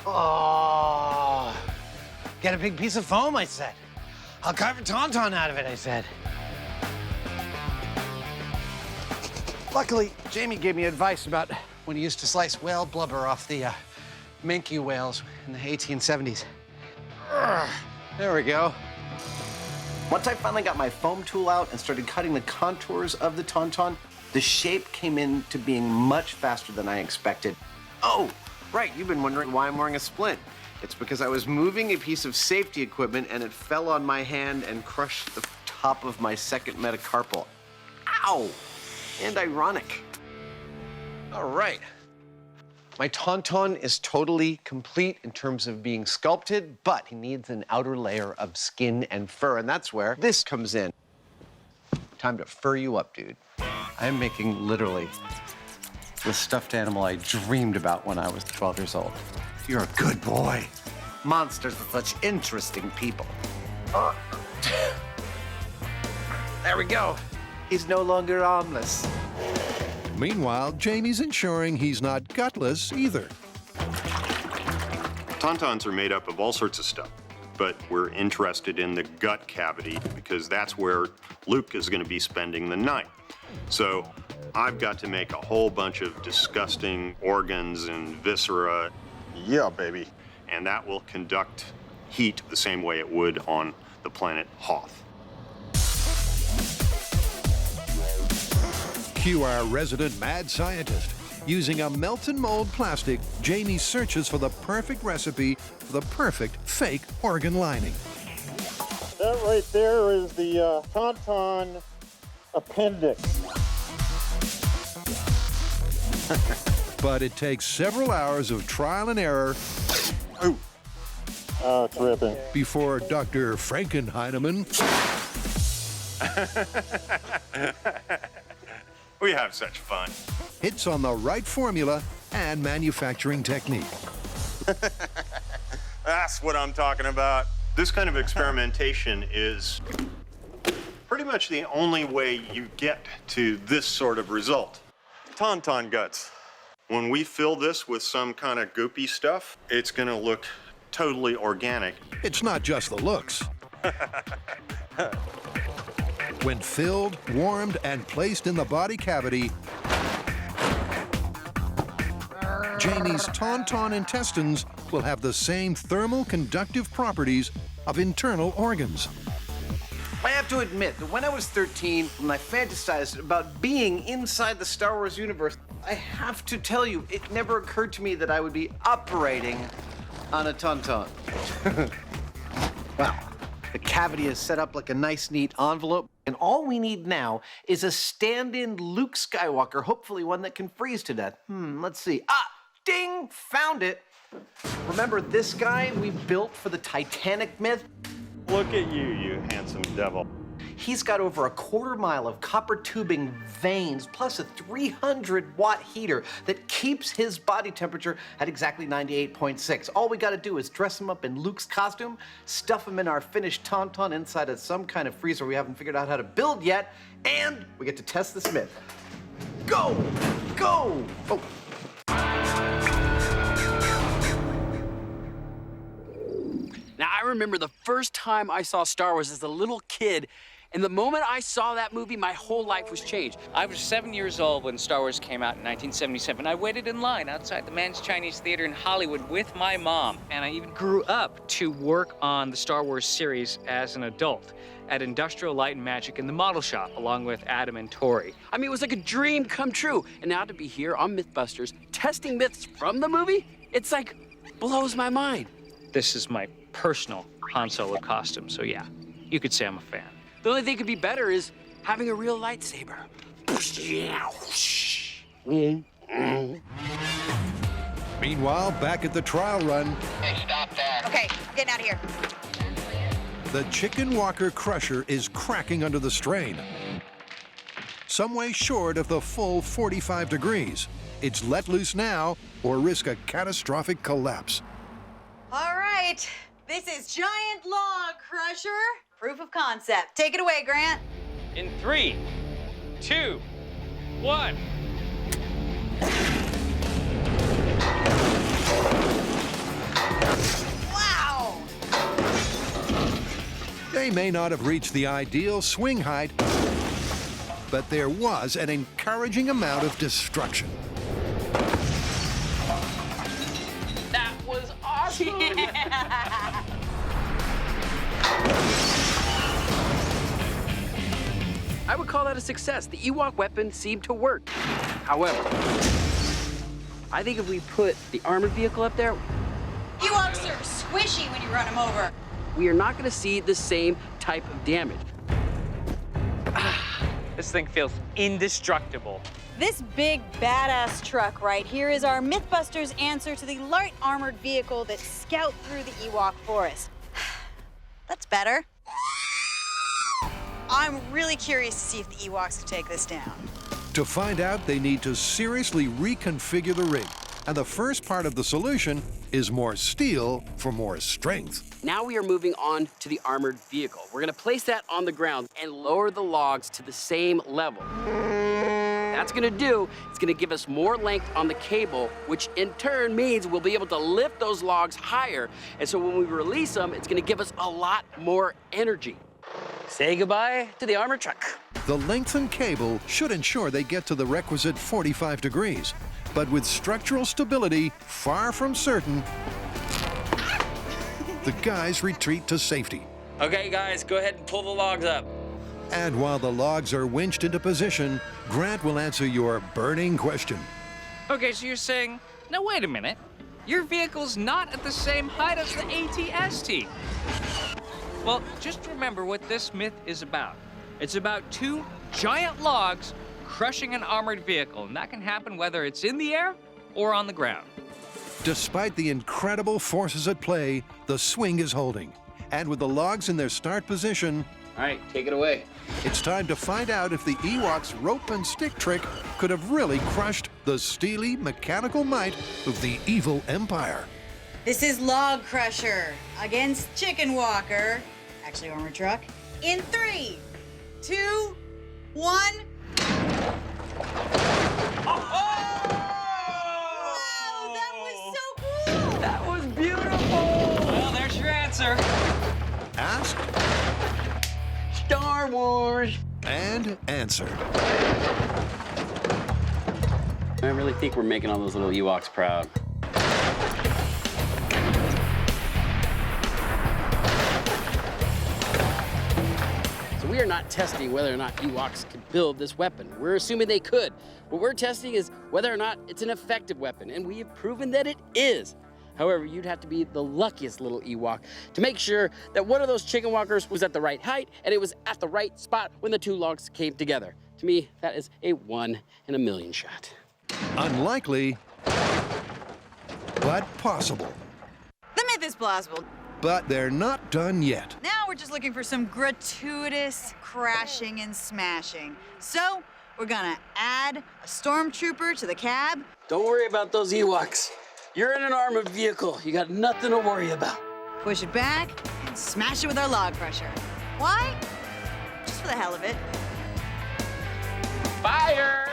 Oh, get a big piece of foam, I said. I'll carve a Tonton out of it, I said. Luckily, Jamie gave me advice about when he used to slice whale blubber off the minke whales in the 1870s. There we go. Once I finally got my foam tool out and started cutting the contours of the Tonton, the shape came into being much faster than I expected. Oh, right, you've been wondering why I'm wearing a splint. It's because I was moving a piece of safety equipment and it fell on my hand and crushed the top of my second metacarpal. Ow! And ironic. All right. My Tonton is totally complete in terms of being sculpted, but he needs an outer layer of skin and fur, and that's where this comes in. Time to fur you up, dude. I am making literally the stuffed animal I dreamed about when I was 12 years old. You're a good boy. Monsters are such interesting people. There we go. He's no longer armless. Meanwhile, Jamie's ensuring he's not gutless either. Tauntauns are made up of all sorts of stuff, but we're interested in the gut cavity because that's where Luke is going to be spending the night. So I've got to make a whole bunch of disgusting organs and viscera. Yeah, baby. And that will conduct heat the same way it would on the planet Hoth. Cue our resident mad scientist. Using a melt and mold plastic, Jamie searches for the perfect recipe for the perfect fake organ lining. That right there is the Tonton appendix. But it takes several hours of trial and error tripping. before Dr. Frankenheineman We have such fun. hits on the right formula and manufacturing technique. That's what I'm talking about. This kind of experimentation is pretty much the only way you get to this sort of result. Tauntaun guts. When we fill this with some kind of goopy stuff, it's gonna look totally organic. It's not just the looks. When filled, warmed, and placed in the body cavity, Jamie's Tonton intestines will have the same thermal conductive properties of internal organs. I have to admit that when I was 13, when I fantasized about being inside the Star Wars universe, I have to tell you, it never occurred to me that I would be operating on a Tonton. Well, the cavity is set up like a nice, neat envelope, and all we need now is a stand-in Luke Skywalker, hopefully one that can freeze to death. Let's see. Ding! Found it! Remember this guy we built for the Titanic myth? Look at you, you handsome devil. He's got over a quarter mile of copper tubing veins, plus a 300-watt heater that keeps his body temperature at exactly 98.6. All we gotta do is dress him up in Luke's costume, stuff him in our finished Tonton inside of some kind of freezer we haven't figured out how to build yet, and we get to test this myth. Go! Go! Oh. Now, I remember the first time I saw Star Wars as a little kid, and the moment I saw that movie, my whole life was changed. I was 7 years old when Star Wars came out in 1977. I waited in line outside the Mann's Chinese Theater in Hollywood with my mom. And I even grew up to work on the Star Wars series as an adult at Industrial Light and Magic in the model shop, along with Adam and Tori. I mean, it was like a dream come true. And now to be here on MythBusters, testing myths from the movie, it's like, blows my mind. This is my personal Han Solo costume, so yeah, you could say I'm a fan. The only thing could be better is having a real lightsaber. Meanwhile, back at the trial run, Hey, stop that. Okay, I'm getting out of here. The Chicken Walker Crusher is cracking under the strain. Some way short of the full 45 degrees. It's let loose now or risk a catastrophic collapse. All right, this is Giant Log Crusher. Proof of concept. Take it away, Grant. In 3, 2, 1. Wow! They may not have reached the ideal swing height, but there was an encouraging amount of destruction. That was awesome. I would call that a success. The Ewok weapon seemed to work. However, I think if we put the armored vehicle up there, Ewoks are squishy when you run them over. we are not going to see the same type of damage. This thing feels indestructible. This big badass truck right here is our MythBusters answer to the light armored vehicle that scout through the Ewok forest. That's better. I'm really curious to see if the Ewoks can take this down. To find out, they need to seriously reconfigure the rig. And the first part of the solution is more steel for more strength. Now we are moving on to the armored vehicle. We're going to place that on the ground and lower the logs to the same level. That's going to do, it's going to give us more length on the cable, which in turn means we'll be able to lift those logs higher. And so when we release them, it's going to give us a lot more energy. Say goodbye to the armored truck. The lengthened cable should ensure they get to the requisite 45 degrees. But with structural stability far from certain, the guys retreat to safety. Okay, guys, go ahead and pull the logs up. And while the logs are winched into position, Grant will answer your burning question. Okay, so you're saying, now wait a minute. Your vehicle's not at the same height as the ATST. Well, just remember what this myth is about. It's about two giant logs crushing an armored vehicle, and that can happen whether it's in the air or on the ground. Despite the incredible forces at play, the swing is holding. And with the logs in their start position, all right, take it away. It's time to find out if the Ewok's rope and stick trick could have really crushed the steely, mechanical might of the evil Empire. This is Log Crusher against Chicken Walker, actually armored truck, in 3, 2, 1. That was beautiful! Well, there's your answer. Ask. Star Wars. And answer. I really think we're making all those little Ewoks proud. So we are not testing whether or not Ewoks could build this weapon. We're assuming they could. What we're testing is whether or not it's an effective weapon, and we have proven that it is. However, you'd have to be the luckiest little Ewok to make sure that one of those chicken walkers was at the right height and it was at the right spot when the two logs came together. To me, that is a 1 in a million shot. Unlikely, but possible. The myth is plausible. But they're not done yet. Now we're just looking for some gratuitous crashing and smashing. So we're gonna add a stormtrooper to the cab. Don't worry about those Ewoks. You're in an armored vehicle. You got nothing to worry about. Push it back and smash it with our log crusher. Why? Just for the hell of it. Fire!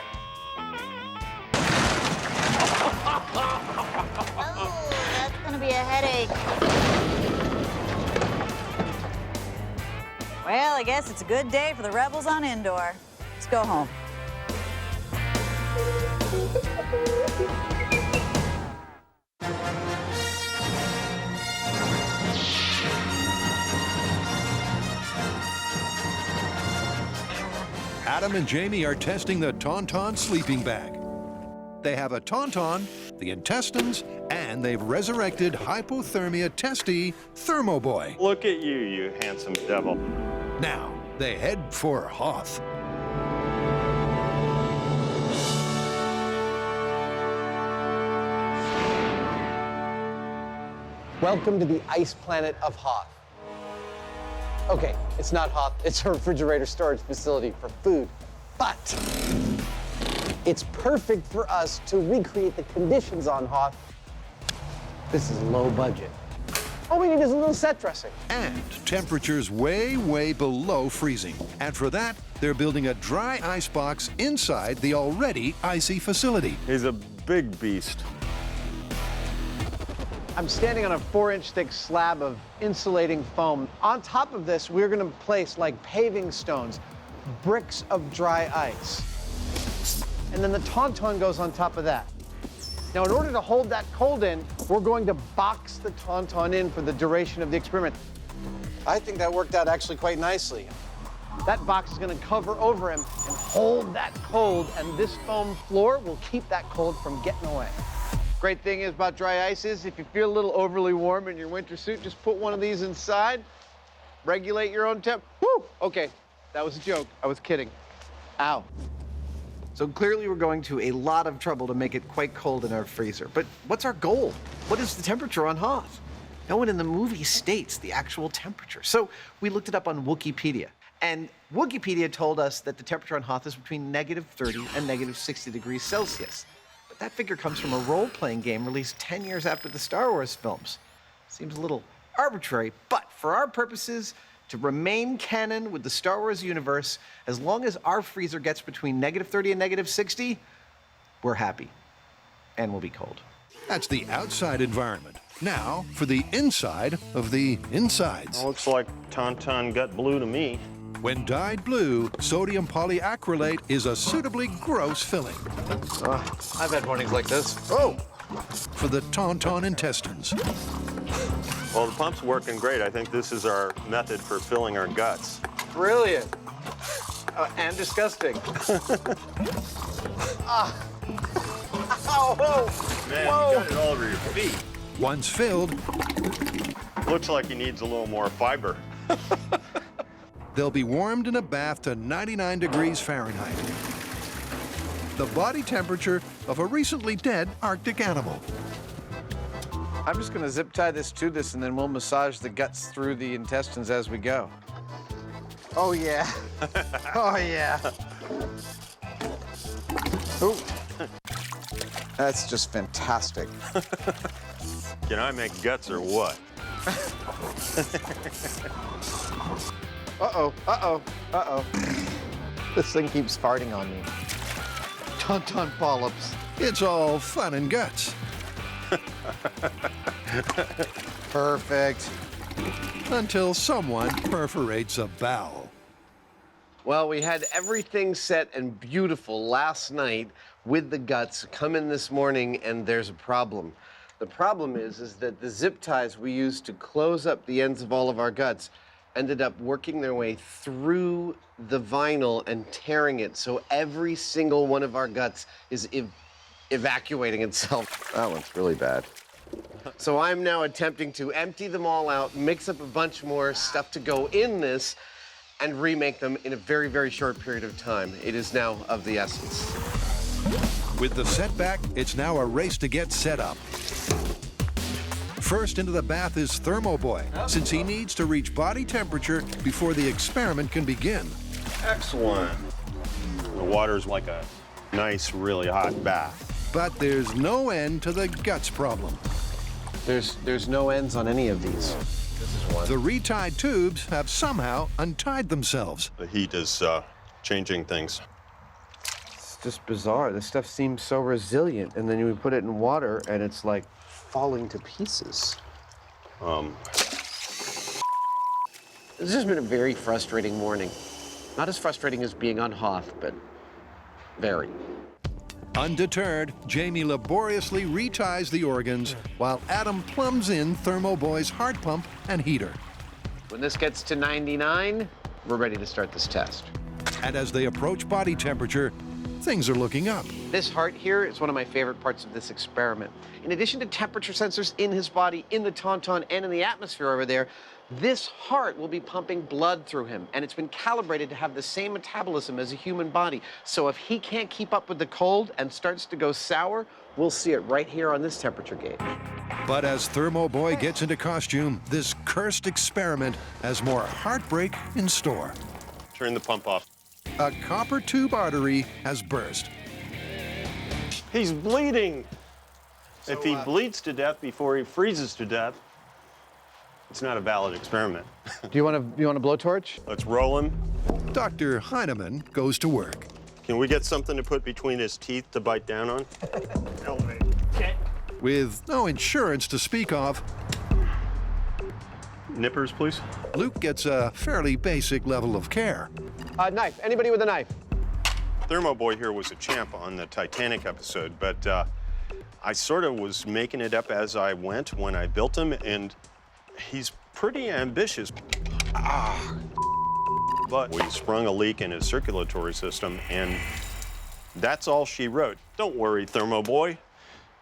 Oh, that's gonna be a headache. Well, I guess it's a good day for the rebels on Endor. Let's go home. Adam and Jamie are testing the Tonton sleeping bag. They have a Tonton, the intestines, and they've resurrected hypothermia testee Thermo Boy. Look at you, you handsome devil. Now, they head for Hoth. Welcome to the ice planet of Hoth. Okay, it's not Hoth, it's a refrigerator storage facility for food, but it's perfect for us to recreate the conditions on Hoth. This is low budget. All we need is a little set dressing. And temperatures way, way below freezing. And for that, they're building a dry ice box inside the already icy facility. He's a big beast. I'm standing on a 4-inch thick slab of insulating foam. On top of this, we're gonna place, like paving stones, bricks of dry ice. And then the Tonton goes on top of that. Now, in order to hold that cold in, we're going to box the Tonton in for the duration of the experiment. I think that worked out actually quite nicely. That box is gonna cover over him and hold that cold, and this foam floor will keep that cold from getting away. Great thing is about dry ice is if you feel a little overly warm in your winter suit, just put one of these inside, regulate your own temp. Woo! Okay, that was a joke. I was kidding. Ow. So clearly we're going to a lot of trouble to make it quite cold in our freezer. But what's our goal? What is the temperature on Hoth? No one in the movie states the actual temperature. So we looked it up on Wikipedia. And Wikipedia told us that the temperature on Hoth is between -30 and -60 degrees Celsius. But that figure comes from a role-playing game released 10 years after the Star Wars films. Seems a little arbitrary, but for our purposes, to remain canon with the Star Wars universe, as long as our freezer gets between -30 and -60, we're happy. And we'll be cold. That's the outside environment. Now for the inside of the insides. Looks like Tonton got blue to me. When dyed blue, sodium polyacrylate is a suitably gross filling. I've had mornings like this. Oh! For the Tonton intestines. Well, the pump's working great. I think this is our method for filling our guts. Brilliant. And disgusting. Ah. Oh, whoa. Man, whoa. you got it all over your feet. Once filled, looks like he needs a little more fiber. they'll be warmed in a bath to 99 degrees Fahrenheit. The body temperature of a recently dead Arctic animal. I'm just gonna zip tie this to this and then we'll massage the guts through the intestines as we go. Oh yeah. Oh yeah. Ooh. That's just fantastic. Can I make guts or what? Uh-oh, uh-oh, uh-oh. This thing keeps farting on me. Tonton polyps. It's all fun and guts. Perfect. Until someone perforates a bowel. Well, we had everything set and beautiful last night with the guts. Come in this morning and there's a problem. The problem is that the zip ties we used to close up the ends of all of our guts ended up working their way through the vinyl and tearing it. So every single one of our guts is evacuating itself. That one's really bad. So I'm now attempting to empty them all out, mix up a bunch more stuff to go in this, and remake them in a very, very short period of time. It is now of the essence. With the setback, it's now a race to get set up. First into the bath is Thermo Boy, since he needs to reach body temperature before the experiment can begin. Excellent. The water's like a nice, really hot bath. But there's no end to the guts problem. There's no ends on any of these. This is one. The retied tubes have somehow untied themselves. The heat is changing things. It's just bizarre. This stuff seems so resilient, and then you put it in water, and it's like falling to pieces. This has been a very frustrating morning. Not as frustrating as being on Hoth, but very. Undeterred, Jamie laboriously reties the organs while Adam plumbs in Thermo Boy's heart pump and heater. When this gets to 99, we're ready to start this test. And as they approach body temperature, things are looking up. This heart here is one of my favorite parts of this experiment. In addition to temperature sensors in his body, in the Tonton, and in the atmosphere over there, this heart will be pumping blood through him, and it's been calibrated to have the same metabolism as a human body. So if he can't keep up with the cold and starts to go sour, we'll see it right here on this temperature gauge. But as Thermo Boy gets into costume, this cursed experiment has more heartbreak in store. Turn the pump off. A copper tube artery has burst. He's bleeding. If he bleeds to death before he freezes to death, it's not a valid experiment. Do you want a blowtorch? Let's roll him. Dr. Heinemann goes to work. Can we get something to put between his teeth to bite down on? With no insurance to speak of, Nippers, please. Luke gets a fairly basic level of care. Knife. Anybody with a knife? Thermo Boy here was a champ on the Titanic episode, but I sort of was making it up as I went when I built him, and he's pretty ambitious. But we sprung a leak in his circulatory system, and that's all she wrote. Don't worry, Thermo Boy.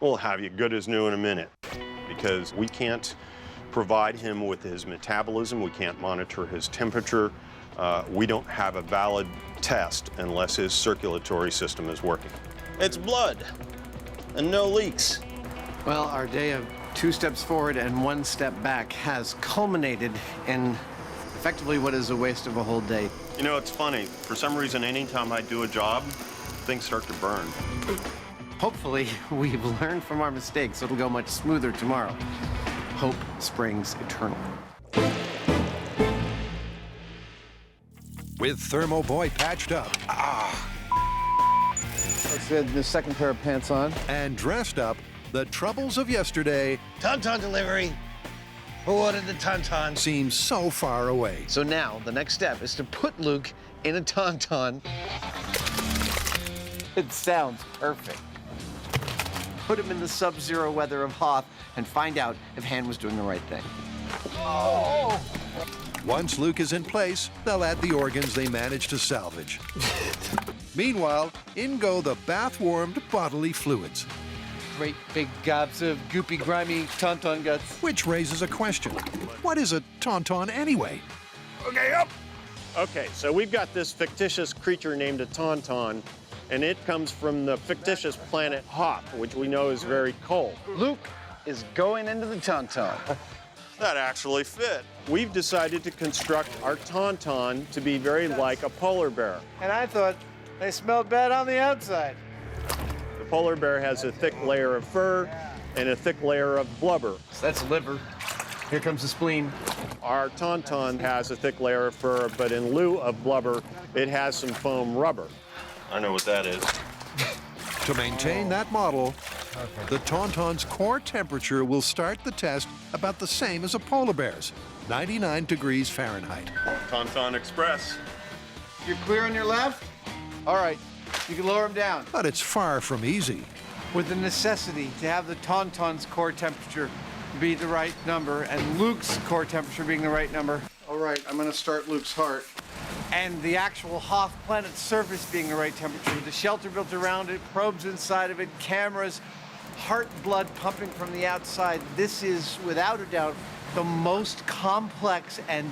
We'll have you good as new in a minute, because we can't provide him with his metabolism. We can't monitor his temperature. We don't have a valid test unless his circulatory system is working. It's blood and no leaks. Well, our day of 2 steps forward and 1 step back has culminated in effectively what is a waste of a whole day. You know, it's funny. For some reason, anytime I do a job, things start to burn. Hopefully, we've learned from our mistakes, so it'll go much smoother tomorrow. Hope springs eternal. With Thermo Boy patched up. Let's get the second pair of pants on. And dressed up, the troubles of yesterday Tonton delivery. Who ordered the Tonton? seem so far away. So now, the next step is to put Luke in a Tonton. It sounds perfect. Put him in the sub-zero weather of Hoth and find out if Han was doing the right thing. Oh! Once Luke is in place, they'll add the organs they managed to salvage. Meanwhile, in go the bath-warmed bodily fluids. Great big gobs of goopy, grimy Tonton guts. Which raises a question. What is a Tonton anyway? Okay, up. Okay, so we've got this fictitious creature named a Tonton, and it comes from the fictitious planet Hoth, which we know is very cold. Luke is going into the Tonton. That actually fit. We've decided to construct our Tonton to be very like a polar bear. And I thought they smelled bad on the outside. The polar bear has a thick layer of fur and a thick layer of blubber. So that's liver. Here comes the spleen. Our Tonton has a thick layer of fur, but in lieu of blubber, it has some foam rubber. I know what that is. To maintain that model, the Tauntaun's core temperature will start the test about the same as a polar bear's, 99 degrees Fahrenheit. Tonton Express. You're clear on your left? All right, you can lower him down. But it's far from easy. With the necessity to have the Tauntaun's core temperature be the right number and Luke's core temperature being the right number. All right, I'm gonna start Luke's heart. And the actual Hoth planet's surface being the right temperature, with the shelter built around it, probes inside of it, cameras, heart blood pumping from the outside. This is, without a doubt, the most complex and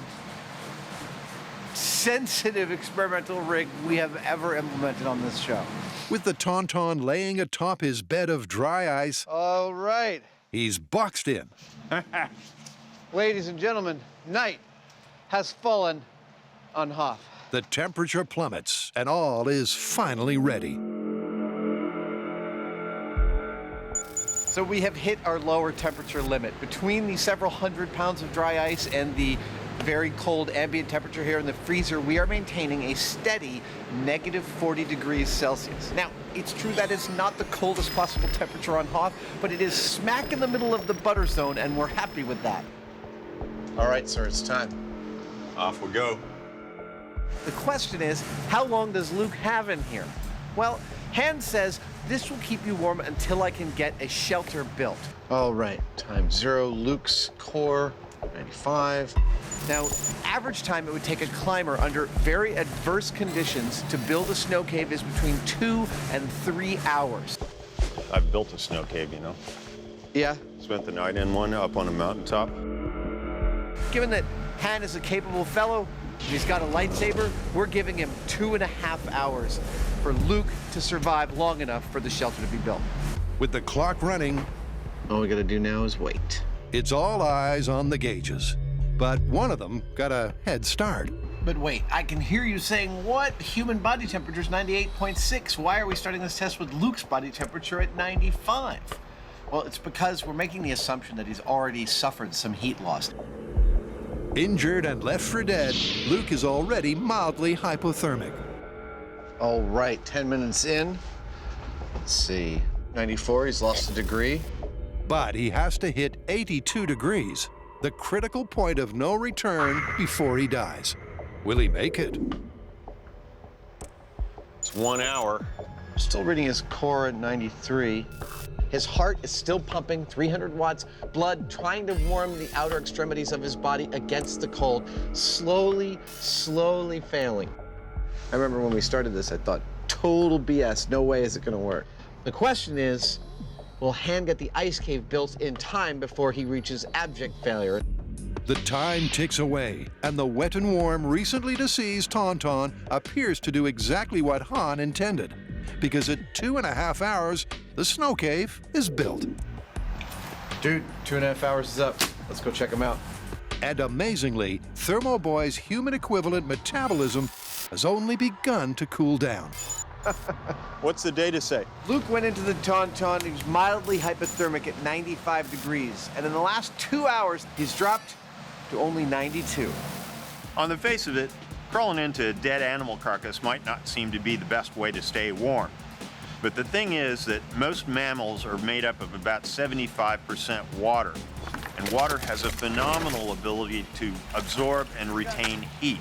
sensitive experimental rig we have ever implemented on this show. With the Tauntaun laying atop his bed of dry ice, All right. he's boxed in. Ladies and gentlemen, night has fallen on Hoth. The temperature plummets, and all is finally ready. So we have hit our lower temperature limit. Between the several hundred pounds of dry ice and the very cold ambient temperature here in the freezer, we are maintaining a steady negative 40 degrees Celsius. Now, it's true that is not the coldest possible temperature on Hoth, but it is smack in the middle of the butter zone, and we're happy with that. All right, sir, it's time. Off we go. The question is, how long does Luke have in here? Well, Han says this will keep you warm until I can get a shelter built. All right, time 0, Luke's core, 95. Now, average time it would take a climber under very adverse conditions to build a snow cave is between 2 and 3 hours. I've built a snow cave, you know. Yeah? Spent the night in one up on a mountaintop. Given that Han is a capable fellow, he's got a lightsaber, we're giving him 2.5 hours for Luke to survive long enough for the shelter to be built. With the clock running, All we gotta do now is wait. It's all eyes on the gauges, but one of them got a head start. But wait, I can hear you saying, what? Human body temperature is 98.6. Why are we starting this test with Luke's body temperature at 95? Well, it's because we're making the assumption that he's already suffered some heat loss. Injured and left for dead, Luke is already mildly hypothermic. All right, 10 minutes in. Let's see, 94, he's lost a degree. But he has to hit 82 degrees, the critical point of no return before he dies. Will he make it? It's 1 hour. Still reading his core at 93. His heart is still pumping 300 watts, blood trying to warm the outer extremities of his body against the cold, slowly, slowly failing. I remember when we started this, I thought, total BS, no way is it gonna work. The question is, will Han get the ice cave built in time before he reaches abject failure? The time ticks away, and the wet and warm, recently deceased Tonton appears to do exactly what Han intended, because at 2.5 hours, the snow cave is built. Dude, 2.5 hours is up. Let's go check him out. And amazingly, Thermo Boy's human equivalent metabolism has only begun to cool down. What's the data say? Luke went into the Tonton. He was mildly hypothermic at 95 degrees. And in the last 2 hours, he's dropped to only 92. On the face of it, crawling into a dead animal carcass might not seem to be the best way to stay warm. But the thing is that most mammals are made up of about 75% water. And water has a phenomenal ability to absorb and retain heat.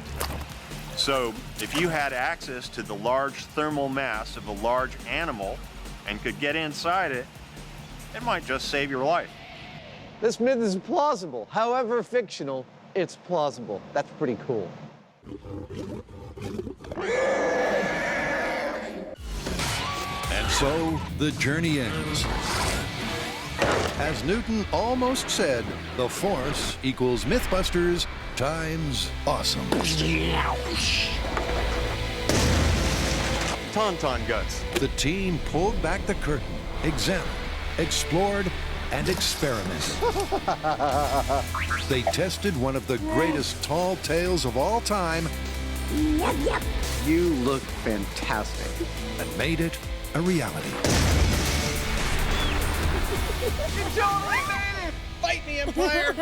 So if you had access to the large thermal mass of a large animal and could get inside it, it might just save your life. This myth is plausible. However fictional, it's plausible. That's pretty cool. And so the journey ends. As Newton almost said, the Force equals MythBusters times awesome. Tonton guts. The team pulled back the curtain, examined, explored, and experimented. They tested one of the greatest tall tales of all time. You look fantastic. And made it a reality. You totally made it! Fight me, Empire!